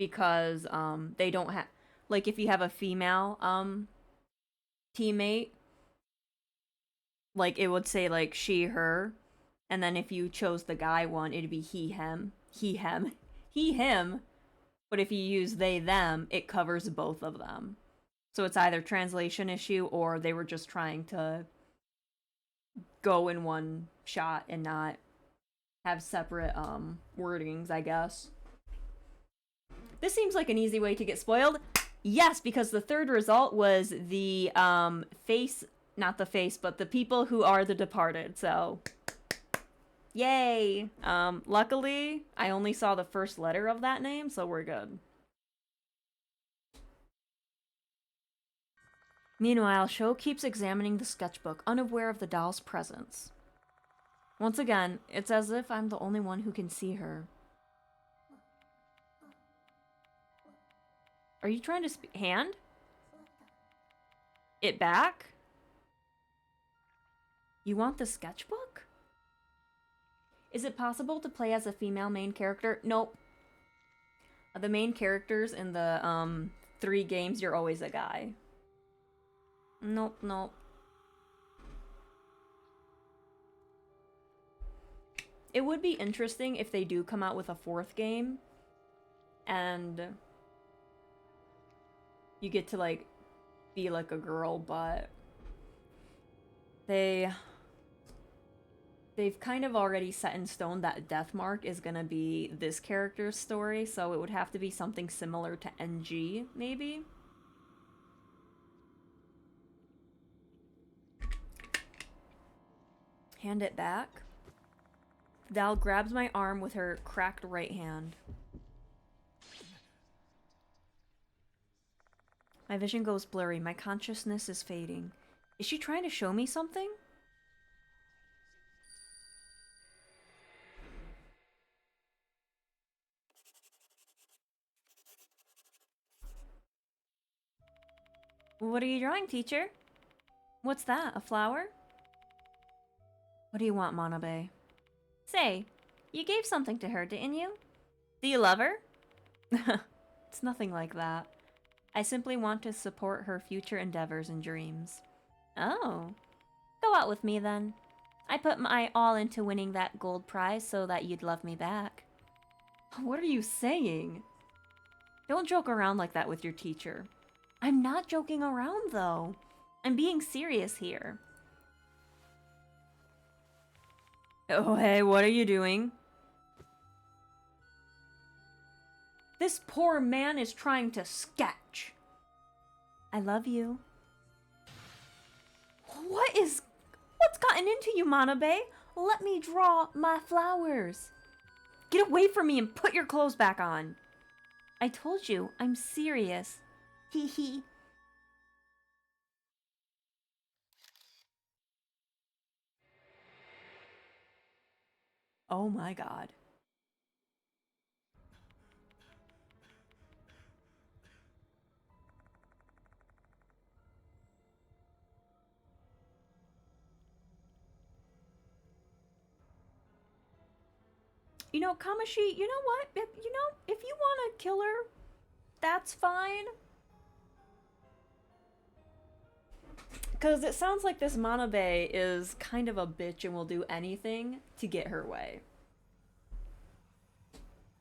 because, they don't have... Like, if you have a female, teammate, like, it would say, like, she, her. And then if you chose the guy one, it'd be he, him. He, him. He, him. But if you use they, them, it covers both of them. So it's either translation issue or they were just trying to go in one shot and not have separate wordings, I guess. This seems like an easy way to get spoiled. Yes, because the third result was the face, not the face, but the people who are the departed. So yay. Luckily, I only saw the first letter of that name, so we're good. Meanwhile, Sho keeps examining the sketchbook, unaware of the doll's presence. Once again, it's as if I'm the only one who can see her. Are you trying to hand? It back? You want the sketchbook? Is it possible to play as a female main character? Nope. The main characters in the 3 games, you're always a guy. Nope, nope. It would be interesting if they do come out with a 4th game and you get to like be like a girl, but they've kind of already set in stone that Deathmark is gonna be this character's story, so it would have to be something similar to NG, maybe? Hand it back. Dal grabs my arm with her cracked right hand. My vision goes blurry. My consciousness is fading. Is she trying to show me something? What are you drawing, teacher? What's that? A flower? What do you want, Manabe? Say, you gave something to her, didn't you? Do you love her? It's nothing like that. I simply want to support her future endeavors and dreams. Oh. Go out with me then. I put my all into winning that gold prize so that you'd love me back. What are you saying? Don't joke around like that with your teacher. I'm not joking around, though. I'm being serious here. Oh, hey, what are you doing? This poor man is trying to sketch. I love you. What's gotten into you, Manabe? Let me draw my flowers. Get away from me and put your clothes back on. I told you, I'm serious. Hee hee. Oh my god. You know, Kamashi, you know what? If you want to kill her, that's fine. Because it sounds like this Manabe is kind of a bitch and will do anything to get her way.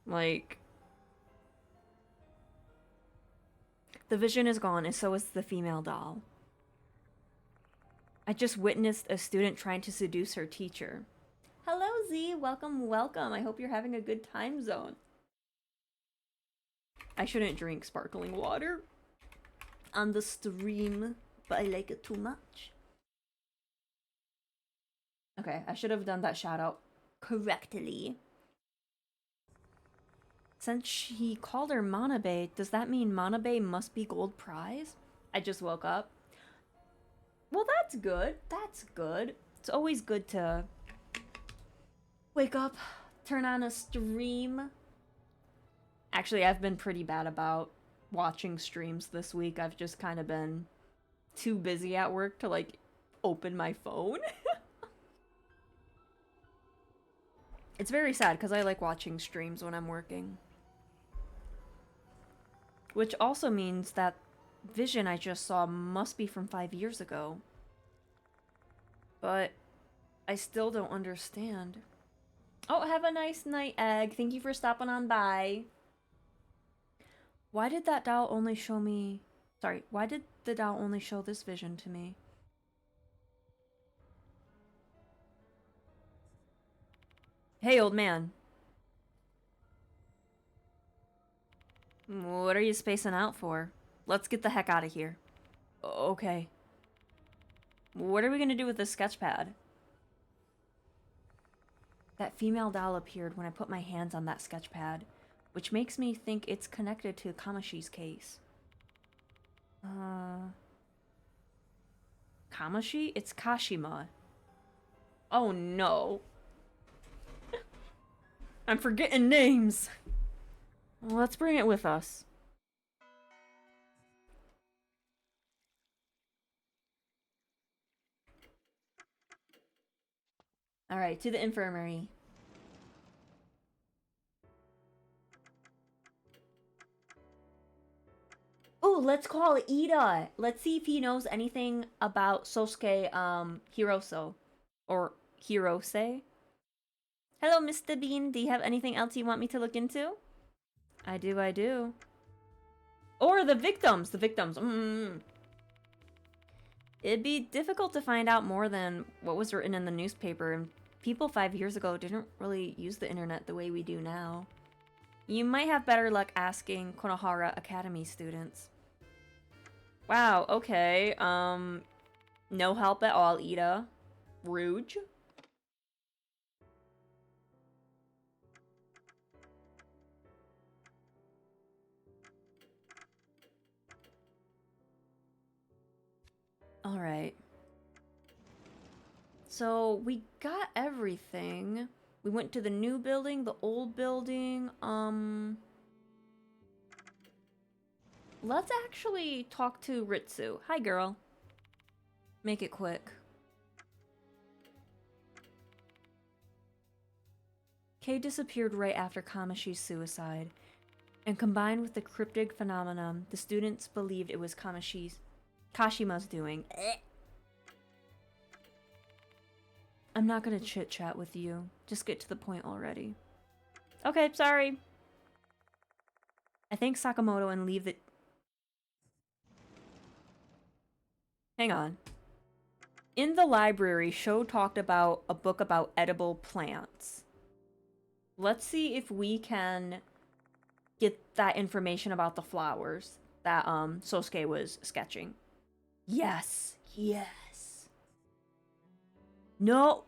Like, the vision is gone, and so is the female doll. I just witnessed a student trying to seduce her teacher. Hello, Z. Welcome, welcome. I hope you're having a good time zone. I shouldn't drink sparkling water on the stream, but I like it too much. Okay, I should have done that shout out correctly. Since he called her Manabe, does that mean Manabe must be gold prize? I just woke up. Well, that's good. That's good. It's always good to wake up, turn on a stream. Actually, I've been pretty bad about watching streams this week. I've just kind of been too busy at work to, like, open my phone. It's very sad because I like watching streams when I'm working. Which also means that vision I just saw must be from 5 years ago. But I still don't understand. Oh, have a nice night, Egg. Thank you for stopping on by. Why did that doll only show me... Sorry, why did the doll only show this vision to me? Hey, old man. What are you spacing out for? Let's get the heck out of here. Okay. What are we gonna do with this sketch pad? That female doll appeared when I put my hands on that sketch pad, which makes me think it's connected to Kamashi's case. Kamashi? It's Kashima. Oh no. I'm forgetting names. Well, let's bring it with us. Alright, to the infirmary. Oh, let's call Ida. Let's see if he knows anything about Sosuke, Hiroso. Or Hirose. Hello, Mr. Bean. Do you have anything else you want me to look into? I do. Or the victims. It'd be difficult to find out more than what was written in the newspaper, and people 5 years ago didn't really use the internet the way we do now. You might have better luck asking Konohara Academy students. Wow, okay, no help at all, Ida. Rouge? Alright. So, we got everything. We went to the new building, the old building, let's actually talk to Ritsu. Hi, girl. Make it quick. Kei disappeared right after Kamashi's suicide. And combined with the cryptic phenomenon, the students believed it was Kashima's doing. I'm not gonna chit-chat with you. Just get to the point already. Okay, sorry. I thank Sakamoto and leave the... Hang on. In the library, Sho talked about a book about edible plants. Let's see if we can get that information about the flowers that Sosuke was sketching. Yes. Yes. No.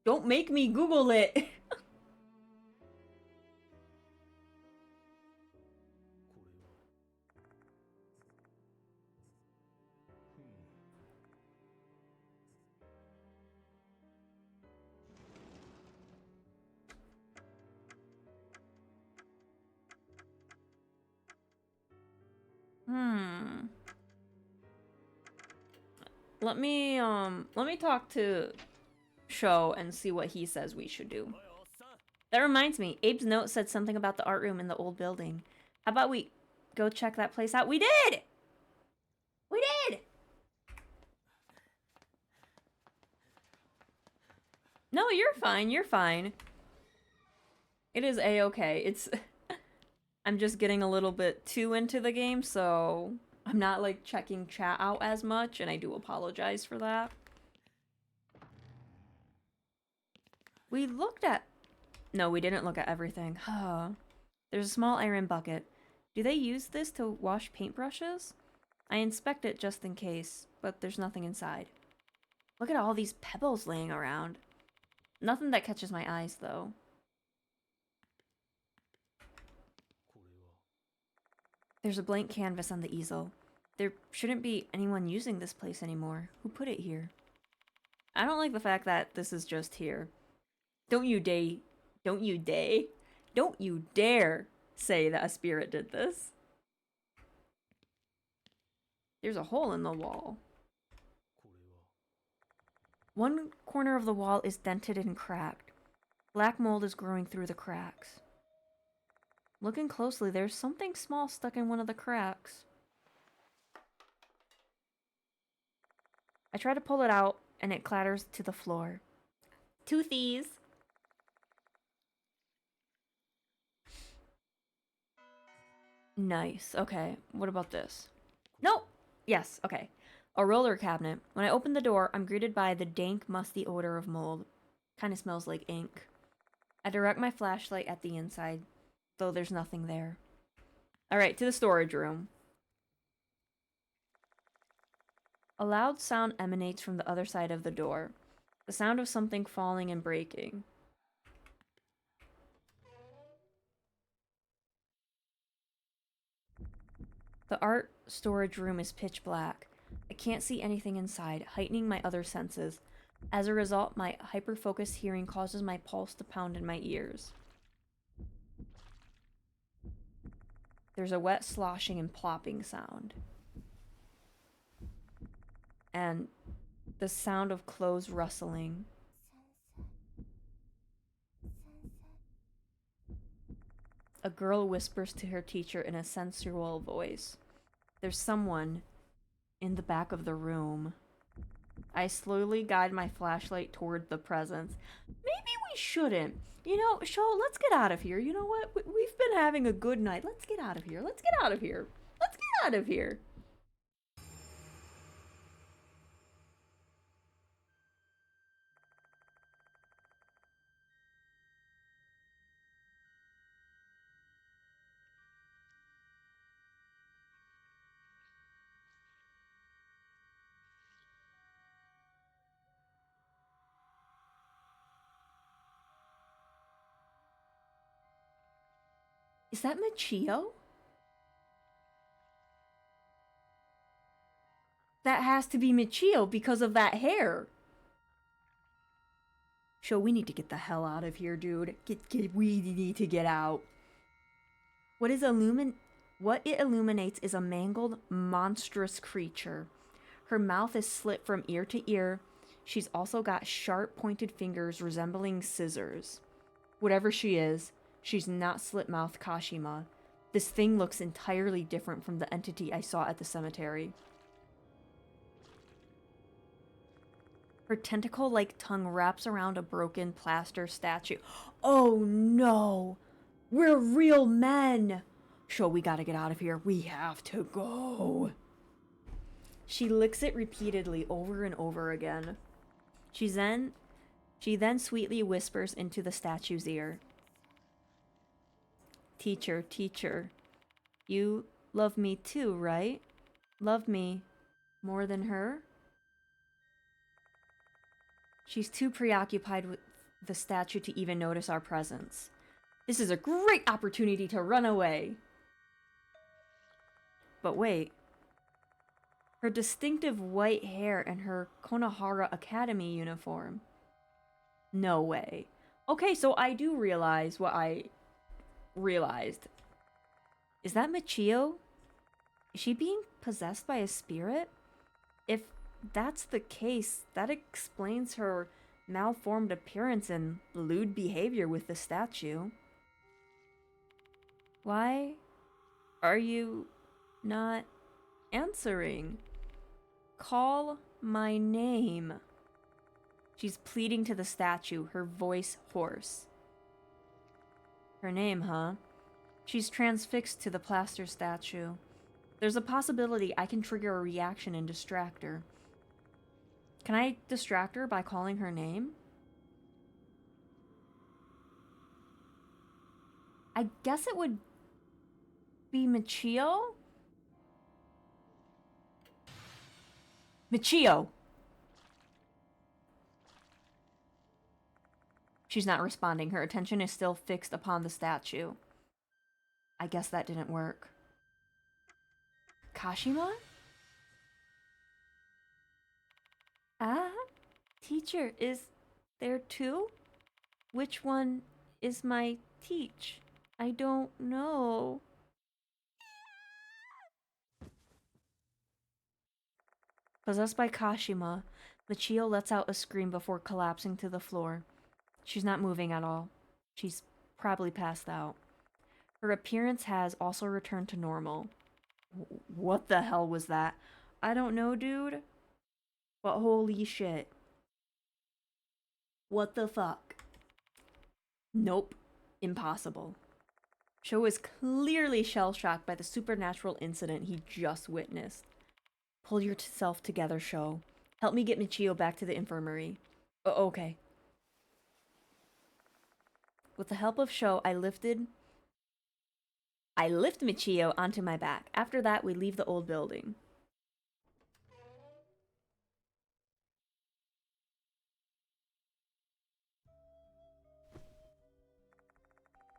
Don't make me Google it. Let me talk to Sho and see what he says we should do. That reminds me, Abe's note said something about the art room in the old building. How about we go check that place out? We did! We did! No, you're fine, you're fine. It is a-okay. It's... I'm just getting a little bit too into the game, so... I'm not, like, checking chat out as much, and I do apologize for that. We looked at... No, we didn't look at everything. There's a small iron bucket. Do they use this to wash paintbrushes? I inspect it just in case, but there's nothing inside. Look at all these pebbles laying around. Nothing that catches my eyes, though. There's a blank canvas on the easel. There shouldn't be anyone using this place anymore. Who put it here? I don't like the fact that this is just here. Don't you dare say that a spirit did this. There's a hole in the wall. One corner of the wall is dented and cracked. Black mold is growing through the cracks. Looking closely, there's something small stuck in one of the cracks. I try to pull it out, and it clatters to the floor. Toothies! Nice. Okay, what about this? Nope! Yes, okay. A roller cabinet. When I open the door, I'm greeted by the dank, musty odor of mold. Kinda smells like ink. I direct my flashlight at the inside, though there's nothing there. Alright, to the storage room. A loud sound emanates from the other side of the door. The sound of something falling and breaking. The art storage room is pitch black. I can't see anything inside, heightening my other senses. As a result, my hyper-focused hearing causes my pulse to pound in my ears. There's a wet sloshing and plopping sound. And the sound of clothes rustling. A girl whispers to her teacher in a sensual voice. There's someone in the back of the room. I slowly guide my flashlight toward the presence. Maybe we shouldn't. You know, Sho, let's get out of here. You know what? We've been having a good night. Let's get out of here. Let's get out of here. Let's get out of here. Is that Michio? That has to be Michio because of that hair. Sho, we need to get the hell out of here, dude. We need to get out. What it illuminates is a mangled, monstrous creature. Her mouth is slit from ear to ear. She's also got sharp, pointed fingers resembling scissors. Whatever she is, she's not Slitmouth Kashima. This thing looks entirely different from the entity I saw at the cemetery. Her tentacle-like tongue wraps around a broken plaster statue. Oh no! We're real men! Sho, we gotta get out of here. We have to go. She licks it repeatedly over and over again. She then sweetly whispers into the statue's ear. Teacher, teacher, you love me too, right? Love me more than her? She's too preoccupied with the statue to even notice our presence. This is a great opportunity to run away. But wait. Her distinctive white hair and her Konohara Academy uniform. No way. Okay, so I do realize what I realized. Is that Michio? Is she being possessed by a spirit? If that's the case, that explains her malformed appearance and lewd behavior with the statue. Why are you not answering? Call my name. She's pleading to the statue, her voice hoarse. Her name, huh? She's transfixed to the plaster statue. There's a possibility I can trigger a reaction and distract her. Can I distract her by calling her name? I guess it would be Michio? Michio! She's not responding. Her attention is still fixed upon the statue. I guess that didn't work. Kashima? Ah? Teacher is there too? Which one is my teach? I don't know. Possessed by Kashima, Michio lets out a scream before collapsing to the floor. She's not moving at all. She's probably passed out. Her appearance has also returned to normal. What the hell was that? I don't know, dude. But holy shit. What the fuck? Nope. Impossible. Sho is clearly shell-shocked by the supernatural incident he just witnessed. Pull yourself together, Sho. Help me get Michio back to the infirmary. Okay. With the help of Sho, I lift Michio onto my back. After that, we leave the old building.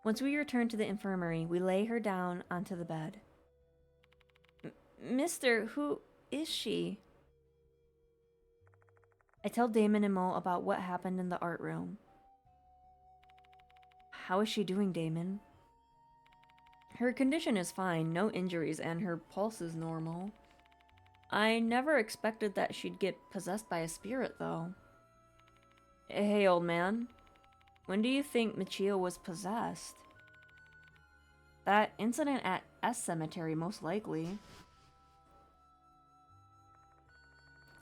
Once we return to the infirmary, we lay her down onto the bed. Mister, who is she? I tell Damon and Mo about what happened in the art room. How is she doing, Damon? Her condition is fine, no injuries, and her pulse is normal. I never expected that she'd get possessed by a spirit, though. Hey, old man. When do you think Michio was possessed? That incident at S Cemetery, most likely.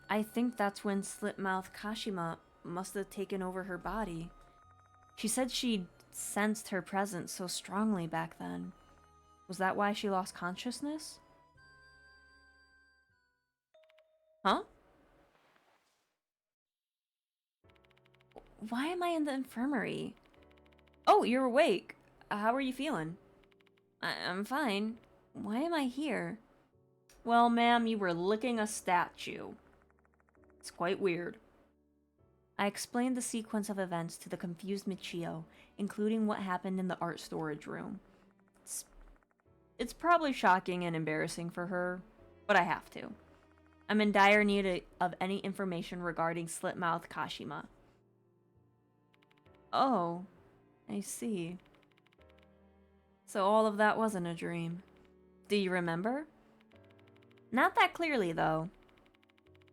I think that's when Slitmouth Kashima must have taken over her body. She said she'd sensed her presence so strongly back then. Was that why she lost consciousness? Huh? Why am I in the infirmary? Oh, you're awake. How are you feeling? I'm fine. Why am I here? Well, ma'am, you were licking a statue. It's quite weird. I explained the sequence of events to the confused Michio, including what happened in the art storage room. It's probably shocking and embarrassing for her, but I have to. I'm in dire need of any information regarding Slitmouth Kashima. Oh, I see. So all of that wasn't a dream. Do you remember? Not that clearly, though.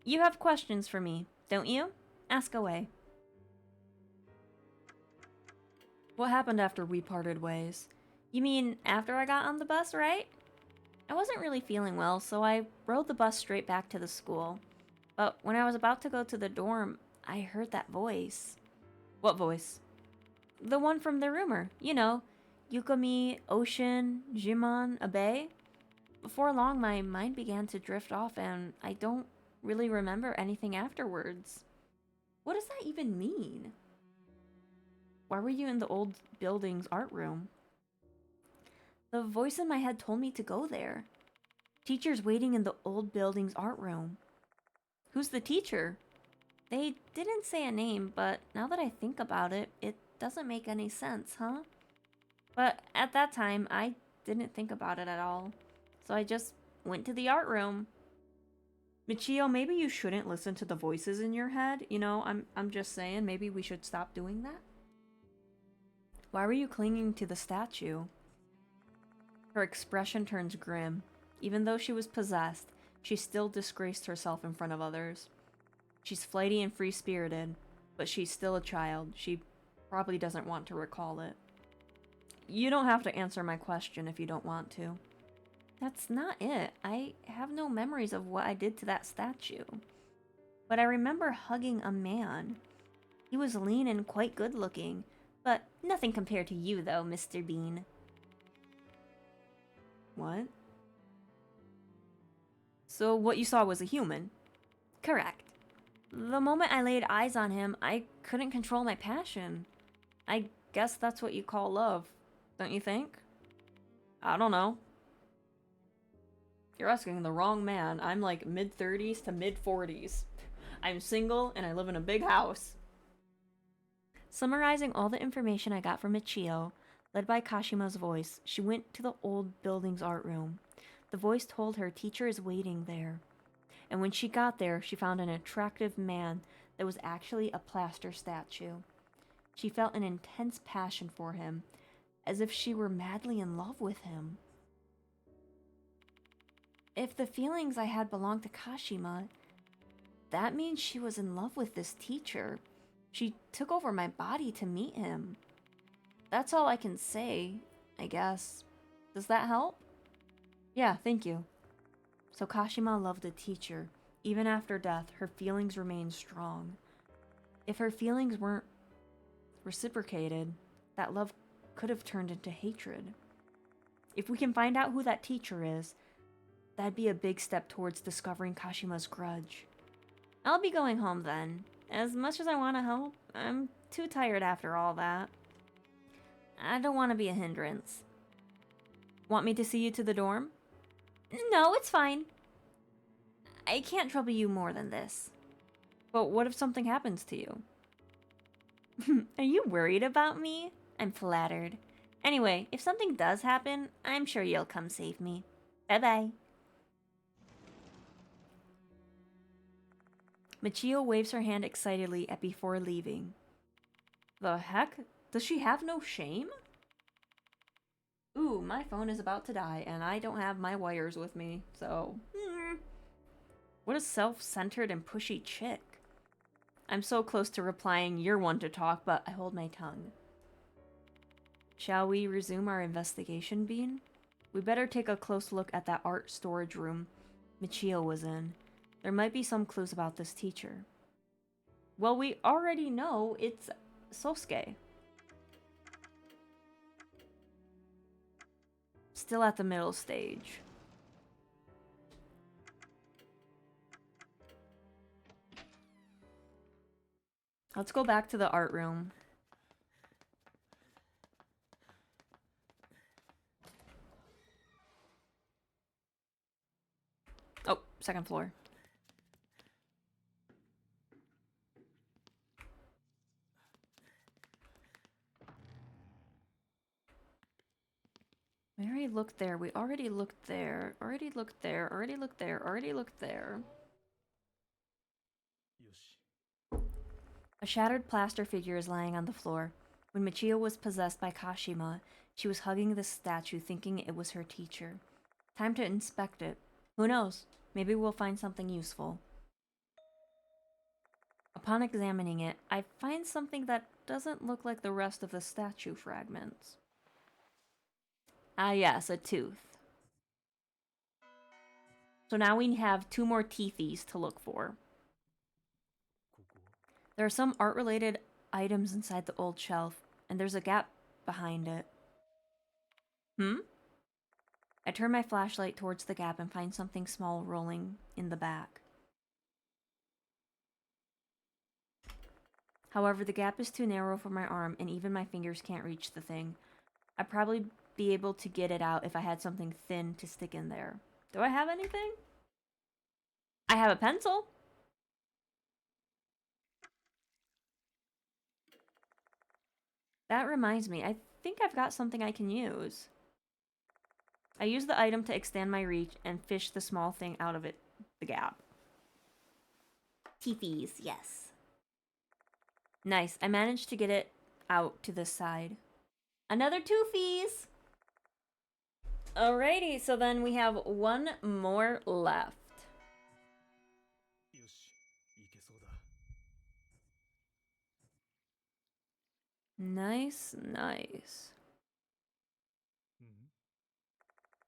You have questions for me, don't you? Ask away. What happened after we parted ways? You mean after I got on the bus, right? I wasn't really feeling well, so I rode the bus straight back to the school. But when I was about to go to the dorm, I heard that voice. What voice? The one from the rumor. You know, Yukami, Ocean, Jimon, Abe. Before long, my mind began to drift off, and I don't really remember anything afterwards. What does that even mean? Why were you in the old building's art room? The voice in my head told me to go there. Teacher's waiting in the old building's art room. Who's the teacher? They didn't say a name, but now that I think about it, it doesn't make any sense, huh? But at that time, I didn't think about it at all. So I just went to the art room. Michio, maybe you shouldn't listen to the voices in your head. You know, I'm just saying, maybe we should stop doing that. Why were you clinging to the statue? Her expression turns grim. Even though she was possessed, she still disgraced herself in front of others. She's flighty and free-spirited, but she's still a child. She probably doesn't want to recall it. You don't have to answer my question if you don't want to. That's not it. I have no memories of what I did to that statue. But I remember hugging a man. He was lean and quite good-looking, but nothing compared to you, though, Mr. Bean. What? So what you saw was a human? Correct. The moment I laid eyes on him, I couldn't control my passion. I guess that's what you call love, don't you think? I don't know. You're asking the wrong man. I'm like mid-30s to mid-40s. I'm single and I live in a big house. Summarizing all the information I got from Michio, led by Kashima's voice, she went to the old building's art room. The voice told her teacher is waiting there. And when she got there, she found an attractive man that was actually a plaster statue. She felt an intense passion for him, as if she were madly in love with him. If the feelings I had belonged to Kashima, that means she was in love with this teacher. She took over my body to meet him. That's all I can say, I guess. Does that help? Yeah, thank you. So Kashima loved the teacher. Even after death, her feelings remained strong. If her feelings weren't reciprocated, that love could have turned into hatred. If we can find out who that teacher is, that'd be a big step towards discovering Kashima's grudge. I'll be going home then. As much as I want to help, I'm too tired after all that. I don't want to be a hindrance. Want me to see you to the dorm? No, it's fine. I can't trouble you more than this. But what if something happens to you? Are you worried about me? I'm flattered. Anyway, if something does happen, I'm sure you'll come save me. Bye-bye. Michio waves her hand excitedly before leaving. The heck? Does she have no shame? Ooh, my phone is about to die, and I don't have my wires with me, so... What a self-centered and pushy chick. I'm so close to replying, you're one to talk, but I hold my tongue. Shall we resume our investigation, Bean? We better take a close look at that art storage room Michio was in. There might be some clues about this teacher. Well, we already know it's Sosuke. Still at the middle stage. Let's go back to the art room. Oh, second floor. We already looked there. We already looked there. Already looked there. Already looked there. Already looked there. A shattered plaster figure is lying on the floor. When Michio was possessed by Kashima, she was hugging the statue thinking it was her teacher. Time to inspect it. Who knows? Maybe we'll find something useful. Upon examining it, I find something that doesn't look like the rest of the statue fragments. Ah yes, a tooth. So now we have 2 more teethies to look for. There are some art-related items inside the old shelf, and there's a gap behind it. I turn my flashlight towards the gap and find something small rolling in the back. However, the gap is too narrow for my arm, and even my fingers can't reach the thing. I'd probably be able to get it out if I had something thin to stick in there. Do I have anything? I have a pencil. That reminds me, I think I've got something I can use. I use the item to extend my reach and fish the small thing out of the gap. Teefies, yes. Nice, I managed to get it out to this side. Another toofies! Alrighty, so then we have 1 more left. Nice, nice.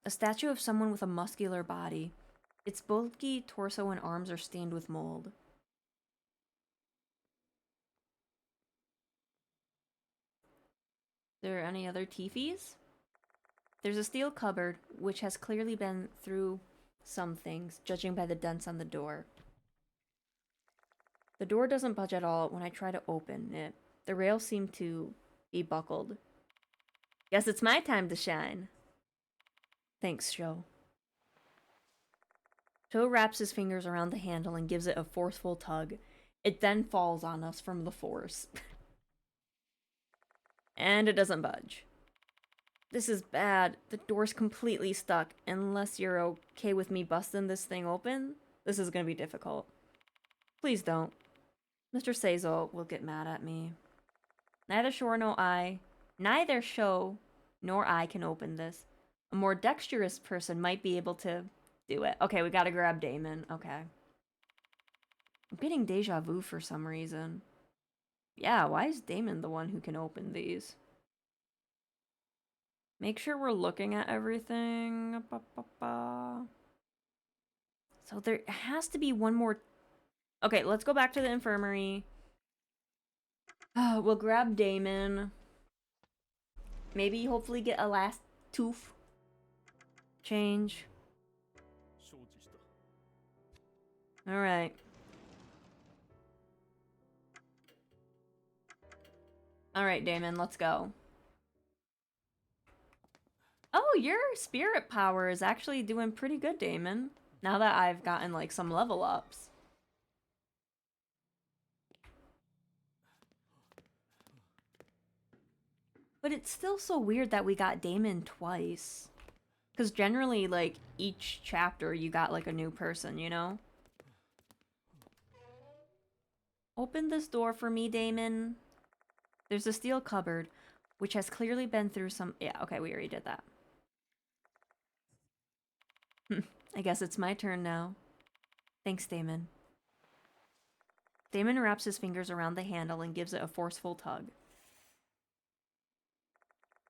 A statue of someone with a muscular body. Its bulky torso and arms are stained with mold. There any other teefies? There's a steel cupboard, which has clearly been through some things, judging by the dents on the door. The door doesn't budge at all when I try to open it. The rails seem to be buckled. Guess it's my time to shine. Thanks, Sho. Sho wraps his fingers around the handle and gives it a forceful tug. It then falls on us from the force. And it doesn't budge. This is bad. The door's completely stuck. Unless you're okay with me busting this thing open, this is gonna be difficult. Please don't. Mr. Seizo will get mad at me. Neither Sho nor I can open this. A more dexterous person might be able to do it. Okay, we gotta grab Damon. Okay. I'm getting deja vu for some reason. Yeah, why is Damon the one who can open these? Make sure we're looking at everything. So there has to be 1 more. Okay, let's go back to the infirmary. We'll grab Damon. Maybe hopefully get a last tooth. Change. Alright. Alright, Damon, let's go. Oh, your spirit power is actually doing pretty good, Damon. Now that I've gotten, like, some level ups. But it's still so weird that we got Damon twice. Because generally, like, each chapter you got, like, a new person, you know? Open this door for me, Damon. There's a steel cupboard, which has clearly been through some... Yeah, okay, we already did that. I guess it's my turn now. Thanks, Damon. Damon wraps his fingers around the handle and gives it a forceful tug.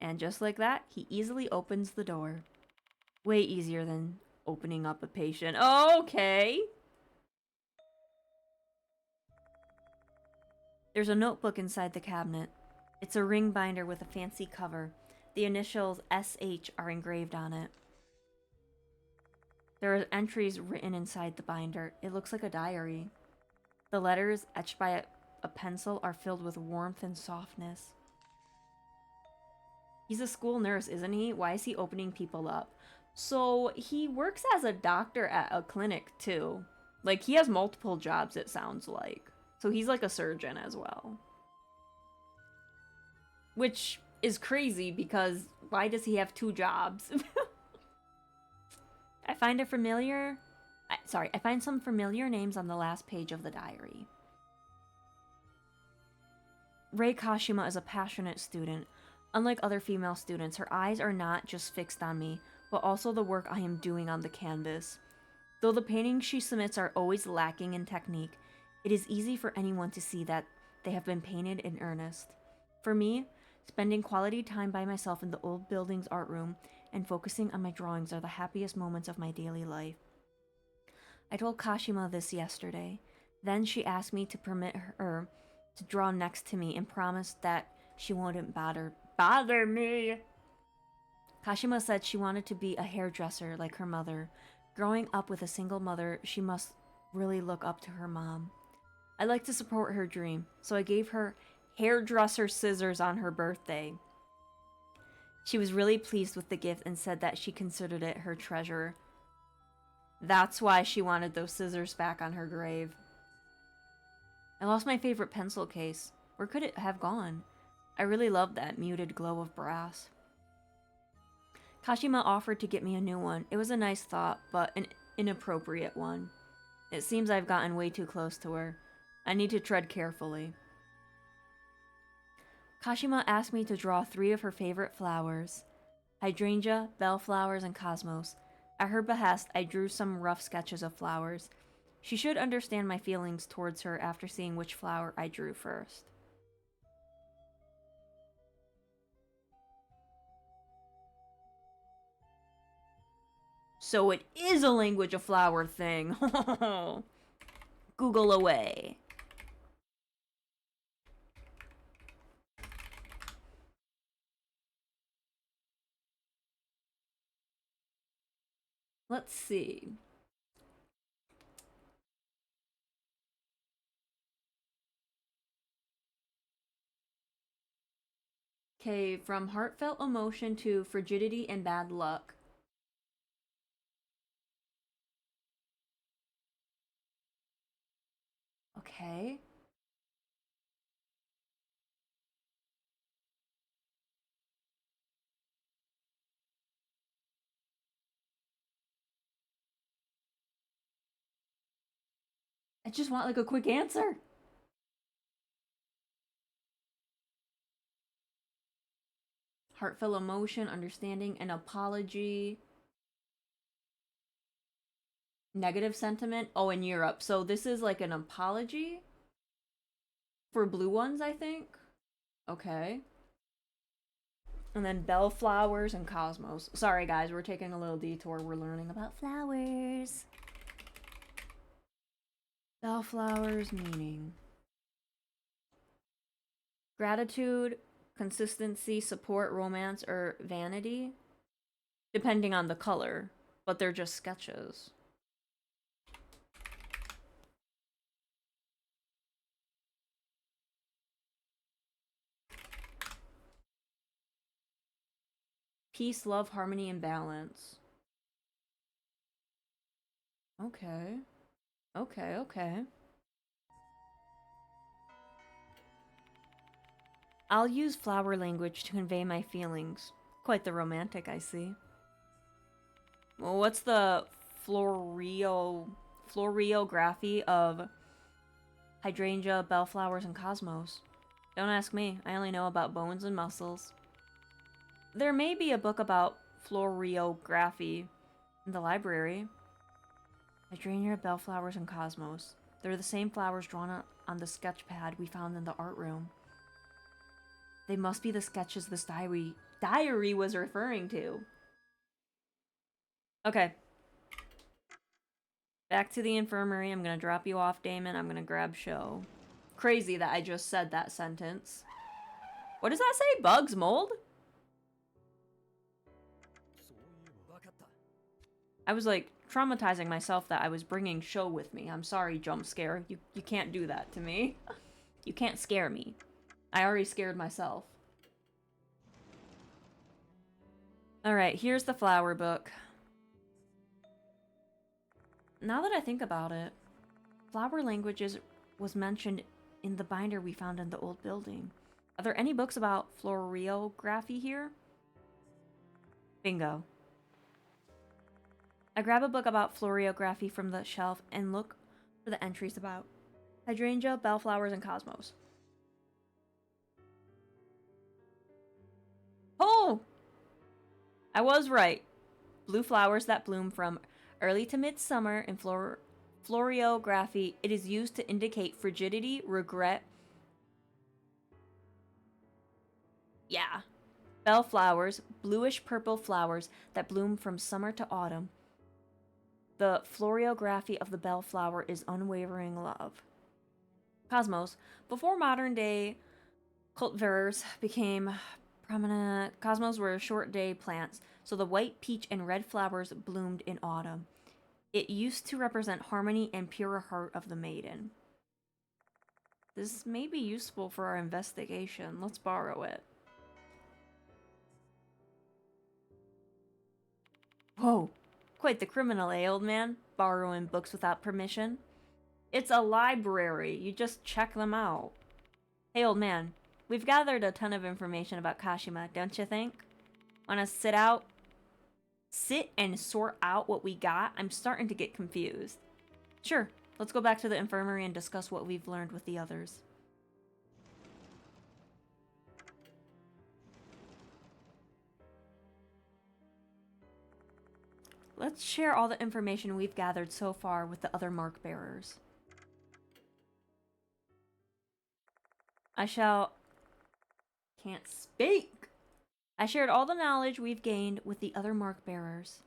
And just like that, he easily opens the door. Way easier than opening up a patient. Okay! There's a notebook inside the cabinet. It's a ring binder with a fancy cover. The initials SH are engraved on it. There are entries written inside the binder. It looks like a diary. The letters, etched by a pencil, are filled with warmth and softness. He's a school nurse, isn't he? Why is he opening people up? So, he works as a doctor at a clinic, too. Like, he has multiple jobs, it sounds like. So he's like a surgeon as well. Which is crazy, because why does he have 2 jobs? I find some familiar names on the last page of the diary. Rei Kashima is a passionate student. Unlike other female students, her eyes are not just fixed on me, but also the work I am doing on the canvas. Though the paintings she submits are always lacking in technique, It is easy for anyone to see that they have been painted in earnest. For me, spending quality time by myself in the old building's art room and focusing on my drawings are the happiest moments of my daily life. I told Kashima this yesterday. Then she asked me to permit her to draw next to me and promised that she wouldn't bother me. Kashima said she wanted to be a hairdresser like her mother. Growing up with a single mother, she must really look up to her mom. I'd like to support her dream, so I gave her hairdresser scissors on her birthday. She was really pleased with the gift and said that she considered it her treasure. That's why she wanted those scissors back on her grave. I lost my favorite pencil case. Where could it have gone? I really loved that muted glow of brass. Kashima offered to get me a new one. It was a nice thought, but an inappropriate one. It seems I've gotten way too close to her. I need to tread carefully. Kashima asked me to draw 3 of her favorite flowers: hydrangea, bellflowers, and cosmos. At her behest, I drew some rough sketches of flowers. She should understand my feelings towards her after seeing which flower I drew first. So it is a language of flower thing. Google away. Let's see. Okay, from heartfelt emotion to frigidity and bad luck. Okay. I just want like a quick answer. Heartfelt emotion, understanding, and apology. Negative sentiment. Oh, in Europe. So this is like an apology for blue ones, I think. Okay. And then bellflowers and cosmos. Sorry, guys, we're taking a little detour. We're learning about flowers. Bellflowers meaning gratitude, consistency, support, romance, or vanity, depending on the color, but they're just sketches. Peace, love, harmony, and balance. Okay. Okay. I'll use flower language to convey my feelings. Quite the romantic, I see. Well, what's the floriography of hydrangea, bellflowers, and cosmos? Don't ask me. I only know about bones and muscles. There may be a book about floriography in the library. Hydrangea, bellflowers, and cosmos. They're the same flowers drawn on the sketch pad we found in the art room. They must be the sketches this diary was referring to. Okay. Back to the infirmary. I'm gonna drop you off, Damon. I'm gonna grab Show. Crazy that I just said that sentence. What does that say? Bugs, mold? I was like traumatizing myself that I was bringing Show with me. I'm sorry, jump scare. You can't do that to me. You can't scare me. I already scared myself. Alright, here's the flower book. Now that I think about it, flower languages was mentioned in the binder we found in the old building. Are there any books about floriography here? Bingo. I grab a book about floriography from the shelf and look for the entries about hydrangea, bellflowers, and cosmos. Oh! I was right. Blue flowers that bloom from early to midsummer in Floriography, it is used to indicate frigidity, regret. Yeah. Bellflowers, bluish purple flowers that bloom from summer to autumn. The floriography of the bellflower is unwavering love. Cosmos. Before modern day cultivars became prominent, cosmos were short day plants, so the white, peach, and red flowers bloomed in autumn. It used to represent harmony and pure heart of the maiden. This may be useful for our investigation. Let's borrow it. Whoa, quite the criminal, eh, old man? Borrowing books without permission. It's a library. You just check them out. Hey, old man, we've gathered a ton of information about Kashima, don't you think? Wanna sit and sort out what we got? I'm starting to get confused. Sure, let's go back to the infirmary and discuss what we've learned with the others. Let's share all the information we've gathered so far with the other mark bearers. Can't speak! I shared all the knowledge we've gained with the other mark bearers.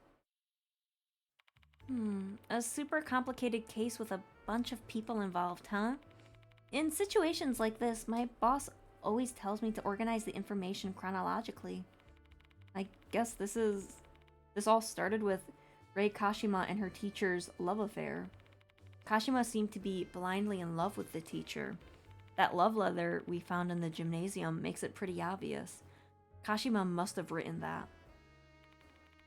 A super complicated case with a bunch of people involved, huh? In situations like this, my boss always tells me to organize the information chronologically. I guess this all started with Rei Kashima and her teacher's love affair. Kashima seemed to be blindly in love with the teacher. That love letter we found in the gymnasium makes it pretty obvious. Kashima must have written that.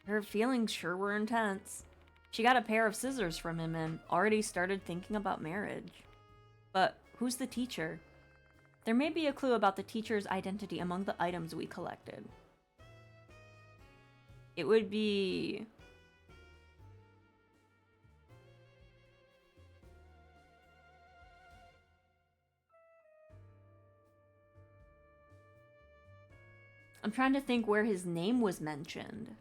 Her feelings sure were intense. She got a pair of scissors from him and already started thinking about marriage. But who's the teacher? There may be a clue about the teacher's identity among the items we collected. It would be... I'm trying to think where his name was mentioned.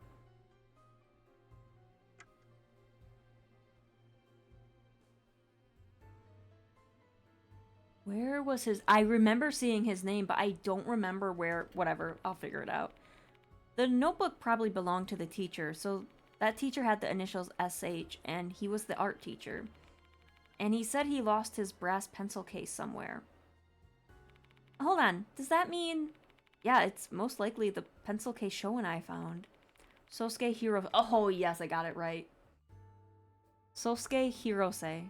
Where was his... I remember seeing his name, but I don't remember where... Whatever, I'll figure it out. The notebook probably belonged to the teacher, so that teacher had the initials SH, and he was the art teacher. And he said he lost his brass pencil case somewhere. Hold on, does that mean... Yeah, it's most likely the pencil case Sho and I found. Sosuke Hiro... Oh, yes, I got it right. Sosuke Hirose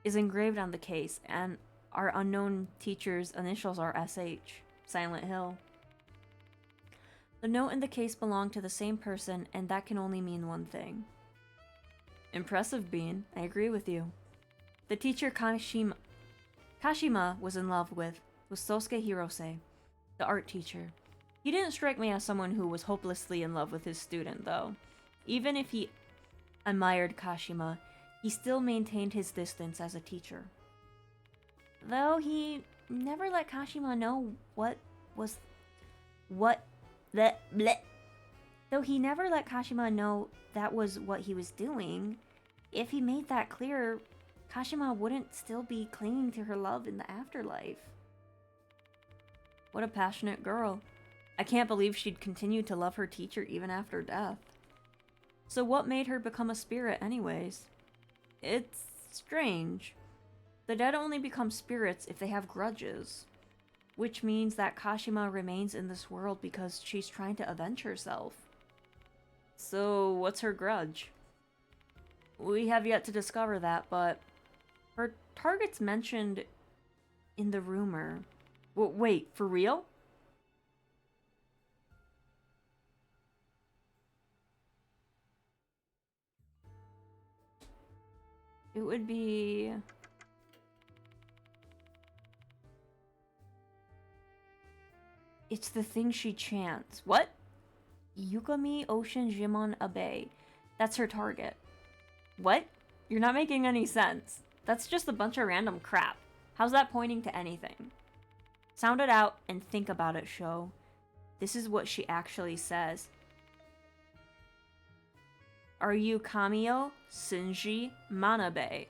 is engraved on the case, and our unknown teacher's initials are SH. Silent Hill. The note in the case belonged to the same person, and that can only mean one thing. Impressive, Bean. I agree with you. The teacher Kashima was in love with was Sosuke Hirose, the art teacher. He didn't strike me as someone who was hopelessly in love with his student, though. Even if he admired Kashima, he still maintained his distance as a teacher. Though he never let Kashima know Though he never let Kashima know that was what he was doing, if he made that clear, Kashima wouldn't still be clinging to her love in the afterlife. What a passionate girl. I can't believe she'd continue to love her teacher even after death. So what made her become a spirit anyways? It's strange. The dead only become spirits if they have grudges. Which means that Kashima remains in this world because she's trying to avenge herself. So what's her grudge? We have yet to discover that, but her target's mentioned in the rumor. Wait, for real? It would be... It's the thing she chants. What? Yukami Ocean Jimon Abe. That's her target. What? You're not making any sense. That's just a bunch of random crap. How's that pointing to anything? Sound it out and think about it, Sho. This is what she actually says. Are you Kamio Shinji Manabe?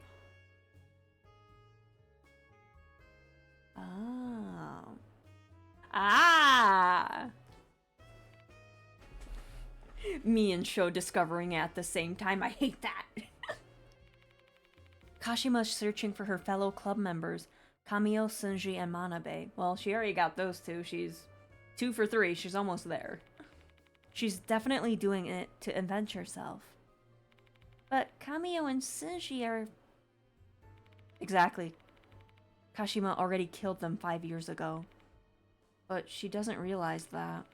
Oh. Ah! Me and Sho discovering at the same time. I hate that. Kashima's searching for her fellow club members, Kamio, Sunji, and Manabe. Well, she already got those two. She's 2 for 3. She's almost there. She's definitely doing it to avenge herself. But Kamio and Sunji are... Exactly. Kashima already killed them 5 years ago. But she doesn't realize that.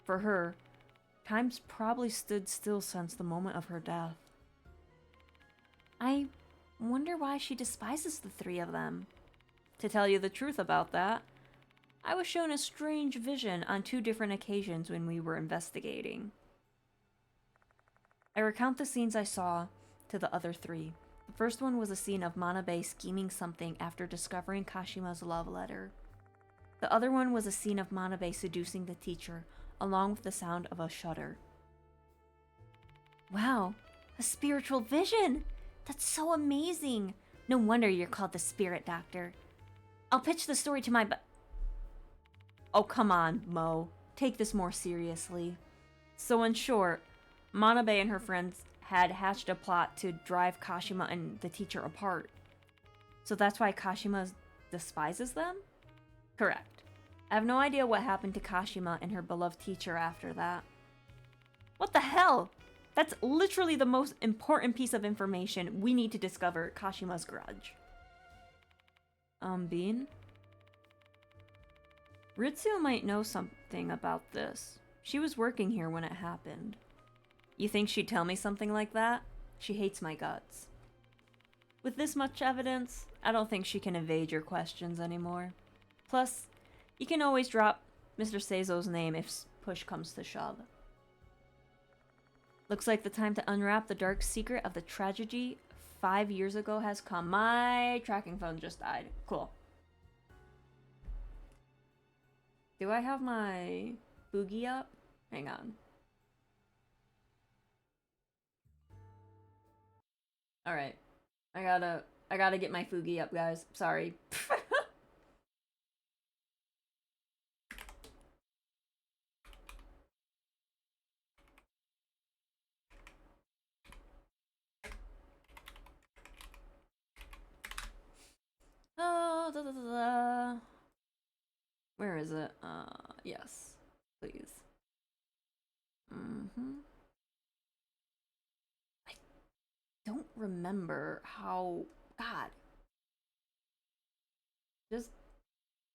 For her, time's probably stood still since the moment of her death. I wonder why she despises the 3 of them. To tell you the truth about that, I was shown a strange vision on 2 different occasions when we were investigating. I recount the scenes I saw to the other 3. The first one was a scene of Manabe scheming something after discovering Kashima's love letter. The other one was a scene of Manabe seducing the teacher, along with the sound of a shudder. Wow, a spiritual vision! That's so amazing! No wonder you're called the Spirit Doctor. I'll pitch the story to my Oh, come on, Mo. Take this more seriously. So in short, Manabe and her friends had hatched a plot to drive Kashima and the teacher apart. So that's why Kashima despises them? Correct. I have no idea what happened to Kashima and her beloved teacher after that. What the hell? That's literally the most important piece of information we need to discover Kashima's grudge. Bean? Ritsu might know something about this. She was working here when it happened. You think she'd tell me something like that? She hates my guts. With this much evidence, I don't think she can evade your questions anymore. Plus, you can always drop Mr. Seizo's name if push comes to shove. Looks like the time to unwrap the dark secret of the tragedy 5 years ago has come. My tracking phone just died. Cool. Do I have my Boogie up? Hang on. Alright. I gotta get my Fugi up, guys. Sorry. Oh, da, da, da, da. Where is it? Yes. Please. I don't remember how... God. Just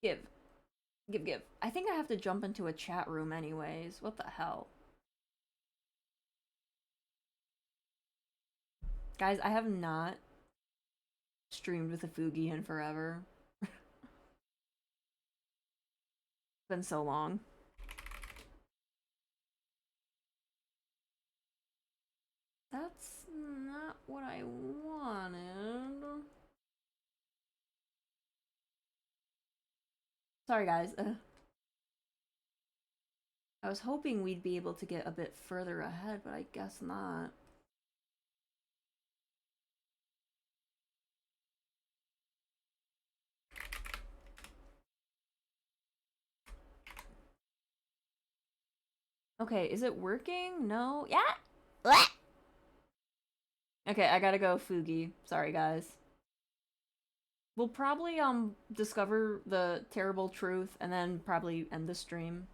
give. Give. I think I have to jump into a chat room anyways. What the hell? Guys, I have not streamed with a Fugi in forever. It's been so long. That's not what I wanted. Sorry, guys. I was hoping we'd be able to get a bit further ahead, but I guess not. Okay, is it working? No? Yeah? What? Okay, I gotta go Fugi. Sorry, guys. We'll probably, discover the terrible truth and then probably end the stream.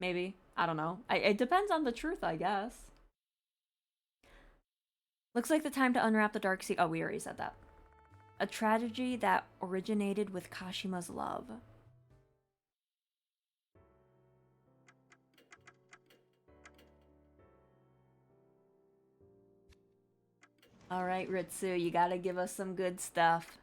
Maybe. I don't know. It depends on the truth, I guess. Looks like the time to unwrap the dark secret. Oh, we already said that. A tragedy that originated with Kashima's love. Alright, Ritsu, you gotta give us some good stuff.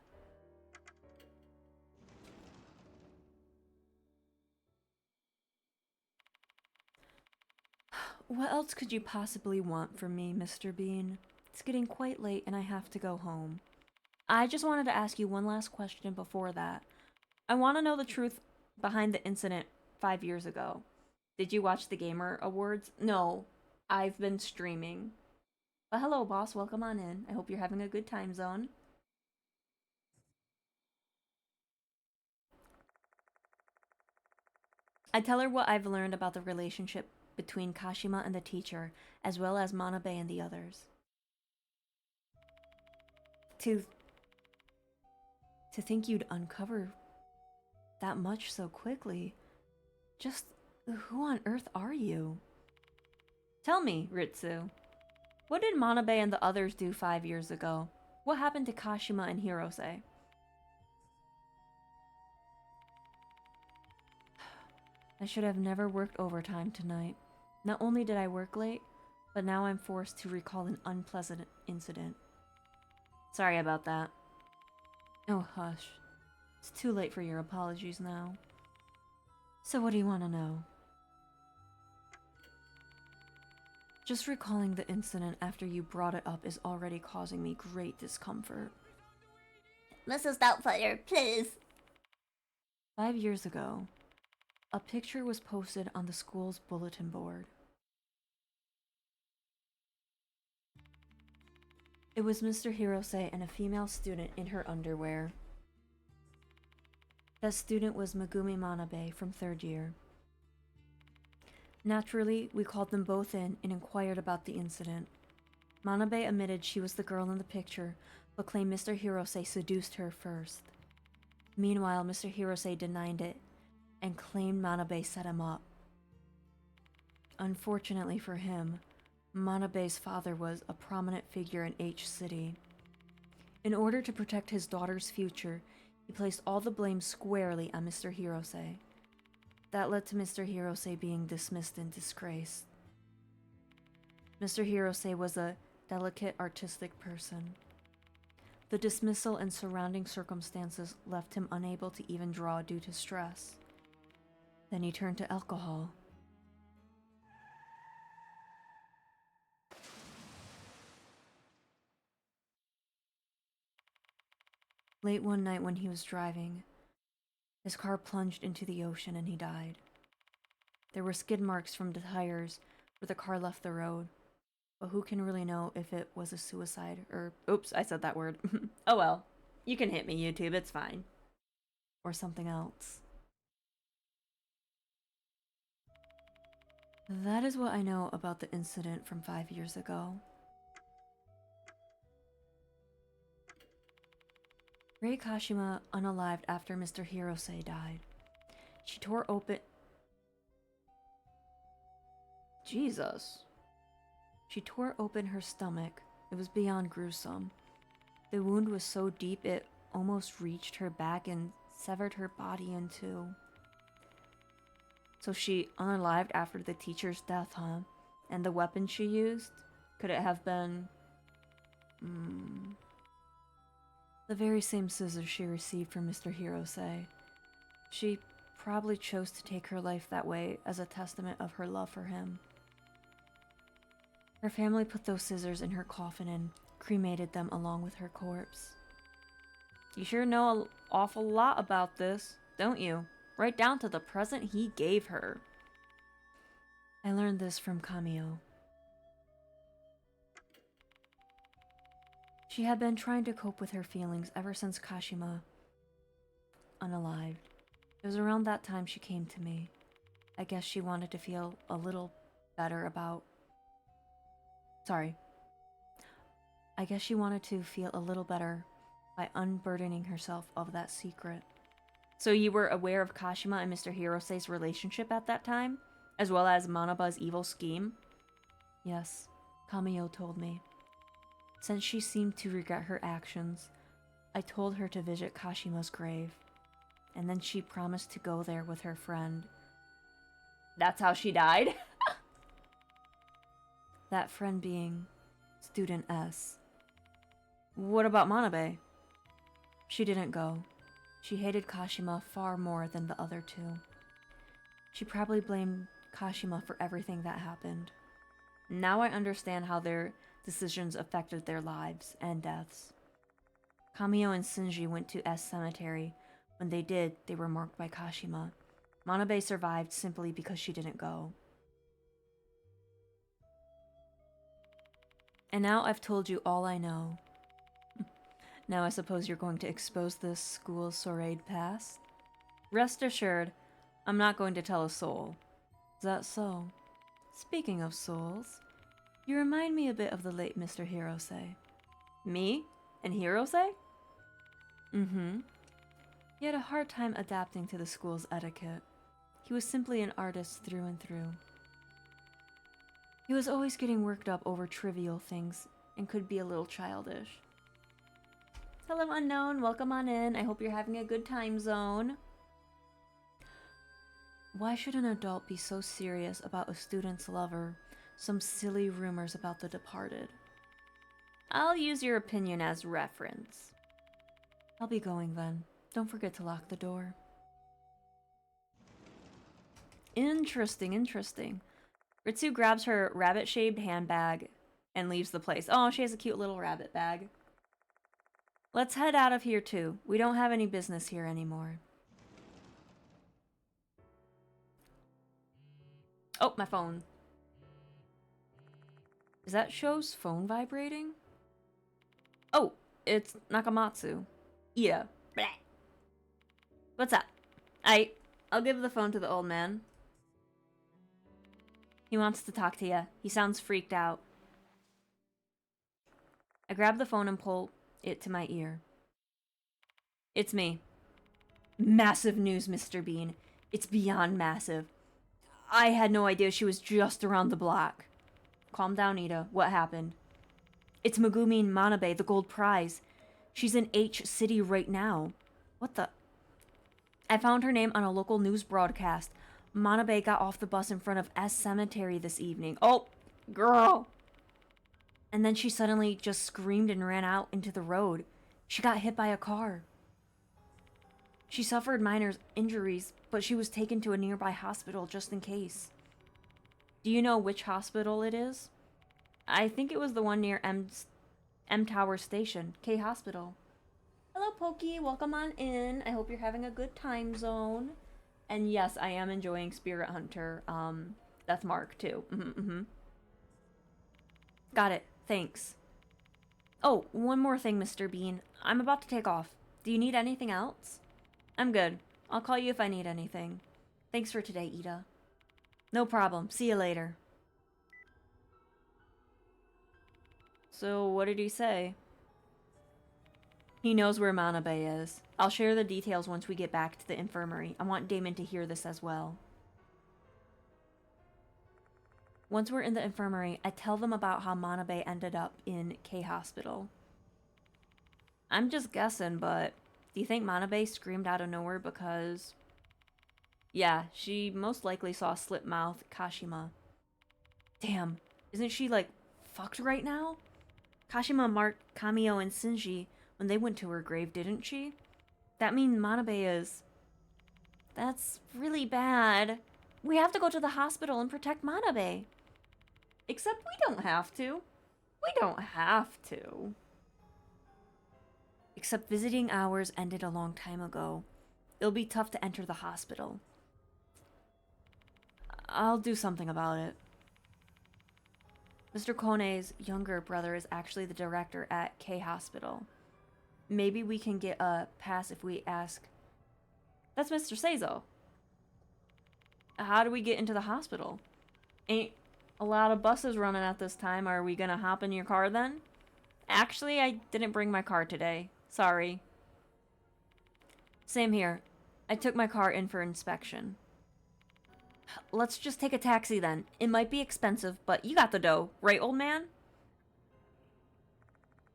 What else could you possibly want from me, Mr. Bean? It's getting quite late and I have to go home. I just wanted to ask you one last question before that. I want to know the truth behind the incident 5 years ago. Did you watch the Gamer Awards? No, I've been streaming. But hello, boss. Welcome on in. I hope you're having a good time zone. I tell her what I've learned about the relationship between Kashima and the teacher, as well as Manabe and the others. To think you'd uncover that much so quickly. Just who on earth are you? Tell me, Ritsu. What did Manabe and the others do 5 years ago? What happened to Kashima and Hirose? I should have never worked overtime tonight. Not only did I work late, but now I'm forced to recall an unpleasant incident. Sorry about that. Oh, hush. It's too late for your apologies now. So what do you want to know? Just recalling the incident after you brought it up is already causing me great discomfort. Mrs. Doubtfire, please. 5 years ago, a picture was posted on the school's bulletin board. It was Mr. Hirose and a female student in her underwear. That student was Megumi Manabe from 3rd year. Naturally, we called them both in and inquired about the incident. Manabe admitted she was the girl in the picture, but claimed Mr. Hirose seduced her first. Meanwhile, Mr. Hirose denied it and claimed Manabe set him up. Unfortunately for him, Manabe's father was a prominent figure in H City. In order to protect his daughter's future, he placed all the blame squarely on Mr. Hirose. That led to Mr. Hirose being dismissed and disgraced. Mr. Hirose was a delicate artistic person. The dismissal and surrounding circumstances left him unable to even draw due to stress. Then he turned to alcohol. Late one night when he was driving, his car plunged into the ocean and he died. There were skid marks from the tires where the car left the road, but who can really know if it was a suicide or... Oops, I said that word. Oh well, you can hit me, YouTube, it's fine. Or something else. That is what I know about the incident from 5 years ago. Rei Kashima unalived after Mr. Hirose died. She tore open... Jesus. She tore open her stomach. It was beyond gruesome. The wound was so deep it almost reached her back and severed her body in two. So she unalived after the teacher's death, huh? And the weapon she used? Could it have been... the very same scissors she received from Mr. Hirose. She probably chose to take her life that way as a testament of her love for him. Her family put those scissors in her coffin and cremated them along with her corpse. You sure know an awful lot about this, don't you? Right down to the present he gave her. I learned this from Kamio. She had been trying to cope with her feelings ever since Kashima unalived. It was around that time she came to me. I guess she wanted to feel a little better about... I guess she wanted to feel a little better by unburdening herself of that secret. So you were aware of Kashima and Mr. Hirose's relationship at that time? As well as Manaba's evil scheme? Yes, Kamio told me. Since she seemed to regret her actions, I told her to visit Kashima's grave, and then she promised to go there with her friend. That's how she died? That friend being Student S. What about Manabe? She didn't go. She hated Kashima far more than the other two. She probably blamed Kashima for everything that happened. Now I understand how their decisions affected their lives and deaths. Kamio and Shinji went to S Cemetery. When they did, they were marked by Kashima. Manabe survived simply because she didn't go. And now I've told you all I know. Now I suppose you're going to expose this school's sordid past? Rest assured, I'm not going to tell a soul. Is that so? Speaking of souls, you remind me a bit of the late Mr. Hirose. Me? And Hirose? Mm-hmm. He had a hard time adapting to the school's etiquette. He was simply an artist through and through. He was always getting worked up over trivial things and could be a little childish. Hello, unknown. Welcome on in. I hope you're having a good time zone. Why should an adult be so serious about a student's lover? Some silly rumors about the departed. I'll use your opinion as reference. I'll be going then. Don't forget to lock the door. Interesting, interesting. Ritsu grabs her rabbit-shaped handbag and leaves the place. Oh, she has a cute little rabbit bag. Let's head out of here too. We don't have any business here anymore. Oh, my phone. Is that Sho's phone vibrating? Oh, it's Nakamatsu. Ida. Blah. What's up? I'll give the phone to the old man. He wants to talk to you. He sounds freaked out. I grab the phone and pull it to my ear. It's me. Massive news, Mr. Bean. It's beyond massive. I had no idea she was just around the block. Calm down, Ida. What happened? It's Megumi Manabe, the gold prize. She's in H City right now. What the? I found her name on a local news broadcast. Manabe got off the bus in front of S Cemetery this evening. Oh, girl. And then she suddenly just screamed and ran out into the road. She got hit by a car. She suffered minor injuries, but she was taken to a nearby hospital just in case. Do you know which hospital it is? I think it was the one near M Tower Station, K Hospital. Hello, Pokey. Welcome on in. I hope you're having a good time zone. And yes, I am enjoying Spirit Hunter. That's Mark too. Got it. Thanks. Oh, one more thing, Mr. Bean. I'm about to take off. Do you need anything else? I'm good. I'll call you if I need anything. Thanks for today, Ida. No problem. See you later. So, what did he say? He knows where Manabe is. I'll share the details once we get back to the infirmary. I want Damon to hear this as well. Once we're in the infirmary, I tell them about how Manabe ended up in K Hospital. I'm just guessing, but do you think Manabe screamed out of nowhere because... Yeah, she most likely saw Slit-Mouth Kashima. Damn, isn't she, like, fucked right now? Kashima marked Kamio and Shinji when they went to her grave, didn't she? That means Manabe is... That's really bad. We have to go to the hospital and protect Manabe. Except we don't have to. We don't have to. Except visiting hours ended a long time ago. It'll be tough to enter the hospital. I'll do something about it. Mr. Kone's younger brother is actually the director at K Hospital. Maybe we can get a pass if we ask. That's Mr. Seizo. How do we get into the hospital? Ain't a lot of buses running at this time. Are we gonna hop in your car then? Actually, I didn't bring my car today. Sorry. Same here. I took my car in for inspection. Let's just take a taxi then. It might be expensive, but you got the dough, right, old man?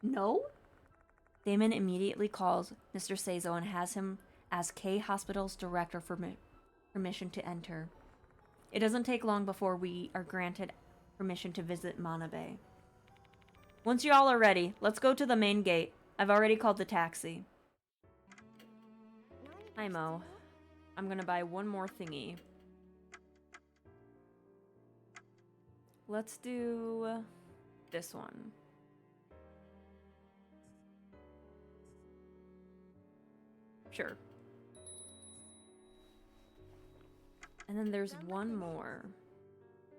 No? Damon immediately calls Mr. Seizo and has him as K Hospital's director for permission to enter. It doesn't take long before we are granted permission to visit Manabe. Once you all are ready, let's go to the main gate. I've already called the taxi. Hi, Mo. I'm gonna buy one more thingy. Let's do this one. Sure. And then there's one more.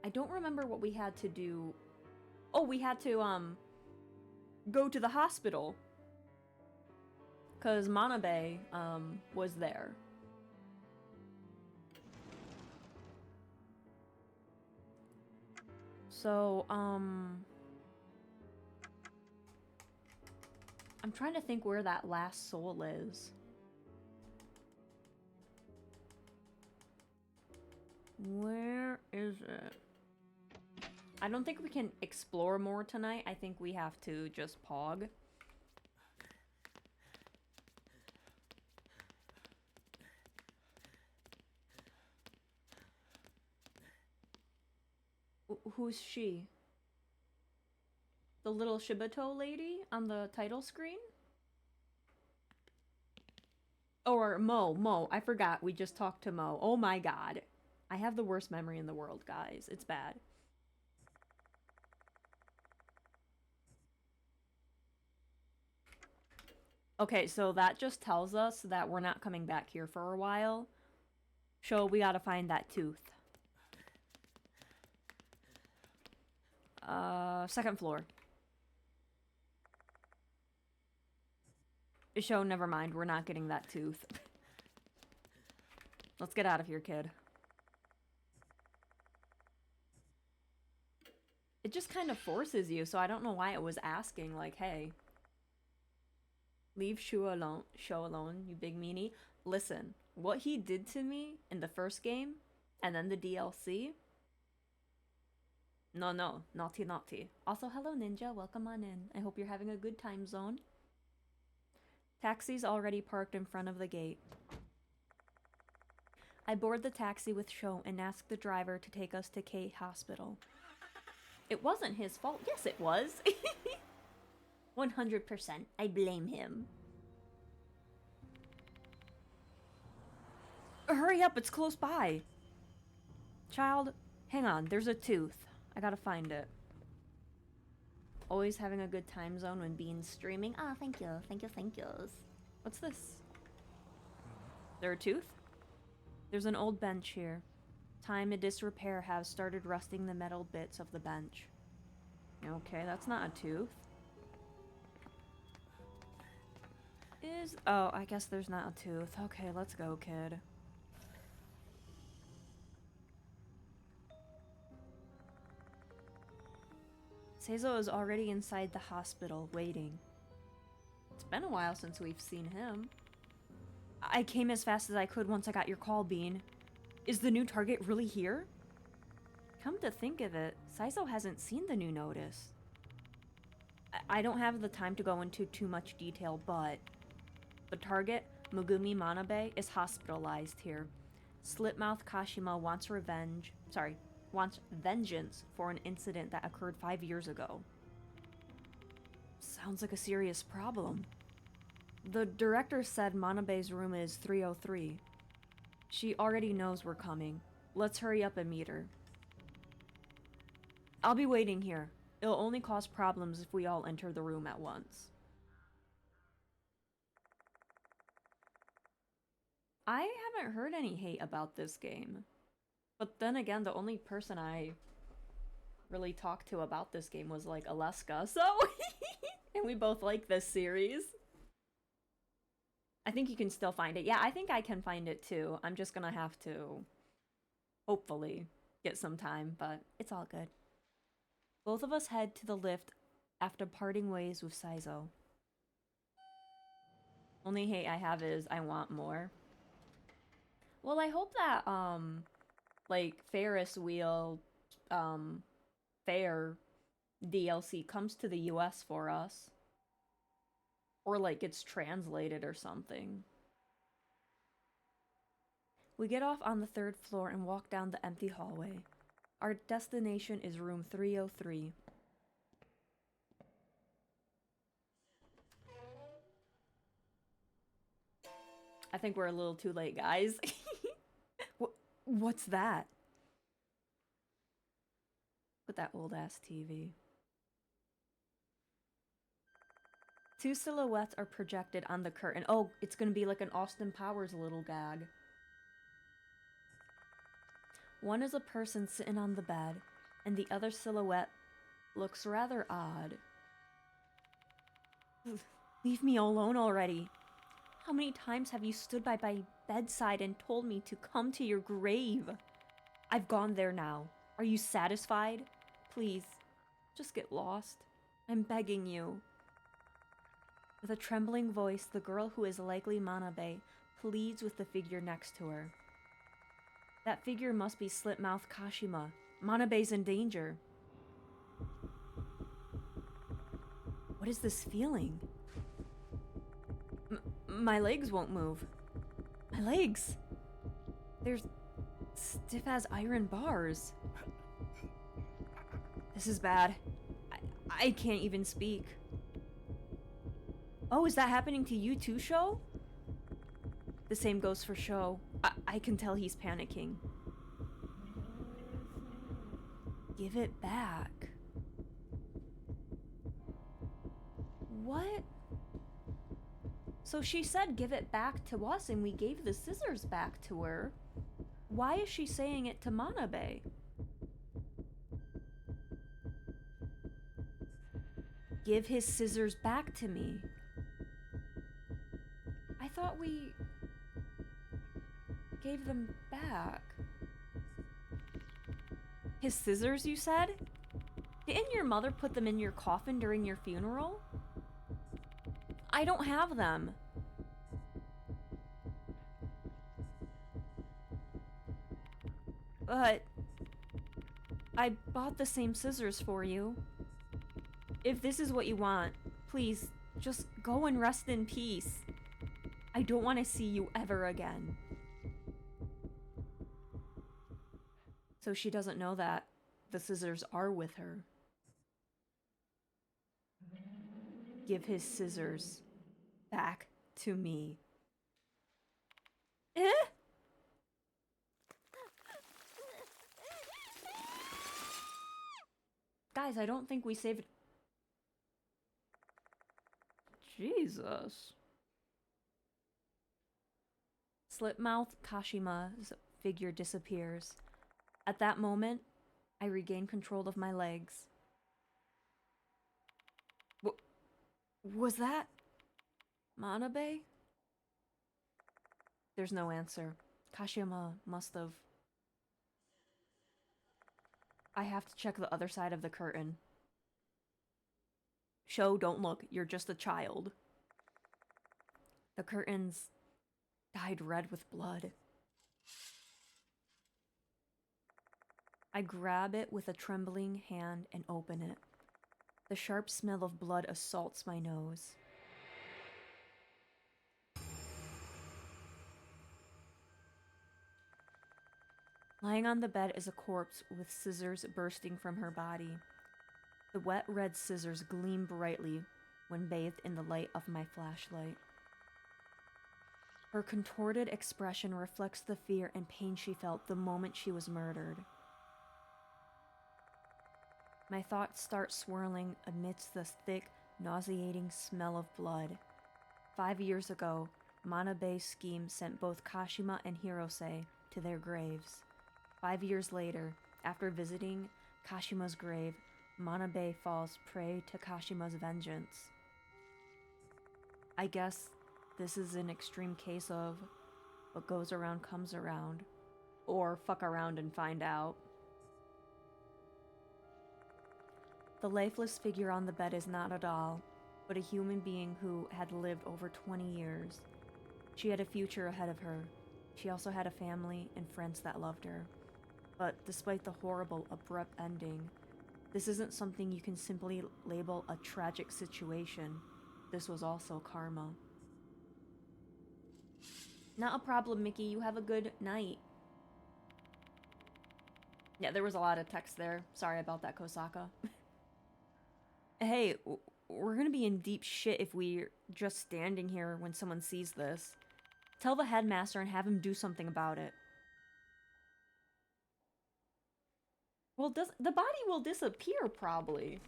I don't remember what we had to do. Oh, we had to, go to the hospital. 'Cause Manabe, was there. So, I'm trying to think where that last soul is. Where is it? I don't think we can explore more tonight. I think we have to just pog. Who's she? The little Shibato lady on the title screen? Or Mo. I forgot. We just talked to Mo. Oh my god. I have the worst memory in the world, guys. It's bad. Okay, so that just tells us that we're not coming back here for a while. So we gotta find that tooth. Second floor. Show, never mind. We're not getting that tooth. Let's get out of here, kid. It just kind of forces you, so I don't know why it was asking, like, hey. Leave Shu alone, you big meanie. Listen, what he did to me in the first game, and then the DLC. No, naughty. Also, hello Ninja, welcome on in. I hope you're having a good time zone. Taxi's already parked in front of the gate. I board the taxi with Sho and ask the driver to take us to K Hospital. It wasn't his fault. Yes, it was. 100%. I blame him. Hurry up, it's close by. Child, hang on, there's a tooth. I gotta find it. Always having a good time zone when Bean's streaming. Ah, thank you. What's this? Is there a tooth? There's an old bench here. Time and disrepair have started rusting the metal bits of the bench. Okay, that's not a tooth. Oh, I guess there's not a tooth. Okay, let's go, kid. Seizo is already inside the hospital, waiting. It's been a while since we've seen him. I came as fast as I could once I got your call, Bean. Is the new target really here? Come to think of it, Seizo hasn't seen the new notice. I don't have the time to go into too much detail, but the target, Megumi Manabe, is hospitalized here. Slitmouth Kashima wants vengeance for an incident that occurred 5 years ago. Sounds like a serious problem. The director said Manabe's room is 303. She already knows we're coming. Let's hurry up and meet her. I'll be waiting here. It'll only cause problems if we all enter the room at once. I haven't heard any hate about this game. But then again, the only person I really talked to about this game was, like, Alaska, so... and we both like this series. I think you can still find it. Yeah, I think I can find it too. I'm just gonna have to, hopefully, get some time, but it's all good. Both of us head to the lift after parting ways with Seizo. Only hate I have is I want more. Well, I hope that, like, Ferris Wheel, Fair DLC comes to the US for us. Or, like, gets translated or something. We get off on the 3rd floor and walk down the empty hallway. Our destination is room 303. I think we're a little too late, guys. What's that? With that old-ass TV. Two silhouettes are projected on the curtain. Oh, it's gonna be like an Austin Powers little gag. One is a person sitting on the bed, and the other silhouette looks rather odd. Leave me alone already. How many times have you stood by my bedside and told me to come to your grave? I've gone there now. Are you satisfied? Please, just get lost. I'm begging you. With a trembling voice, the girl who is likely Manabe pleads with the figure next to her. That figure must be Slit-Mouth Kashima. Manabe's in danger. What is this feeling? My legs won't move. My legs! They're stiff as iron bars. This is bad. I can't even speak. Oh, is that happening to you too, Sho? The same goes for Sho. I can tell he's panicking. Give it back. What? So she said give it back to us and we gave the scissors back to her. Why is she saying it to Manabe? Give his scissors back to me. I thought we gave them back. His scissors, you said? Didn't your mother put them in your coffin during your funeral? I don't have them. But I bought the same scissors for you. If this is what you want, please, just go and rest in peace. I don't want to see you ever again. So she doesn't know that the scissors are with her. Give his scissors back to me. Eh? Guys, I don't think we saved... Jesus. Slit-Mouth Kashima's figure disappears. At that moment, I regain control of my legs. Was that Manabe? There's no answer. Kashima must have... I have to check the other side of the curtain. Sho, don't look. You're just a child. The curtains dyed red with blood. I grab it with a trembling hand and open it. The sharp smell of blood assaults my nose. Lying on the bed is a corpse with scissors bursting from her body. The wet red scissors gleam brightly when bathed in the light of my flashlight. Her contorted expression reflects the fear and pain she felt the moment she was murdered. My thoughts start swirling amidst the thick, nauseating smell of blood. 5 years ago, Manabe's scheme sent both Kashima and Hirose to their graves. 5 years later, after visiting Kashima's grave, Manabe falls prey to Kashima's vengeance. I guess this is an extreme case of what goes around comes around. Or fuck around and find out. The lifeless figure on the bed is not a doll, but a human being who had lived over 20 years. She had a future ahead of her. She also had a family and friends that loved her. But despite the horrible, abrupt ending, this isn't something you can simply label a tragic situation. This was also karma. Not a problem, Mickey. You have a good night. Yeah, there was a lot of text there. Sorry about that, Kosaka. Hey, we're gonna be in deep shit if we're just standing here when someone sees this. Tell the headmaster and have him do something about it. Well, the body will disappear, probably.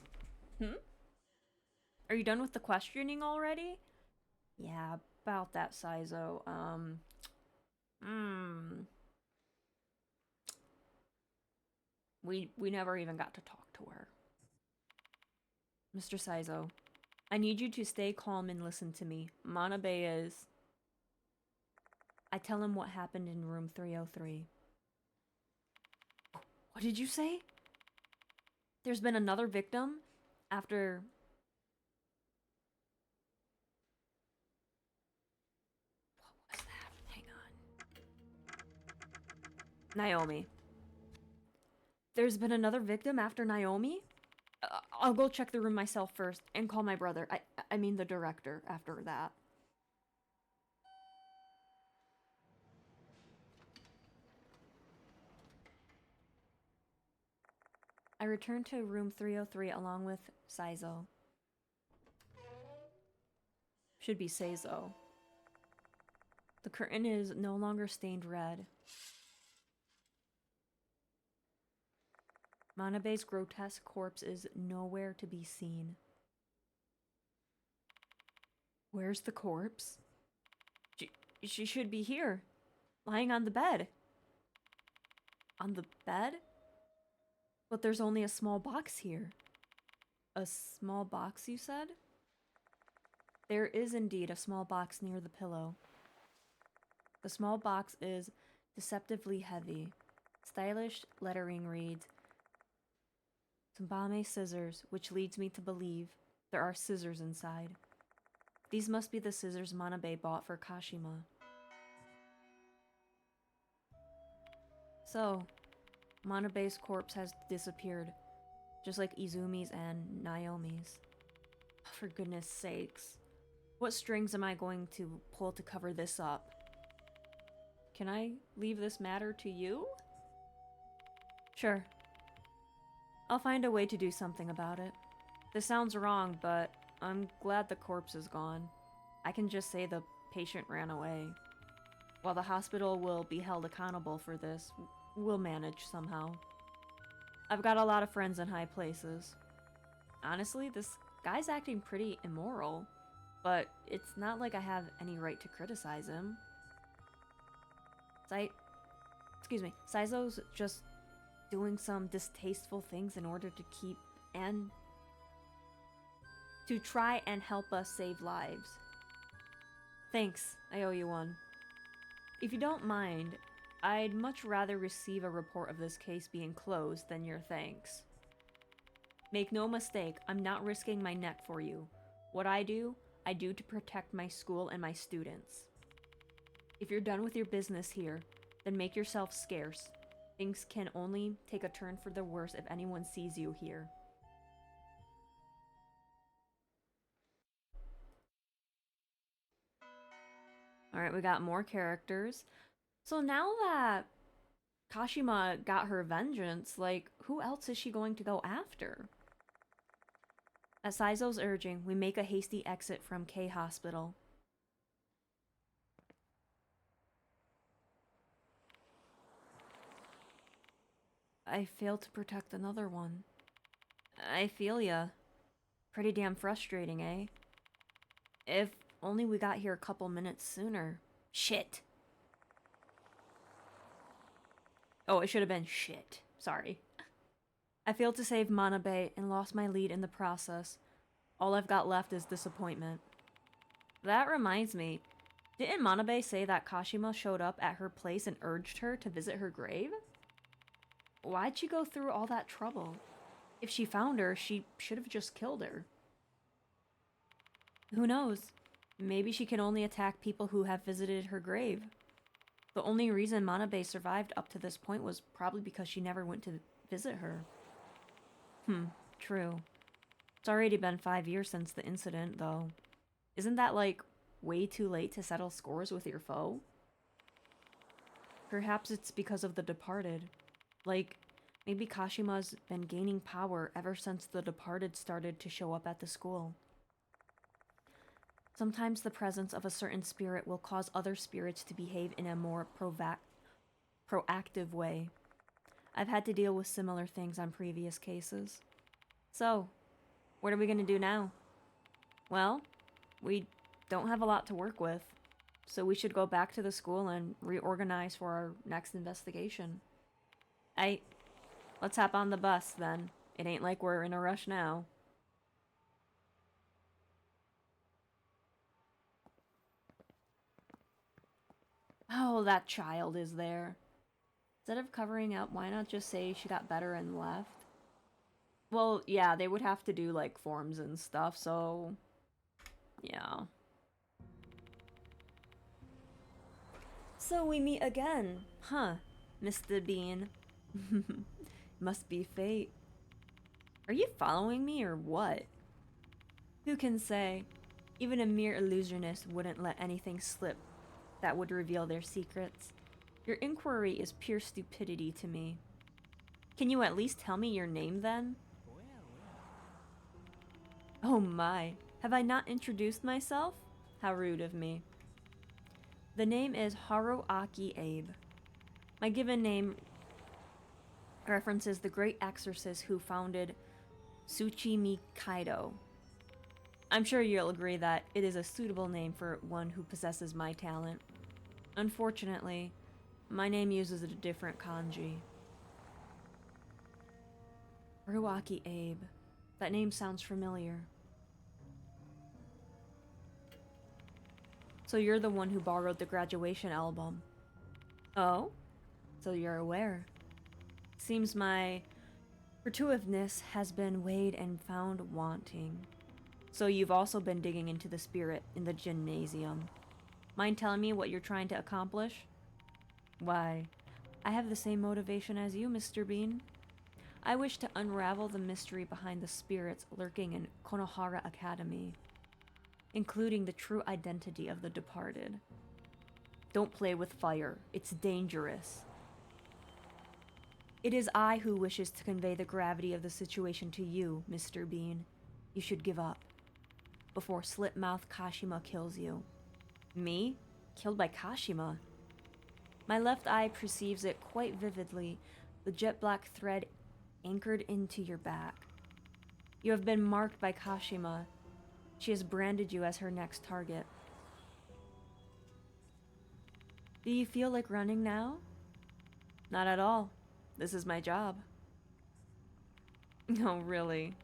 Are you done with the questioning already? Yeah, about that, Saizo. We never even got to talk to her. Mr. Saizo, I need you to stay calm and listen to me. Manabe is... I tell him what happened in room 303. What did you say? There's been another victim after... What was that? Hang on. Naomi. There's been another victim after Naomi? I'll go check the room myself first and call my brother. I mean the director after that. I returned to room 303 along with Saizo. Should be Seizo. The curtain is no longer stained red. Manabe's grotesque corpse is nowhere to be seen. Where's the corpse? She should be here, lying on the bed. On the bed? But there's only a small box here. A small box, you said? There is indeed a small box near the pillow. The small box is deceptively heavy. Stylish lettering reads, Tsubame scissors, which leads me to believe there are scissors inside. These must be the scissors Manabe bought for Kashima. So, Manabe's corpse has disappeared, just like Izumi's and Naomi's. For goodness sakes. What strings am I going to pull to cover this up? Can I leave this matter to you? Sure. I'll find a way to do something about it. This sounds wrong, but I'm glad the corpse is gone. I can just say the patient ran away. While the hospital will be held accountable for this, we'll manage somehow. I've got a lot of friends in high places. Honestly, this guy's acting pretty immoral, but it's not like I have any right to criticize him. Saizo's just doing some distasteful things in order to keep and to try and help us save lives. Thanks, I owe you one. If you don't mind, I'd much rather receive a report of this case being closed than your thanks. Make no mistake, I'm not risking my neck for you. What I do to protect my school and my students. If you're done with your business here, then make yourself scarce. Things can only take a turn for the worse if anyone sees you here. Alright, we got more characters. So now that Kashima got her vengeance, like, who else is she going to go after? At Saizo's urging, we make a hasty exit from K Hospital. I failed to protect another one. I feel ya. Pretty damn frustrating, eh? If only we got here a couple minutes sooner. Shit. Oh, it should have been shit. Sorry. I failed to save Manabe and lost my lead in the process. All I've got left is disappointment. That reminds me, didn't Manabe say that Kashima showed up at her place and urged her to visit her grave? Why'd she go through all that trouble? If she found her, she should have just killed her. Who knows? Maybe she can only attack people who have visited her grave. The only reason Manabe survived up to this point was probably because she never went to visit her. True. It's already been 5 years since the incident, though. Isn't that, like, way too late to settle scores with your foe? Perhaps it's because of the departed. Like, maybe Kashima's been gaining power ever since the departed started to show up at the school. Sometimes the presence of a certain spirit will cause other spirits to behave in a more proactive way. I've had to deal with similar things on previous cases. So, what are we gonna do now? Well, we don't have a lot to work with, so we should go back to the school and reorganize for our next investigation. Let's hop on the bus, then. It ain't like we're in a rush now. Oh, that child is there. Instead of covering up, why not just say she got better and left? Well, yeah, they would have to do, like, forms and stuff, so... Yeah. So we meet again, huh, Mr. Bean? Must be fate. Are you following me or what? Who can say? Even a mere illusionist wouldn't let anything slip that would reveal their secrets. Your inquiry is pure stupidity to me. Can you at least tell me your name then? Oh my, have I not introduced myself? How rude of me. The name is Haruaki Abe. My given name references the great exorcist who founded Tsuchimi Kaido. I'm sure you'll agree that it is a suitable name for one who possesses my talent. Unfortunately, my name uses a different kanji. Haruaki Abe. That name sounds familiar. So you're the one who borrowed the graduation album. Oh? So you're aware. Seems my furtiveness has been weighed and found wanting. So you've also been digging into the spirit in the gymnasium. Mind telling me what you're trying to accomplish? Why, I have the same motivation as you, Mr. Bean. I wish to unravel the mystery behind the spirits lurking in Konohara Academy, including the true identity of the departed. Don't play with fire. It's dangerous. It is I who wishes to convey the gravity of the situation to you, Mr. Bean. You should give up before slit-mouthed Kashima kills you. Me? Killed by Kashima? My left eye perceives it quite vividly, the jet black thread anchored into your back. You have been marked by Kashima. She has branded you as her next target. Do you feel like running now? Not at all. This is my job. No, really.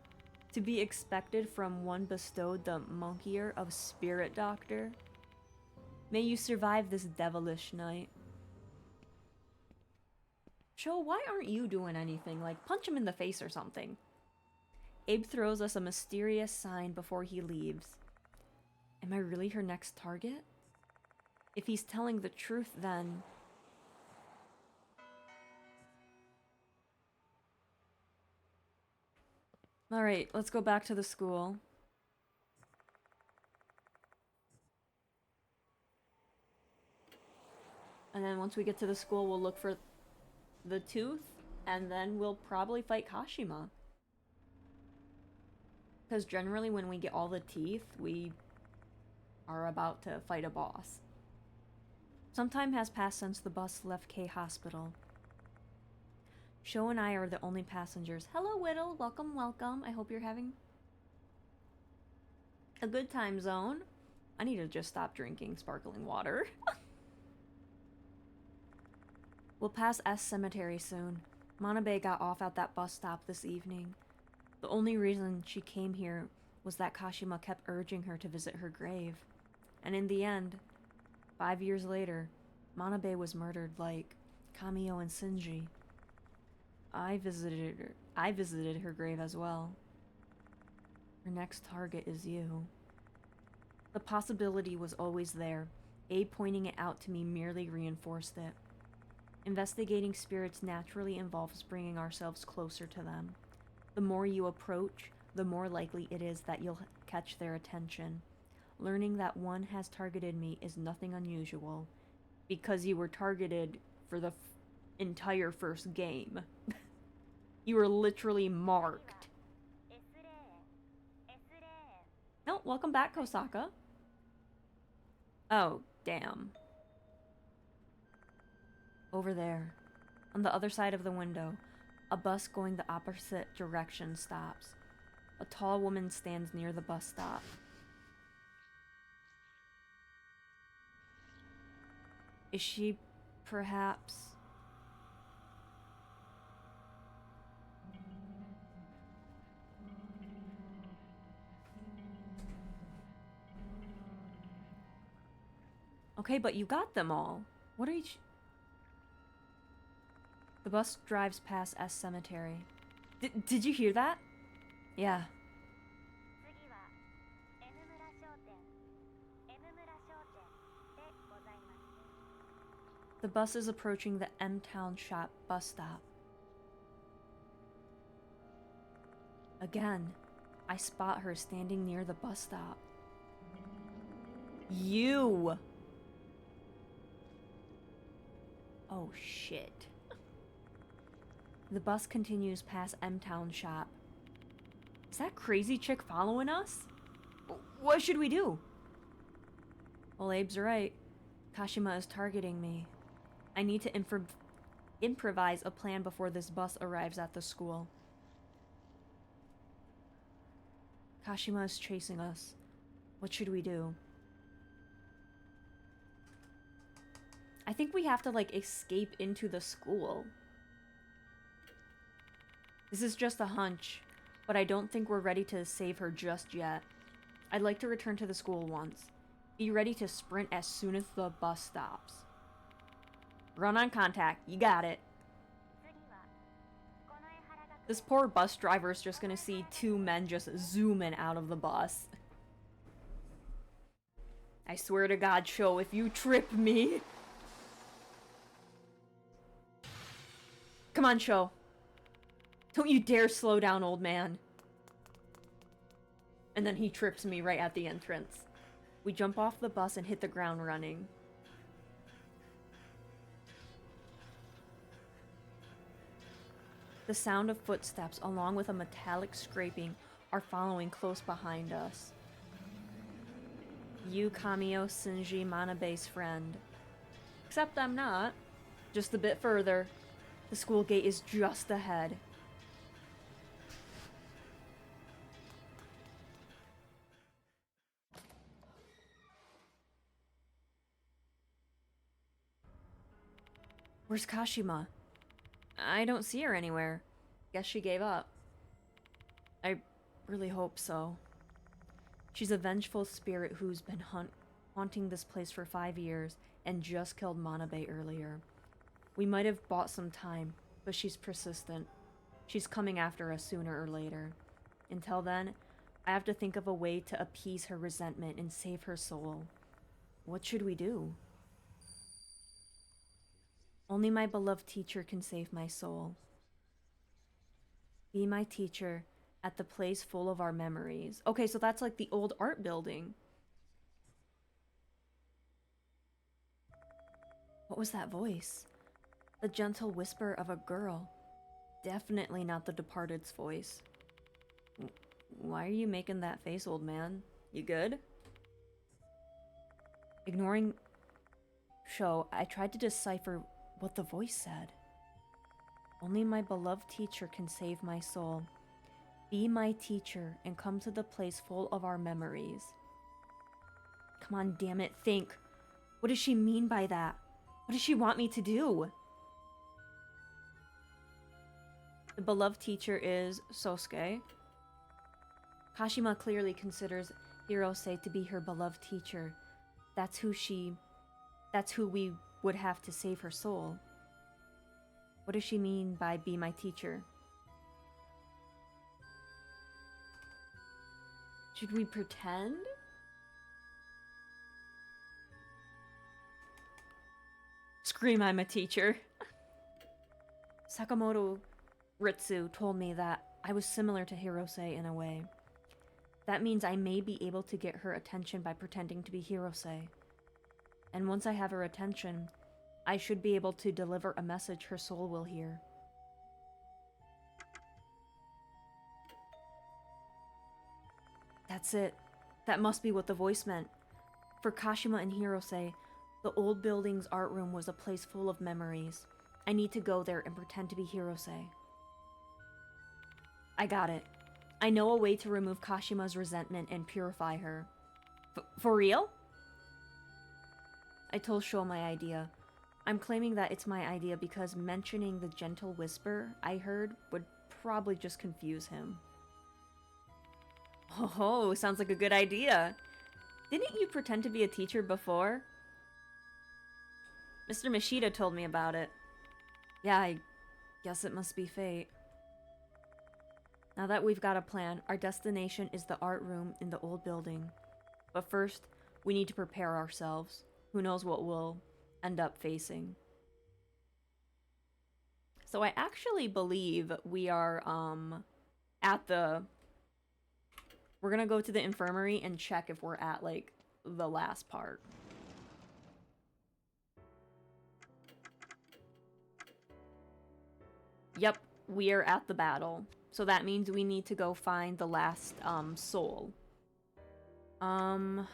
To be expected from one bestowed the monkeyer of Spirit Doctor? May you survive this devilish night. Sho, why aren't you doing anything? Like, punch him in the face or something. Abe throws us a mysterious sign before he leaves. Am I really her next target? If he's telling the truth, then... Alright, let's go back to the school. And then once we get to the school, we'll look for the tooth, and then we'll probably fight Kashima. Because generally when we get all the teeth, we are about to fight a boss. Some time has passed since the bus left K Hospital. Sho and I are the only passengers. Hello, Whittle. Welcome, welcome. I hope you're having a good time zone. I need to just stop drinking sparkling water. We'll pass S Cemetery soon. Manabe got off at that bus stop this evening. The only reason she came here was that Kashima kept urging her to visit her grave. And in the end, 5 years later, Manabe was murdered like Kamio and Shinji. I visited her grave as well. Her next target is you. The possibility was always there. Abe pointing it out to me merely reinforced it. Investigating spirits naturally involves bringing ourselves closer to them. The more you approach, the more likely it is that you'll catch their attention. Learning that one has targeted me is nothing unusual, because you were targeted for the entire first game. You were literally marked. No, welcome back, Kosaka. Oh, damn. Over there, on the other side of the window, a bus going the opposite direction stops. A tall woman stands near the bus stop. Is she perhaps... Okay, but you got them all. What are you... The bus drives past S Cemetery. Did you hear that? Yeah. The bus is approaching the M-Town Shop bus stop. Again, I spot her standing near the bus stop. You! Oh shit. The bus continues past M-Town Shop. Is that crazy chick following us? What should we do? Well, Abe's right. Kashima is targeting me. I need to improvise a plan before this bus arrives at the school. Kashima is chasing us. What should we do? I think we have to, like, escape into the school. This is just a hunch, but I don't think we're ready to save her just yet. I'd like to return to the school once. Be ready to sprint as soon as the bus stops. Run on contact. You got it. This poor bus driver is just gonna see two men just zooming out of the bus. I swear to God, Sho, if you trip me... Come on, Sho. Don't you dare slow down, old man. And then he trips me right at the entrance. We jump off the bus and hit the ground running. The sound of footsteps, along with a metallic scraping, are following close behind us. You, Kamio, Shinji, Manabe's friend. Except I'm not. Just a bit further. The school gate is just ahead. Where's Kashima? I don't see her anywhere. Guess she gave up. I really hope so. She's a vengeful spirit who's been haunting this place for 5 years and just killed Manabe earlier. We might have bought some time, but she's persistent. She's coming after us sooner or later. Until then, I have to think of a way to appease her resentment and save her soul. What should we do? Only my beloved teacher can save my soul. Be my teacher at the place full of our memories. Okay, so that's like the old art building. What was that voice? The gentle whisper of a girl. Definitely not the departed's voice. Why are you making that face, old man? You good? Ignoring Sho, I tried to decipher what the voice said. Only my beloved teacher can save my soul. Be my teacher and come to the place full of our memories. Come on, damn it, think. What does she mean by that? What does she want me to do? The beloved teacher is Sosuke. Kashima clearly considers Hirose to be her beloved teacher. That's who we would have to save her soul. What does she mean by be my teacher? Should we pretend? Scream, I'm a teacher. Sakamoto Ritsu told me that I was similar to Hirose in a way. That means I may be able to get her attention by pretending to be Hirose. And once I have her attention, I should be able to deliver a message her soul will hear. That's it. That must be what the voice meant. For Kashima and Hirose, the old building's art room was a place full of memories. I need to go there and pretend to be Hirose. I got it. I know a way to remove Kashima's resentment and purify her. For real? I told Sho my idea. I'm claiming that it's my idea because mentioning the gentle whisper I heard would probably just confuse him. Oh, sounds like a good idea. Didn't you pretend to be a teacher before? Mr. Mishita told me about it. Yeah, I guess it must be fate. Now that we've got a plan, our destination is the art room in the old building. But first, we need to prepare ourselves. Who knows what we'll end up facing. So I actually believe we are, at the... We're gonna go to the infirmary and check if we're at, like, the last part. Yep, we are at the battle. So that means we need to go find the last, soul. I'm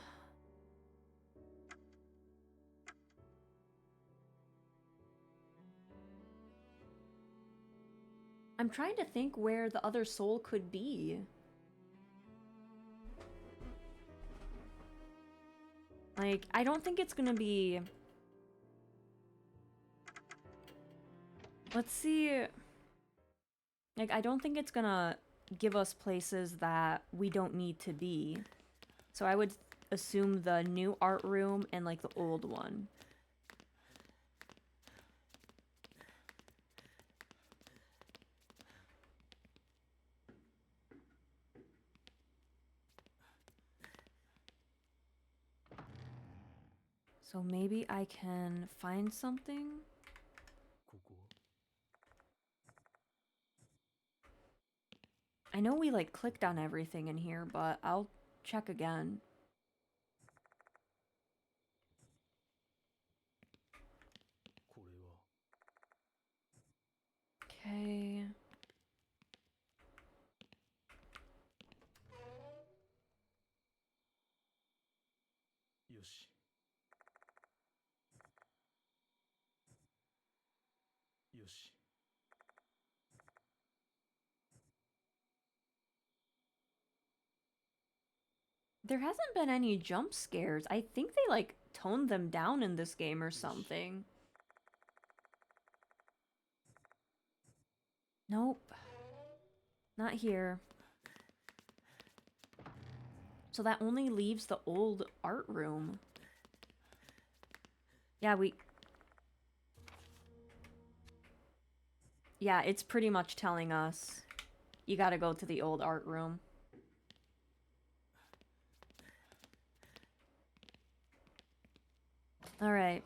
trying to think where the other soul could be. Like, I don't think it's gonna be... Let's see... Like, I don't think it's gonna give us places that we don't need to be. So I would assume the new art room and, like, the old one. So maybe I can find something? I know we, like, clicked on everything in here, but I'll check again. Okay. There hasn't been any jump scares. I think they, like, toned them down in this game or something. Nope. Not here. So that only leaves the old art room. Yeah, Yeah, it's pretty much telling us you gotta go to the old art room. Alright.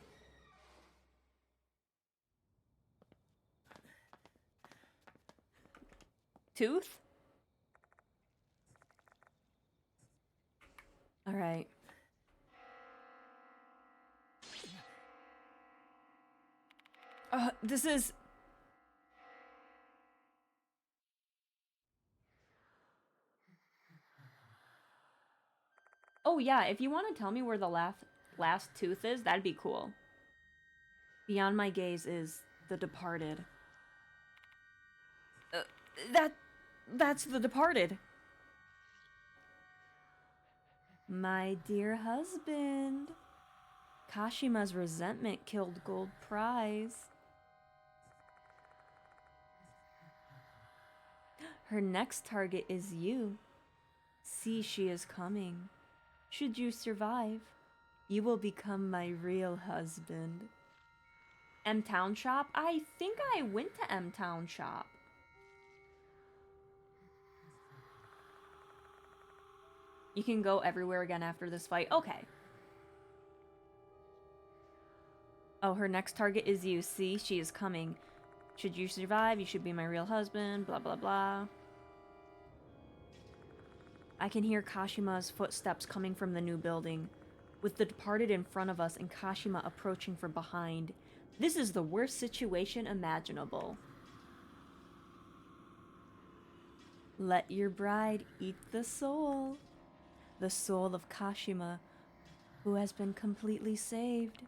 Tooth? Alright. This is... Oh yeah, if you want to tell me where the last tooth is, that'd be cool. Beyond my gaze is the departed. That's the departed. My dear husband. Kashima's resentment killed Gold Prize. Her next target is you. See, she is coming. Should you survive, you will become my real husband. M-Town Shop? I think I went to M-Town Shop. You can go everywhere again after this fight. Okay. Oh, her next target is you. See, she is coming. Should you survive, you should be my real husband. Blah, blah, blah. I can hear Kashima's footsteps coming from the new building, with the departed in front of us and Kashima approaching from behind. This is the worst situation imaginable. Let your bride eat the soul of Kashima, who has been completely saved.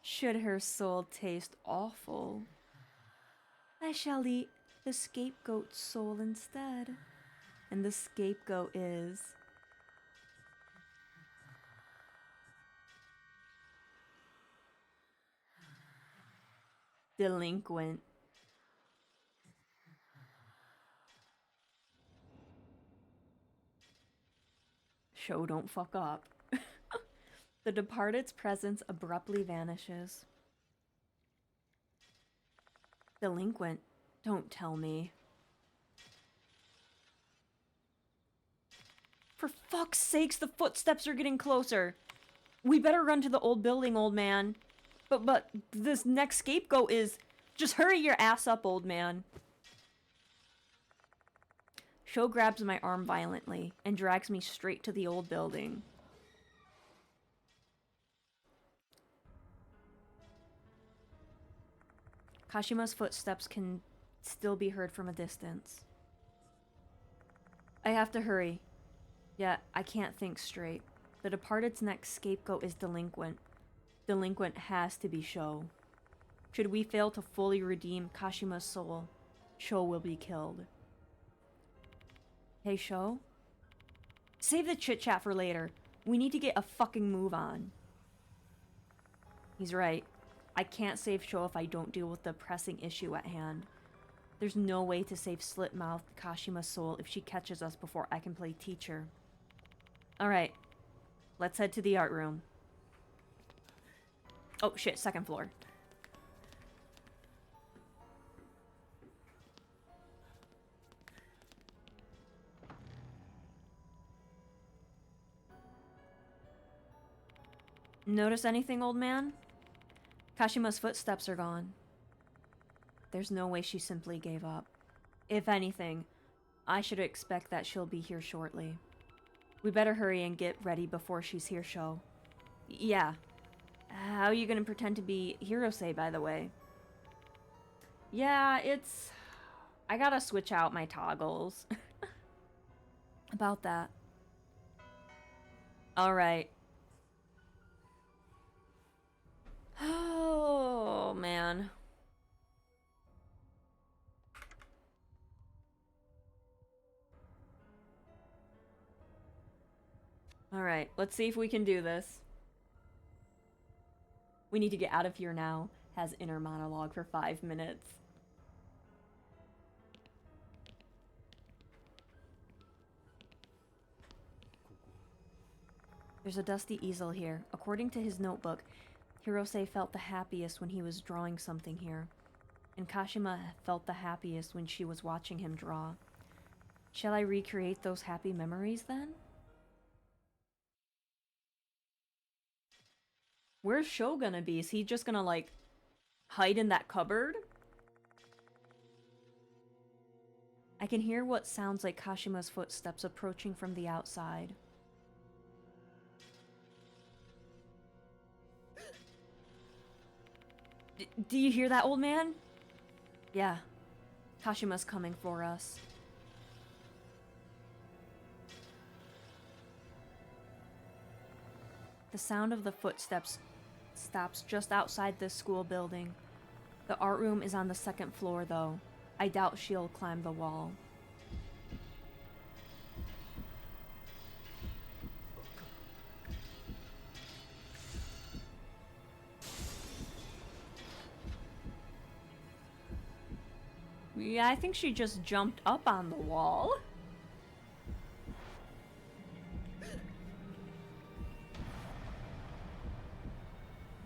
Should her soul taste awful, I shall eat the scapegoat's soul instead. And the scapegoat is... delinquent. Show don't fuck up. The departed's presence abruptly vanishes. Delinquent? Don't tell me. For fuck's sakes, the footsteps are getting closer. We better run to the old building, old man. But this next scapegoat is... Just hurry your ass up, old man. Sho grabs my arm violently and drags me straight to the old building. Kashima's footsteps can still be heard from a distance. I have to hurry. Yet, I can't think straight. The departed's next scapegoat is Delinquent. Delinquent has to be Sho. Should we fail to fully redeem Kashima's soul, Sho will be killed. Hey, Sho? Save the chit-chat for later. We need to get a fucking move on. He's right. I can't save Sho if I don't deal with the pressing issue at hand. There's no way to save Slit-mouthed Kashima's soul if she catches us before I can play teacher. Alright. Let's head to the art room. Oh shit, second floor. Notice anything, old man? Kashima's footsteps are gone. There's no way she simply gave up. If anything, I should expect that she'll be here shortly. We better hurry and get ready before she's here, Sho. Yeah. How are you gonna pretend to be Hirose, by the way? Yeah, it's... I gotta switch out my toggles. About that. Alright. Oh, man. Alright, let's see if we can do this. We need to get out of here now. Has inner monologue for 5 minutes. There's a dusty easel here. According to his notebook, Hirose felt the happiest when he was drawing something here. And Kashima felt the happiest when she was watching him draw. Shall I recreate those happy memories then? Where's Sho gonna be? Is he just gonna, like, hide in that cupboard? I can hear what sounds like Kashima's footsteps approaching from the outside. Do you hear that, old man? Yeah. Kashima's coming for us. The sound of the footsteps stops just outside this school building. The art room is on the second floor, though. I doubt she'll climb the wall. Yeah, I think she just jumped up on the wall.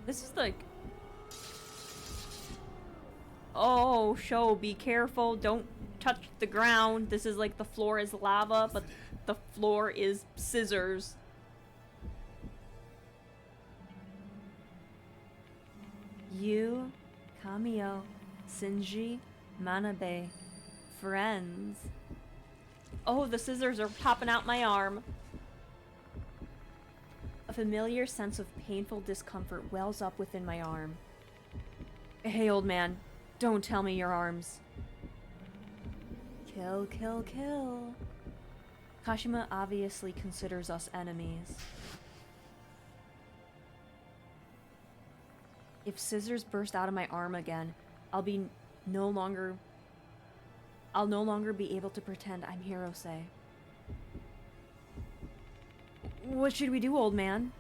This is like... Oh, Sho, be careful. Don't touch the ground. This is like the floor is lava, but the floor is scissors. You, Kamio, Shinji, Manabe, friends. Oh, the scissors are popping out my arm. A familiar sense of painful discomfort wells up within my arm. Hey, old man, don't tell me your arms. Kill, kill, kill. Kashima obviously considers us enemies. If scissors burst out of my arm again, I'll no longer be able to pretend I'm Hirose. What should we do, old man?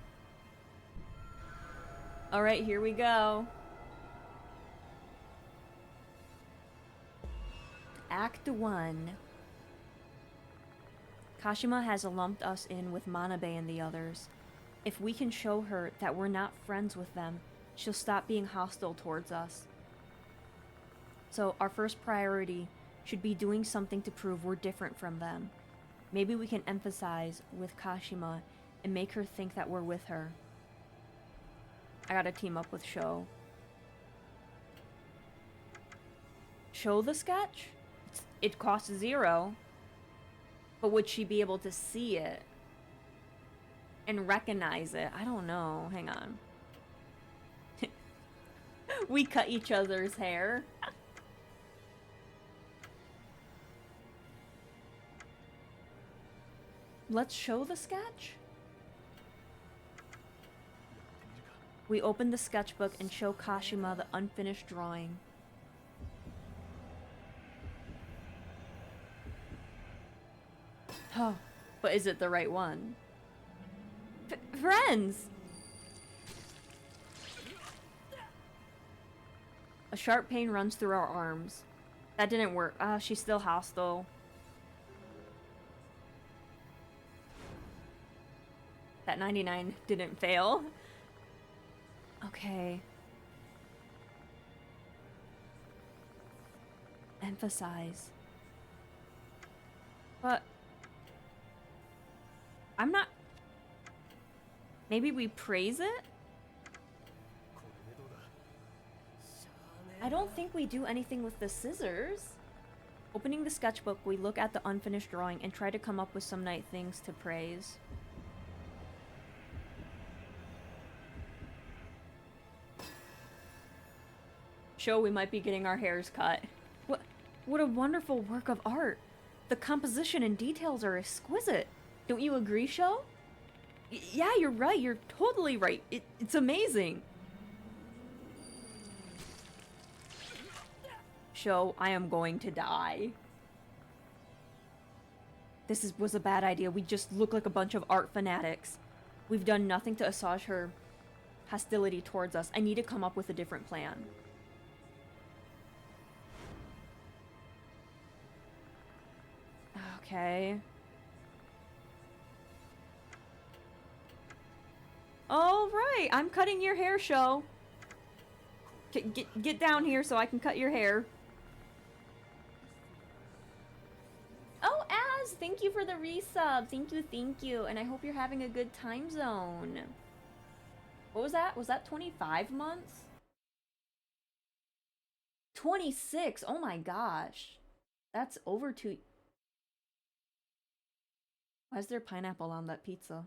Alright, here we go. Act 1. Kashima has lumped us in with Manabe and the others. If we can show her that we're not friends with them, she'll stop being hostile towards us. So our first priority should be doing something to prove we're different from them. Maybe we can emphasize with Kashima and make her think that we're with her. I gotta team up with Sho. Show the sketch? It costs 0. But would she be able to see it? And recognize it? I don't know. Hang on. We cut each other's hair. Let's show the sketch. We open the sketchbook and show Kashima the unfinished drawing. Oh, but is it the right one? Friends! A sharp pain runs through our arms. That didn't work. Ah, she's still hostile. That 99 didn't fail. Okay. Emphasize. But I'm not... Maybe we praise it? I don't think we do anything with the scissors. Opening the sketchbook, we look at the unfinished drawing and try to come up with some nice things to praise. Show we might be getting our hairs cut. What a wonderful work of art. The composition and details are exquisite. Don't you agree, Sho? Yeah, you're right. You're totally right. It's amazing. Sho, I am going to die. This was a bad idea. We just look like a bunch of art fanatics. We've done nothing to assuage her hostility towards us. I need to come up with a different plan. Okay. All right, I'm cutting your hair, Sho. Get down here so I can cut your hair. Oh, Az, thank you for the resub. Thank you. And I hope you're having a good time zone. What was that? Was that 25 months? 26. Oh my gosh. That's over 2. Why is there pineapple on that pizza?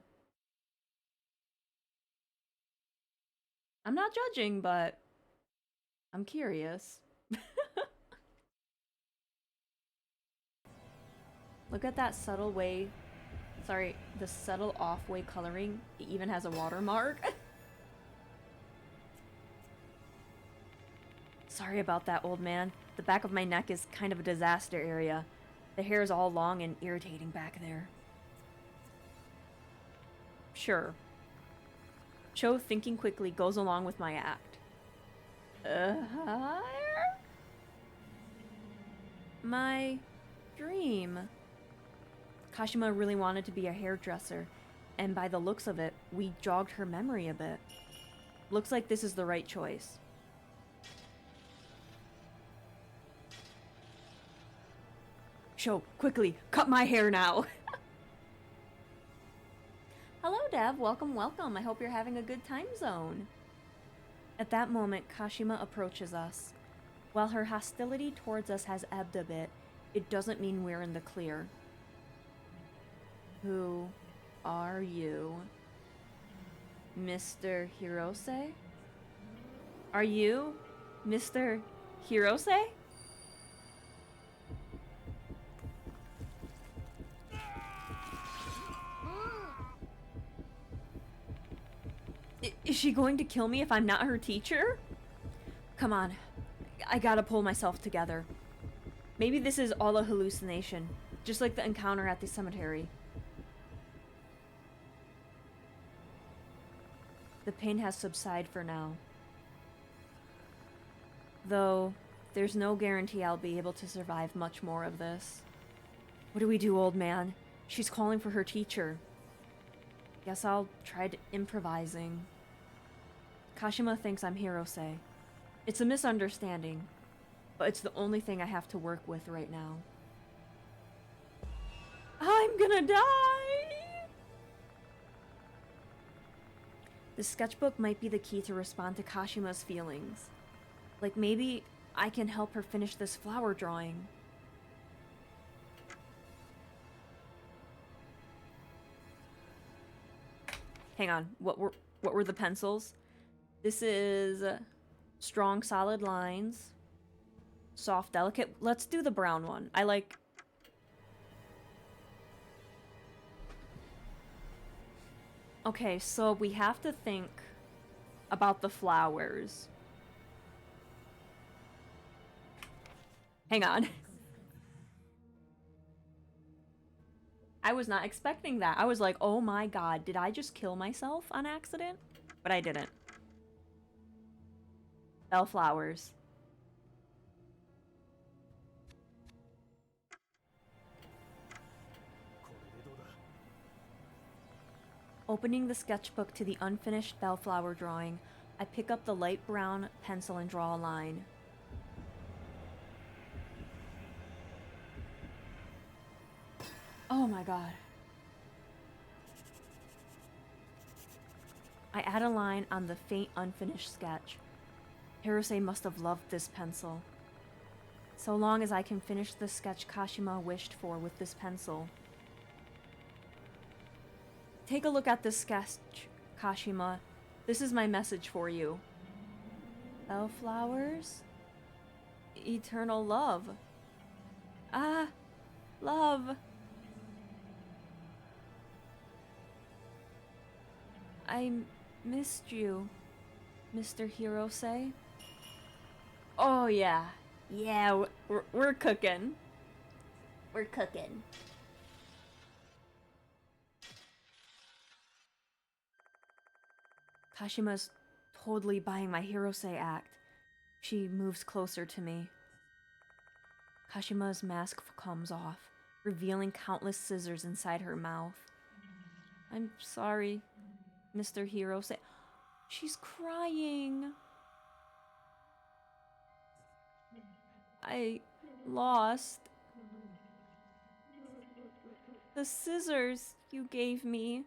I'm not judging, but I'm curious. Look at that subtle way. Sorry, the subtle off-way coloring. It even has a watermark. Sorry about that, old man. The back of my neck is kind of a disaster area. The hair is all long and irritating back there. Sure. Cho, thinking quickly, goes along with my act. My dream. Kashima really wanted to be a hairdresser, and by the looks of it, we jogged her memory a bit. Looks like this is the right choice. Cho, quickly, cut my hair now! Hello, Dev. Welcome. I hope you're having a good time zone. At that moment, Kashima approaches us. While her hostility towards us has ebbed a bit, it doesn't mean we're in the clear. Who are you? Mr. Hirose? Are you Mr. Hirose? Is she going to kill me if I'm not her teacher? Come on. I gotta pull myself together. Maybe this is all a hallucination, just like the encounter at the cemetery. The pain has subsided for now. Though, there's no guarantee I'll be able to survive much more of this. What do we do, old man? She's calling for her teacher. Guess I'll try improvising. Kashima thinks I'm Hirose. It's a misunderstanding, but it's the only thing I have to work with right now. I'm gonna die! The sketchbook might be the key to respond to Kashima's feelings. Like, maybe I can help her finish this flower drawing. Hang on, what were the pencils? This is strong, solid lines. Soft, delicate. Let's do the brown one. I like... Okay, so we have to think about the flowers. Hang on. I was not expecting that. I was like, oh my god, did I just kill myself on accident? But I didn't. Bellflowers. Opening the sketchbook to the unfinished bellflower drawing, I pick up the light brown pencil and draw a line. Oh my god. I add a line on the faint unfinished sketch. Hirose must have loved this pencil. So long as I can finish the sketch Kashima wished for with this pencil. Take a look at this sketch, Kashima. This is my message for you. Bellflowers? Eternal love. Ah, love. I missed you, Mr. Hirose. Oh yeah. Yeah, we're cooking. We're cooking. Kashima's totally buying my Hirose act. She moves closer to me. Kashima's mask comes off, revealing countless scissors inside her mouth. I'm sorry, Mr. Hirose. She's crying. I lost the scissors you gave me.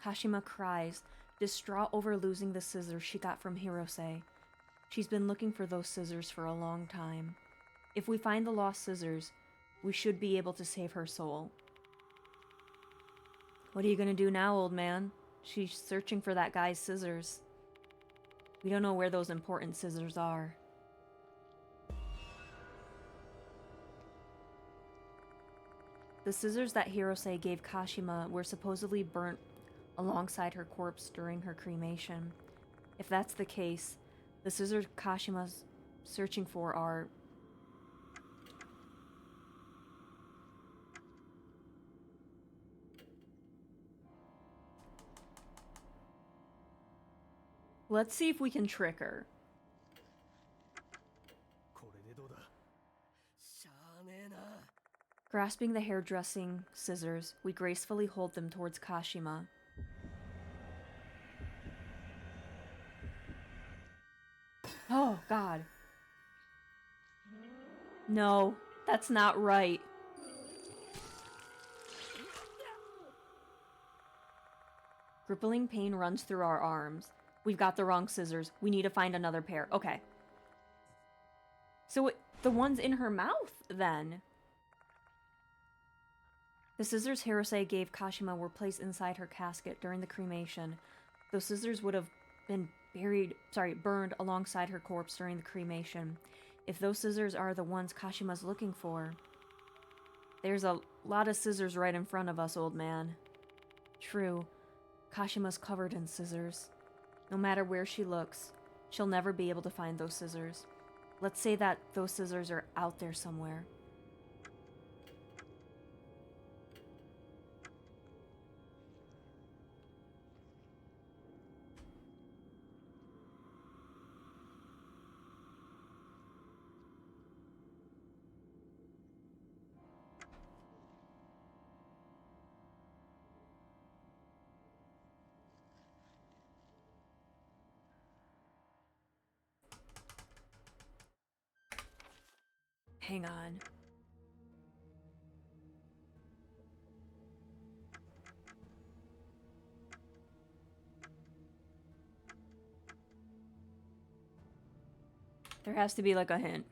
Kashima cries, distraught over losing the scissors she got from Hirose. She's been looking for those scissors for a long time. If we find the lost scissors, we should be able to save her soul. What are you gonna do now, old man? She's searching for that guy's scissors. We don't know where those important scissors are. The scissors that Hirose gave Kashima were supposedly burnt alongside her corpse during her cremation. If that's the case, the scissors Kashima's searching for are... Let's see if we can trick her. Grasping the hairdressing scissors, we gracefully hold them towards Kashima. Oh, God. No, that's not right. Crippling pain runs through our arms. We've got the wrong scissors. We need to find another pair. Okay. So the one's in her mouth, then. The scissors Hirose gave Kashima were placed inside her casket during the cremation. Those scissors would have been burned alongside her corpse during the cremation. If those scissors are the ones Kashima's looking for... There's a lot of scissors right in front of us, old man. True. Kashima's covered in scissors. No matter where she looks, she'll never be able to find those scissors. Let's say that those scissors are out there somewhere. Hang on. There has to be like a hint.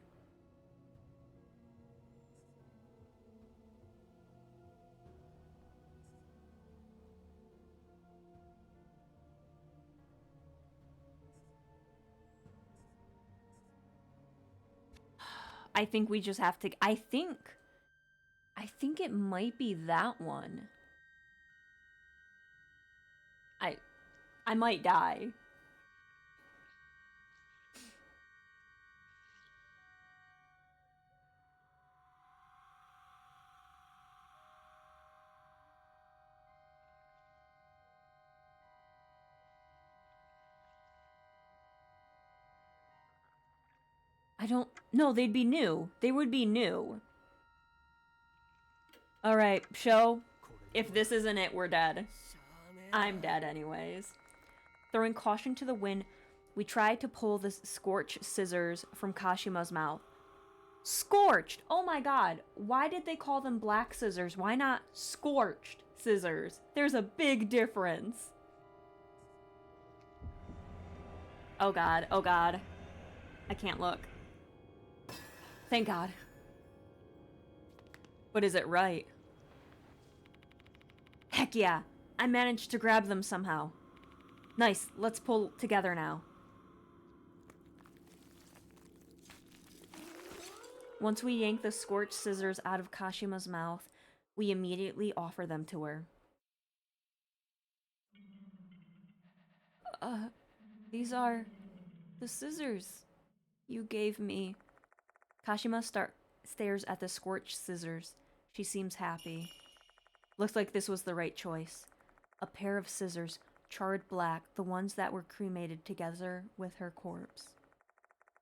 I think we just have to... I think it might be that one. I might die. I don't... No, they'd be new. They would be new. Alright, show. If this isn't it, we're dead. I'm dead anyways. Throwing caution to the wind, we tried to pull the scorched scissors from Kashima's mouth. Scorched! Oh my god. Why did they call them black scissors? Why not scorched scissors? There's a big difference. Oh god, oh god. I can't look. Thank god. But is it right? Heck yeah! I managed to grab them somehow. Nice, let's pull together now. Once we yank the scorched scissors out of Kashima's mouth, we immediately offer them to her. These are the scissors you gave me. Kashima stares at the scorched scissors. She seems happy. Looks like this was the right choice. A pair of scissors, charred black, the ones that were cremated together with her corpse.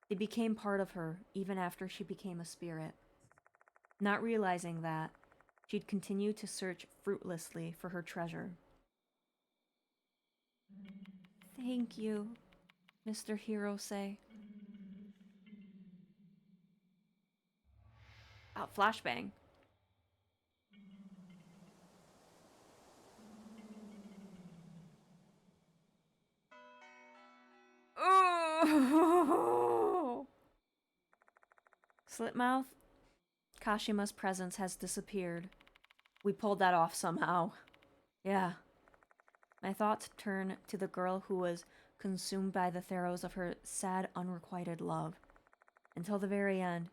They became part of her, even after she became a spirit. Not realizing that, she'd continue to search fruitlessly for her treasure. Thank you, Mr. Hirose. Oh, flashbang. Oh! Slitmouth, Kashima's presence has disappeared. We pulled that off somehow. Yeah. My thoughts turn to the girl who was consumed by the throes of her sad, unrequited love. Until the very end,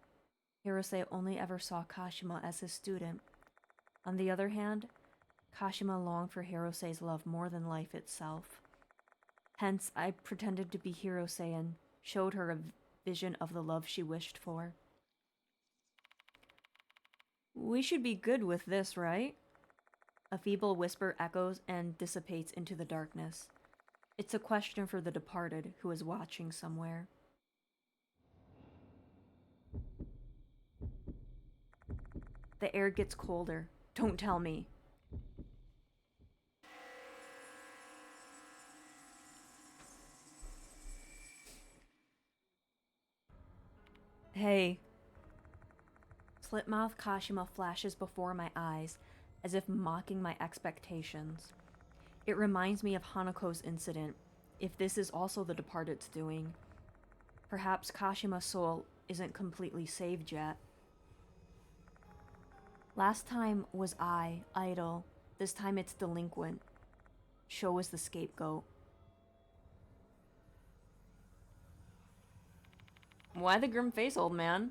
Hirose only ever saw Kashima as his student. On the other hand, Kashima longed for Hirose's love more than life itself. Hence, I pretended to be Hirose and showed her a vision of the love she wished for. We should be good with this, right? A feeble whisper echoes and dissipates into the darkness. It's a question for the departed who is watching somewhere. The air gets colder. Don't tell me. Hey. Slitmouth Kashima flashes before my eyes, as if mocking my expectations. It reminds me of Hanako's incident, if this is also the departed's doing. Perhaps Kashima's soul isn't completely saved yet. Last time was I, idle. This time it's delinquent. Sho is the scapegoat. Why the grim face, old man?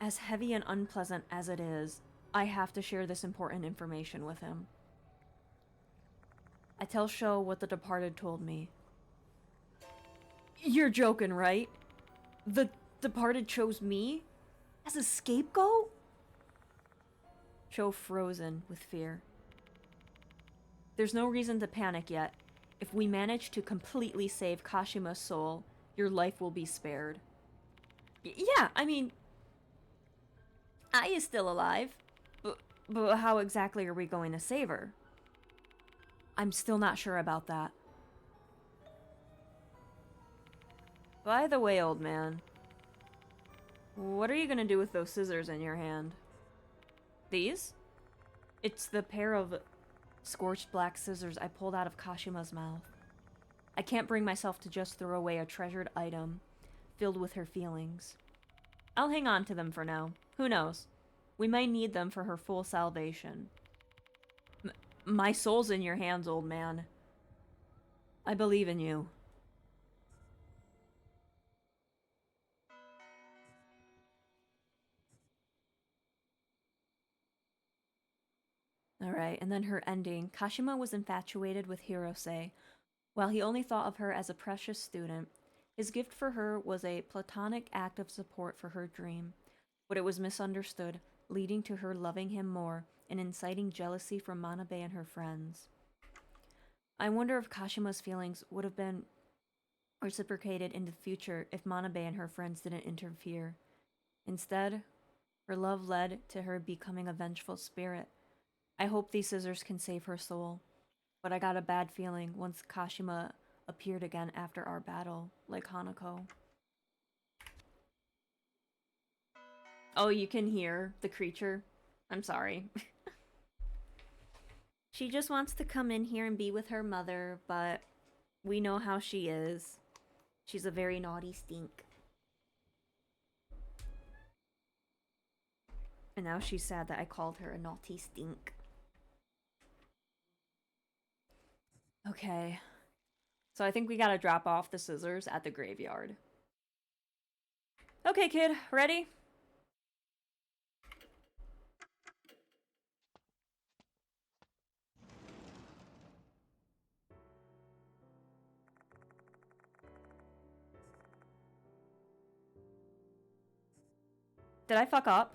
As heavy and unpleasant as it is, I have to share this important information with him. I tell Sho what the departed told me. You're joking, right? The departed chose me? As a scapegoat? Sho frozen with fear. There's no reason to panic yet. If we manage to completely save Kashima's soul, your life will be spared. Yeah, I mean... Ai is still alive. But how exactly are we going to save her? I'm still not sure about that. By the way, old man. What are you gonna do with those scissors in your hand? These? It's the pair of scorched black scissors I pulled out of Kashima's mouth. I can't bring myself to just throw away a treasured item filled with her feelings. I'll hang on to them for now. Who knows? We might need them for her full salvation. My soul's in your hands, old man. I believe in you. Alright, and then her ending. Kashima was infatuated with Hirose. While he only thought of her as a precious student, his gift for her was a platonic act of support for her dream. But it was misunderstood, leading to her loving him more and inciting jealousy from Manabe and her friends. I wonder if Kashima's feelings would have been reciprocated in the future if Manabe and her friends didn't interfere. Instead, her love led to her becoming a vengeful spirit. I hope these scissors can save her soul, but I got a bad feeling once Kashima appeared again after our battle, like Hanako. Oh, you can hear the creature? I'm sorry. She just wants to come in here and be with her mother, but we know how she is. She's a very naughty stink. And now she's sad that I called her a naughty stink. Okay. So I think we gotta drop off the scissors at the graveyard. Okay, kid. Ready? Did I fuck up?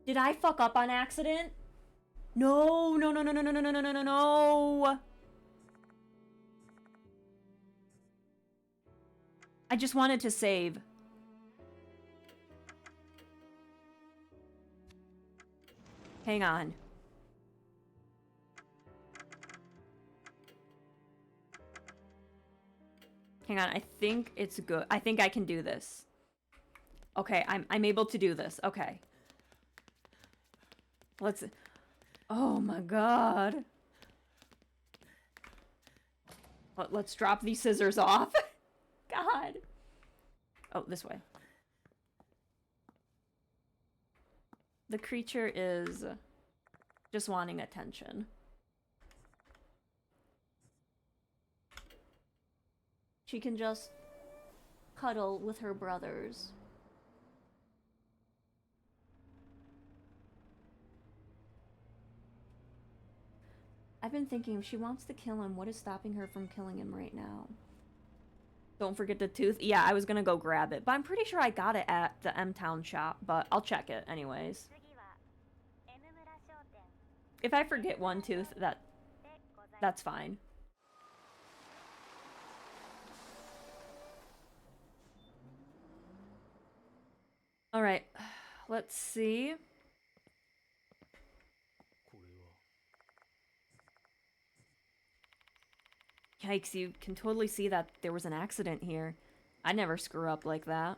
Did I fuck up on accident? No, no, no, no, no, no, no, no, no, no, no, no. I just wanted to save. Hang on. Hang on, I think it's good. I think I can do this. Okay, I'm able to do this. Okay. Let's... Oh my god. Let's drop these scissors off. God. Oh, this way. The creature is just wanting attention. She can just cuddle with her brothers. I've been thinking, if she wants to kill him, what is stopping her from killing him right now? Don't forget the tooth. Yeah, I was gonna go grab it, but I'm pretty sure I got it at the M-Town shop, but I'll check it anyways. If I forget one tooth, that's fine. Alright, let's see. Yikes, you can totally see that there was an accident here. I never screw up like that.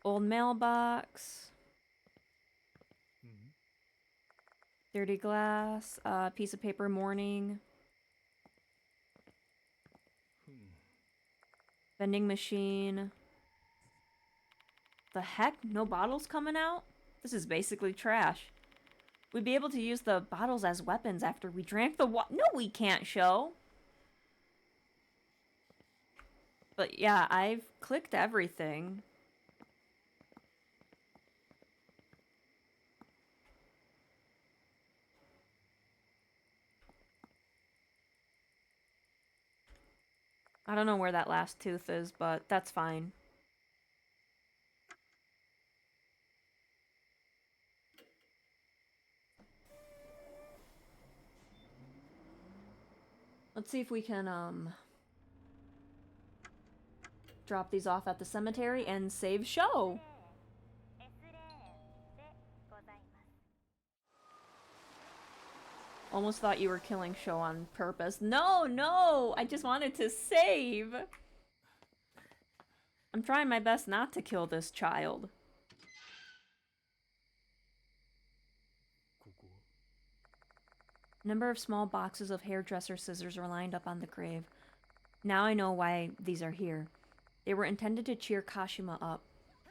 Old mailbox. Dirty glass. Piece of paper, morning. Vending machine. The heck? No bottles coming out? This is basically trash. We'd be able to use the bottles as weapons after we drank the water. No, we can't show. But yeah, I've clicked everything. I don't know where that last tooth is, but that's fine. Let's see if we can, drop these off at the cemetery and save show. Almost thought you were killing Sho on purpose. No, no! I just wanted to save! I'm trying my best not to kill this child. A number of small boxes of hairdresser scissors are lined up on the grave. Now I know why these are here. They were intended to cheer Kashima up,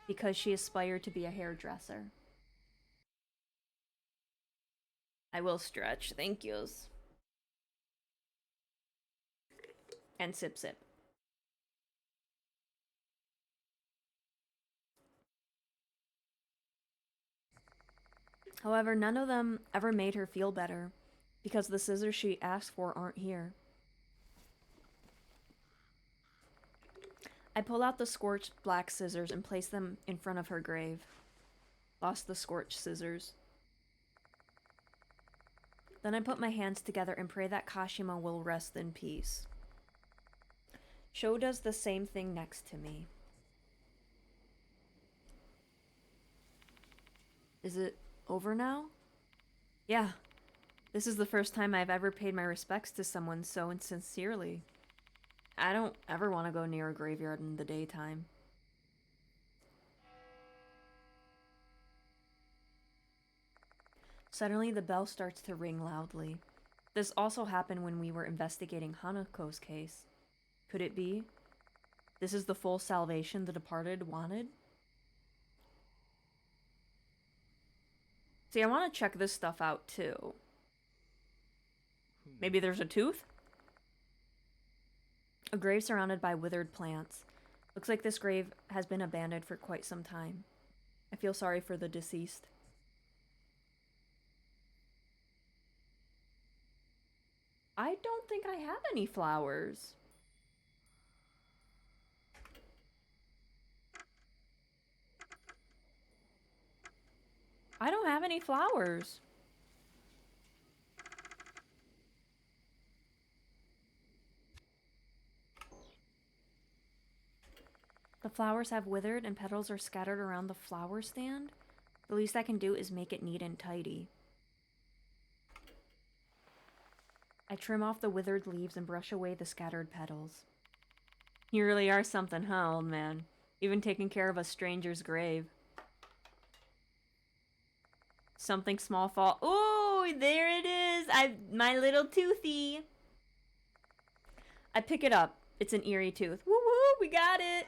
because she aspired to be a hairdresser. I will stretch, thank yous. And sip sip. However, none of them ever made her feel better, because the scissors she asked for aren't here. I pull out the scorched black scissors and place them in front of her grave. Lost the scorched scissors. Then I put my hands together and pray that Kashima will rest in peace. Sho does the same thing next to me. Is it over now? Yeah. This is the first time I've ever paid my respects to someone so insincerely. I don't ever want to go near a graveyard in the daytime. Suddenly, the bell starts to ring loudly. This also happened when we were investigating Hanako's case. Could it be? This is the full salvation the departed wanted? See, I want to check this stuff out too. Maybe there's a tooth? A grave surrounded by withered plants. Looks like this grave has been abandoned for quite some time. I feel sorry for the deceased. I don't think I have any flowers. I don't have any flowers. The flowers have withered and petals are scattered around the flower stand. The least I can do is make it neat and tidy. I trim off the withered leaves and brush away the scattered petals. You really are something, huh, old man? Even taking care of a stranger's grave. Something small fall. Oh, there it is! My little toothy! I pick it up. It's an eerie tooth. Woo woo! We got it!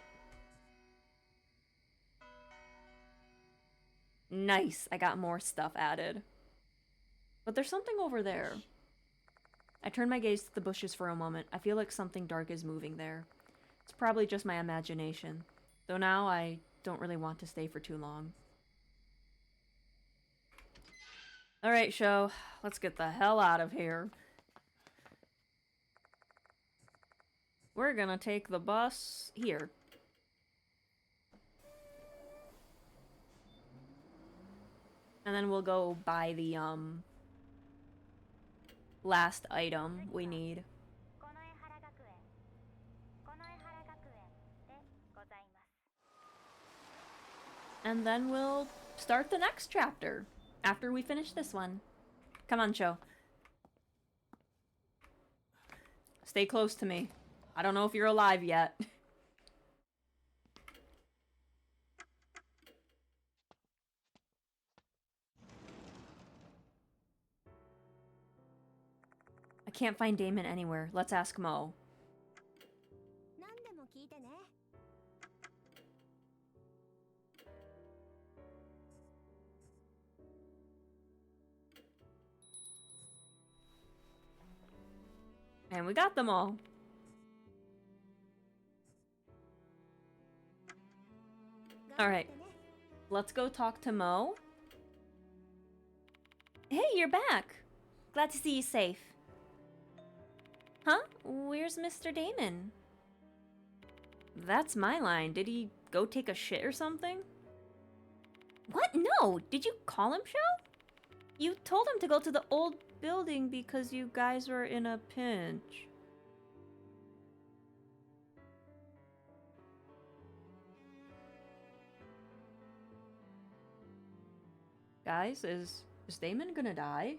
Nice. I got more stuff added. But there's something over there. I turn my gaze to the bushes for a moment. I feel like something dark is moving there. It's probably just my imagination. Though now I don't really want to stay for too long. Alright, Sho. Let's get the hell out of here. We're gonna take the bus here. And then we'll go buy the, last item we need. And then we'll start the next chapter after we finish this one. Come on, Sho. Stay close to me. I don't know if you're alive yet. I can't find Damon anywhere. Let's ask Mo. And we got them all. Alright. Let's go talk to Mo. Hey, you're back. Glad to see you safe. Huh? Where's Mr. Damon? That's my line. Did he go take a shit or something? What? No! Did you call him, Sho? You told him to go to the old building because you guys were in a pinch. Guys, is Damon gonna die?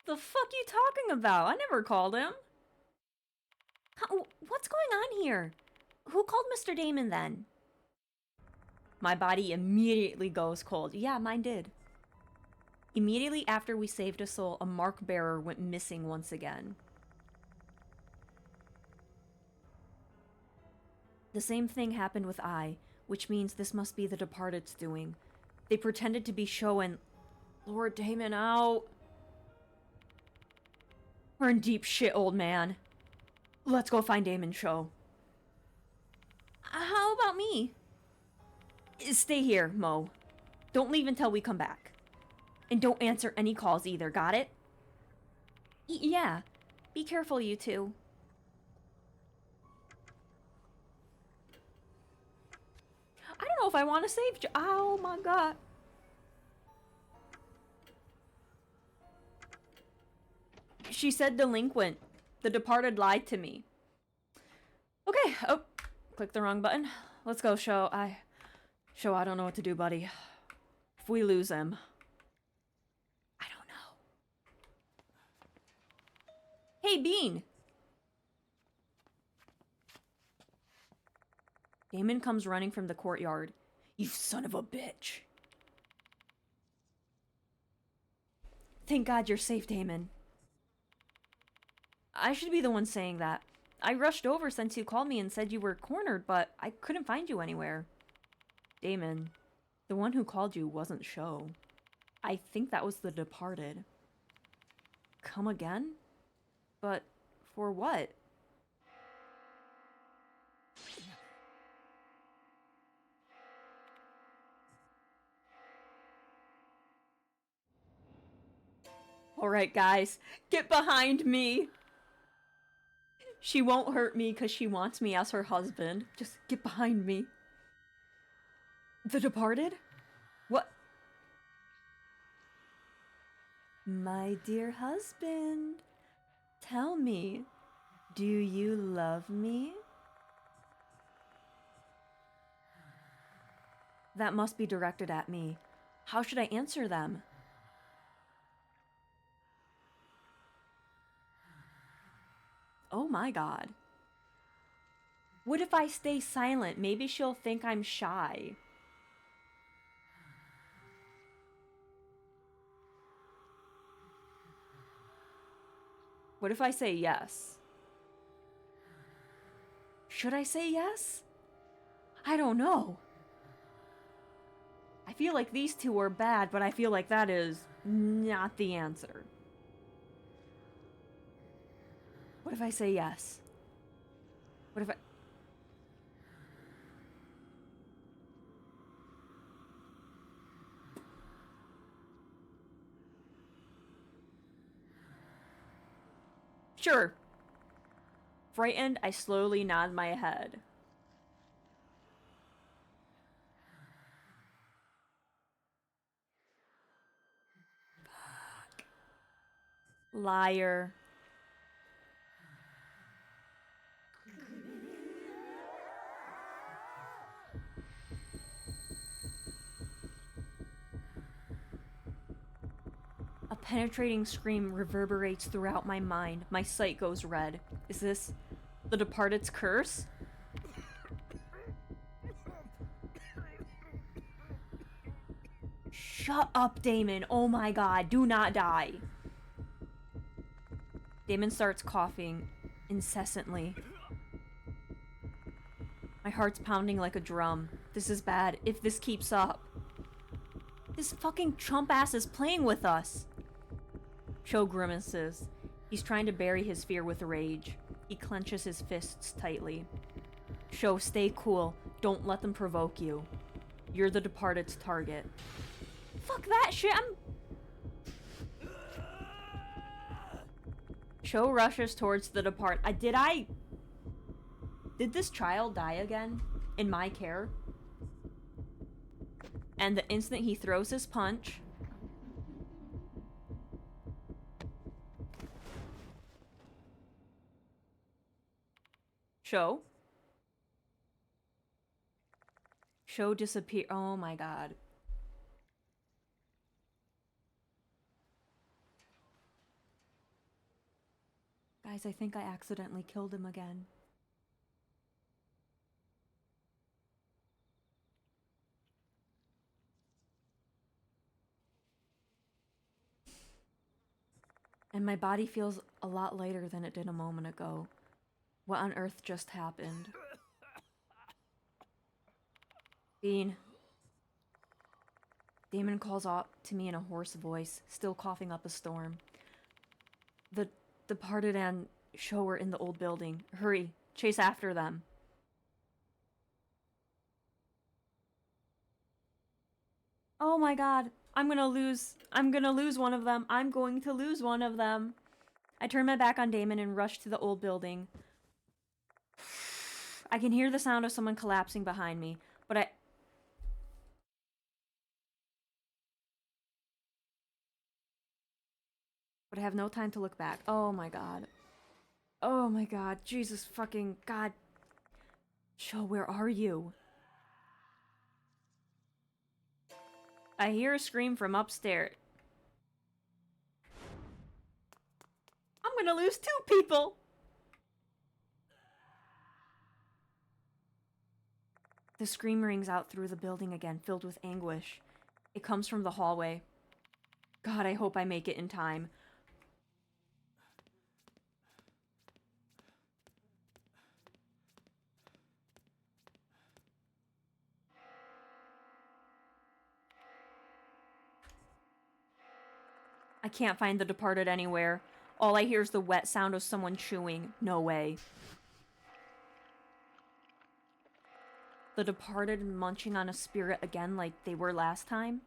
The fuck you talking about? I never called him. What's going on here? Who called Mr. Damon then? My body immediately goes cold. Yeah, mine did. Immediately after we saved a soul, a mark bearer went missing once again. The same thing happened with I, which means this must be the Departed's doing. They pretended to be Sho and Lord Damon out. We're in deep shit, old man. Let's go find Damon Sho. How about me? Stay here, Mo. Don't leave until we come back. And don't answer any calls either, got it? Yeah. Be careful, you two. I don't know if I want to save oh my god. She said delinquent. The Departed lied to me. Okay. Oh, click the wrong button. Let's go, Sho. I don't know what to do, buddy. If we lose him, I don't know. Hey, Bean. Damon comes running from the courtyard. You son of a bitch. Thank God you're safe, Damon. I should be the one saying that. I rushed over since you called me and said you were cornered, but I couldn't find you anywhere. Damon, the one who called you wasn't Sho. I think that was the Departed. Come again? But for what? Alright, guys, get behind me! She won't hurt me because she wants me as her husband. Just get behind me. The Departed? What? My dear husband, tell me, do you love me? That must be directed at me. How should I answer them? Oh my god. What if I stay silent? Maybe she'll think I'm shy. What if I say yes? Should I say yes? I don't know. I feel like these two are bad, but I feel like that is not the answer. What if I say yes? What if I... Sure. Frightened, I slowly nod my head. Fuck. Liar. A penetrating scream reverberates throughout my mind. My sight goes red. Is this the Departed's curse? Shut up, Damon. Oh my god, do not die. Damon starts coughing incessantly. My heart's pounding like a drum. This is bad if this keeps up. This fucking chump ass is playing with us. Sho grimaces. He's trying to bury his fear with rage. He clenches his fists tightly. Sho, stay cool. Don't let them provoke you. You're the Departed's target. Fuck that shit, Sho rushes towards the Did this child die again? In my care? And the instant he throws his punch... Sho disappear. Oh my god. Guys, I think I accidentally killed him again. And my body feels a lot lighter than it did a moment ago. What on earth just happened? Bean. Damon calls out to me in a hoarse voice, still coughing up a storm. The departed and Show are in the old building. Hurry, chase after them. Oh my god, I'm gonna lose one of them. I'm going to lose one of them. I turn my back on Damon and rush to the old building. I can hear the sound of someone collapsing behind me, but I have no time to look back. Oh my god. Oh my god. Jesus fucking god. Show, where are you? I hear a scream from upstairs. I'm gonna lose 2 people! The scream rings out through the building again, filled with anguish. It comes from the hallway. God, I hope I make it in time. I can't find the departed anywhere. All I hear is the wet sound of someone chewing. No way. The departed munching on a spirit again like they were last time?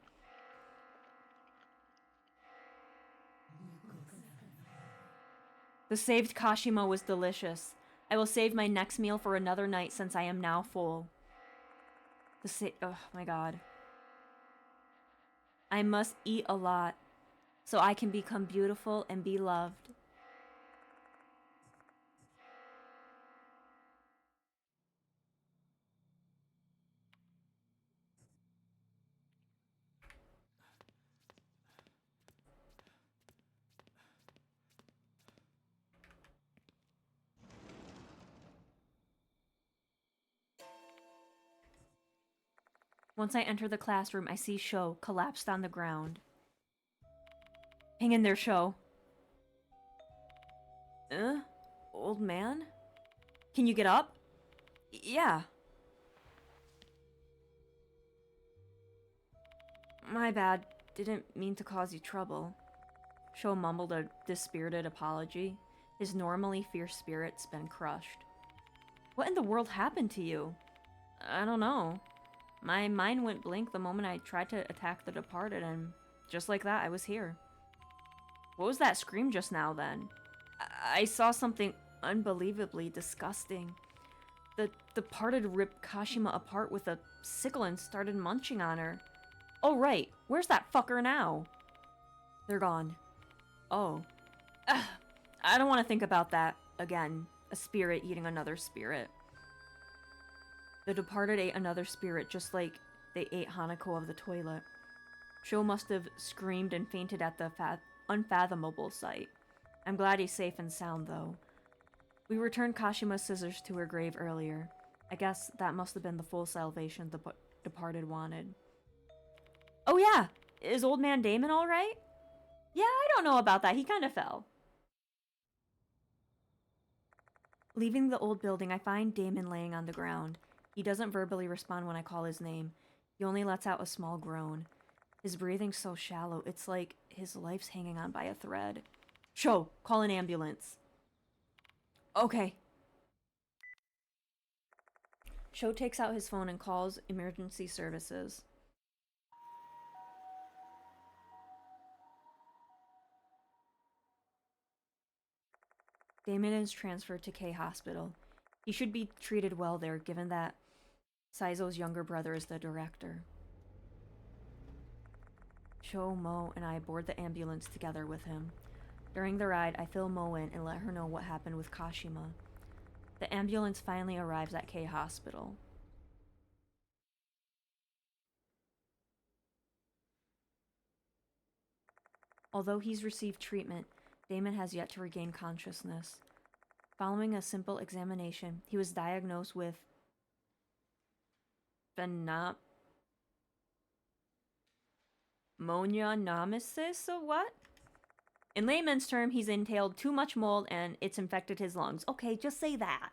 The saved Kashima was delicious. I will save my next meal for another night since I am now full. Oh my god. I must eat a lot so I can become beautiful and be loved. Once I enter the classroom, I see Sho collapsed on the ground. Hang in there, Sho. Old man? Can you get up? Yeah. My bad. Didn't mean to cause you trouble. Sho mumbled a dispirited apology. His normally fierce spirit's been crushed. What in the world happened to you? I don't know. My mind went blank the moment I tried to attack the departed, and just like that, I was here. What was that scream just now, then? I saw something unbelievably disgusting. The departed ripped Kashima apart with a sickle and started munching on her. Oh, right. Where's that fucker now? They're gone. Oh. Ugh. I don't want to think about that again. A spirit eating another spirit. The departed ate another spirit just like they ate Hanako of the toilet. Sho must have screamed and fainted at the unfathomable sight. I'm glad he's safe and sound, though. We returned Kashima's scissors to her grave earlier. I guess that must have been the full salvation the departed wanted. Oh yeah! Is old man Damon alright? Yeah, I don't know about that. He kind of fell. Leaving the old building, I find Damon laying on the ground. He doesn't verbally respond when I call his name. He only lets out a small groan. His breathing's so shallow, it's like his life's hanging on by a thread. Sho, call an ambulance. Okay. Sho takes out his phone and calls emergency services. Damon is transferred to K Hospital. He should be treated well there, given that Saizo's younger brother is the director. Sho, Mo, and I board the ambulance together with him. During the ride, I fill Mo in and let her know what happened with Kashima. The ambulance finally arrives at K Hospital. Although he's received treatment, Damon has yet to regain consciousness. Following a simple examination, he was diagnosed with pneumonomasis, or what? In layman's term, he's inhaled too much mold and it's infected his lungs. Okay, just say that.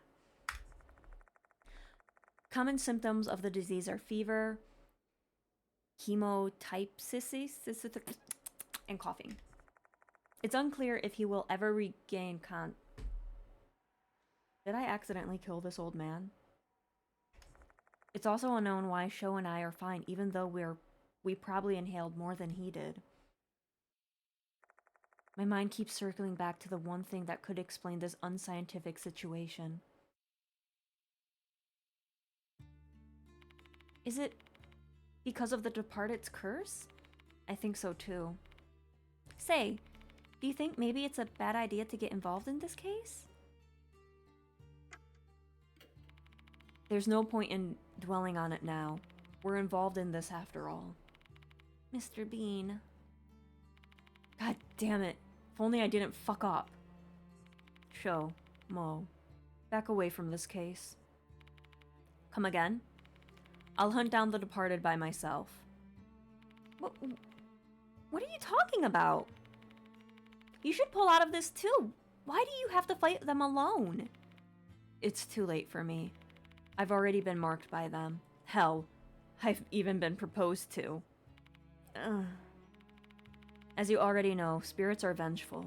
Common symptoms of the disease are fever, chemotypsis, and coughing. It's unclear if he will ever regain Did I accidentally kill this old man? It's also unknown why Sho and I are fine, even though we probably inhaled more than he did. My mind keeps circling back to the one thing that could explain this unscientific situation. Is it because of the Departed's curse? I think so too. Say, do you think maybe it's a bad idea to get involved in this case? There's no point in dwelling on it now. We're involved in this after all. Mr. Bean. God damn it. If only I didn't fuck up. Sho, Mo, back away from this case. Come again? I'll hunt down the Departed by myself. What are you talking about? You should pull out of this too. Why do you have to fight them alone? It's too late for me. I've already been marked by them. Hell, I've even been proposed to. Ugh. As you already know, spirits are vengeful.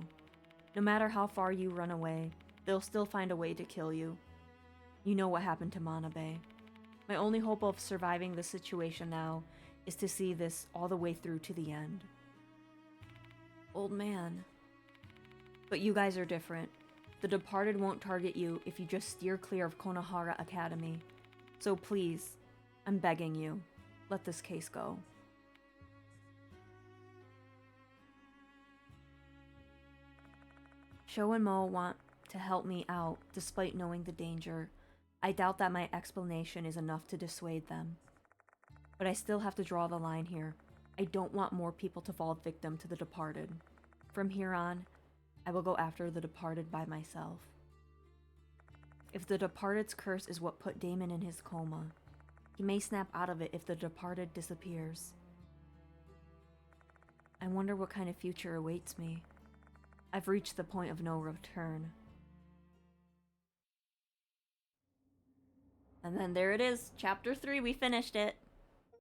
No matter how far you run away, they'll still find a way to kill you. You know what happened to Manabe. My only hope of surviving this situation now is to see this all the way through to the end. Old man. But you guys are different. The Departed won't target you if you just steer clear of Konohara Academy. So please, I'm begging you, let this case go. Sho and Mo want to help me out despite knowing the danger. I doubt that my explanation is enough to dissuade them. But I still have to draw the line here. I don't want more people to fall victim to the Departed. From here on, I will go after the Departed by myself. If the Departed's curse is what put Damon in his coma, he may snap out of it if the Departed disappears. I wonder what kind of future awaits me. I've reached the point of no return. And then there it is, chapter 3, we finished it.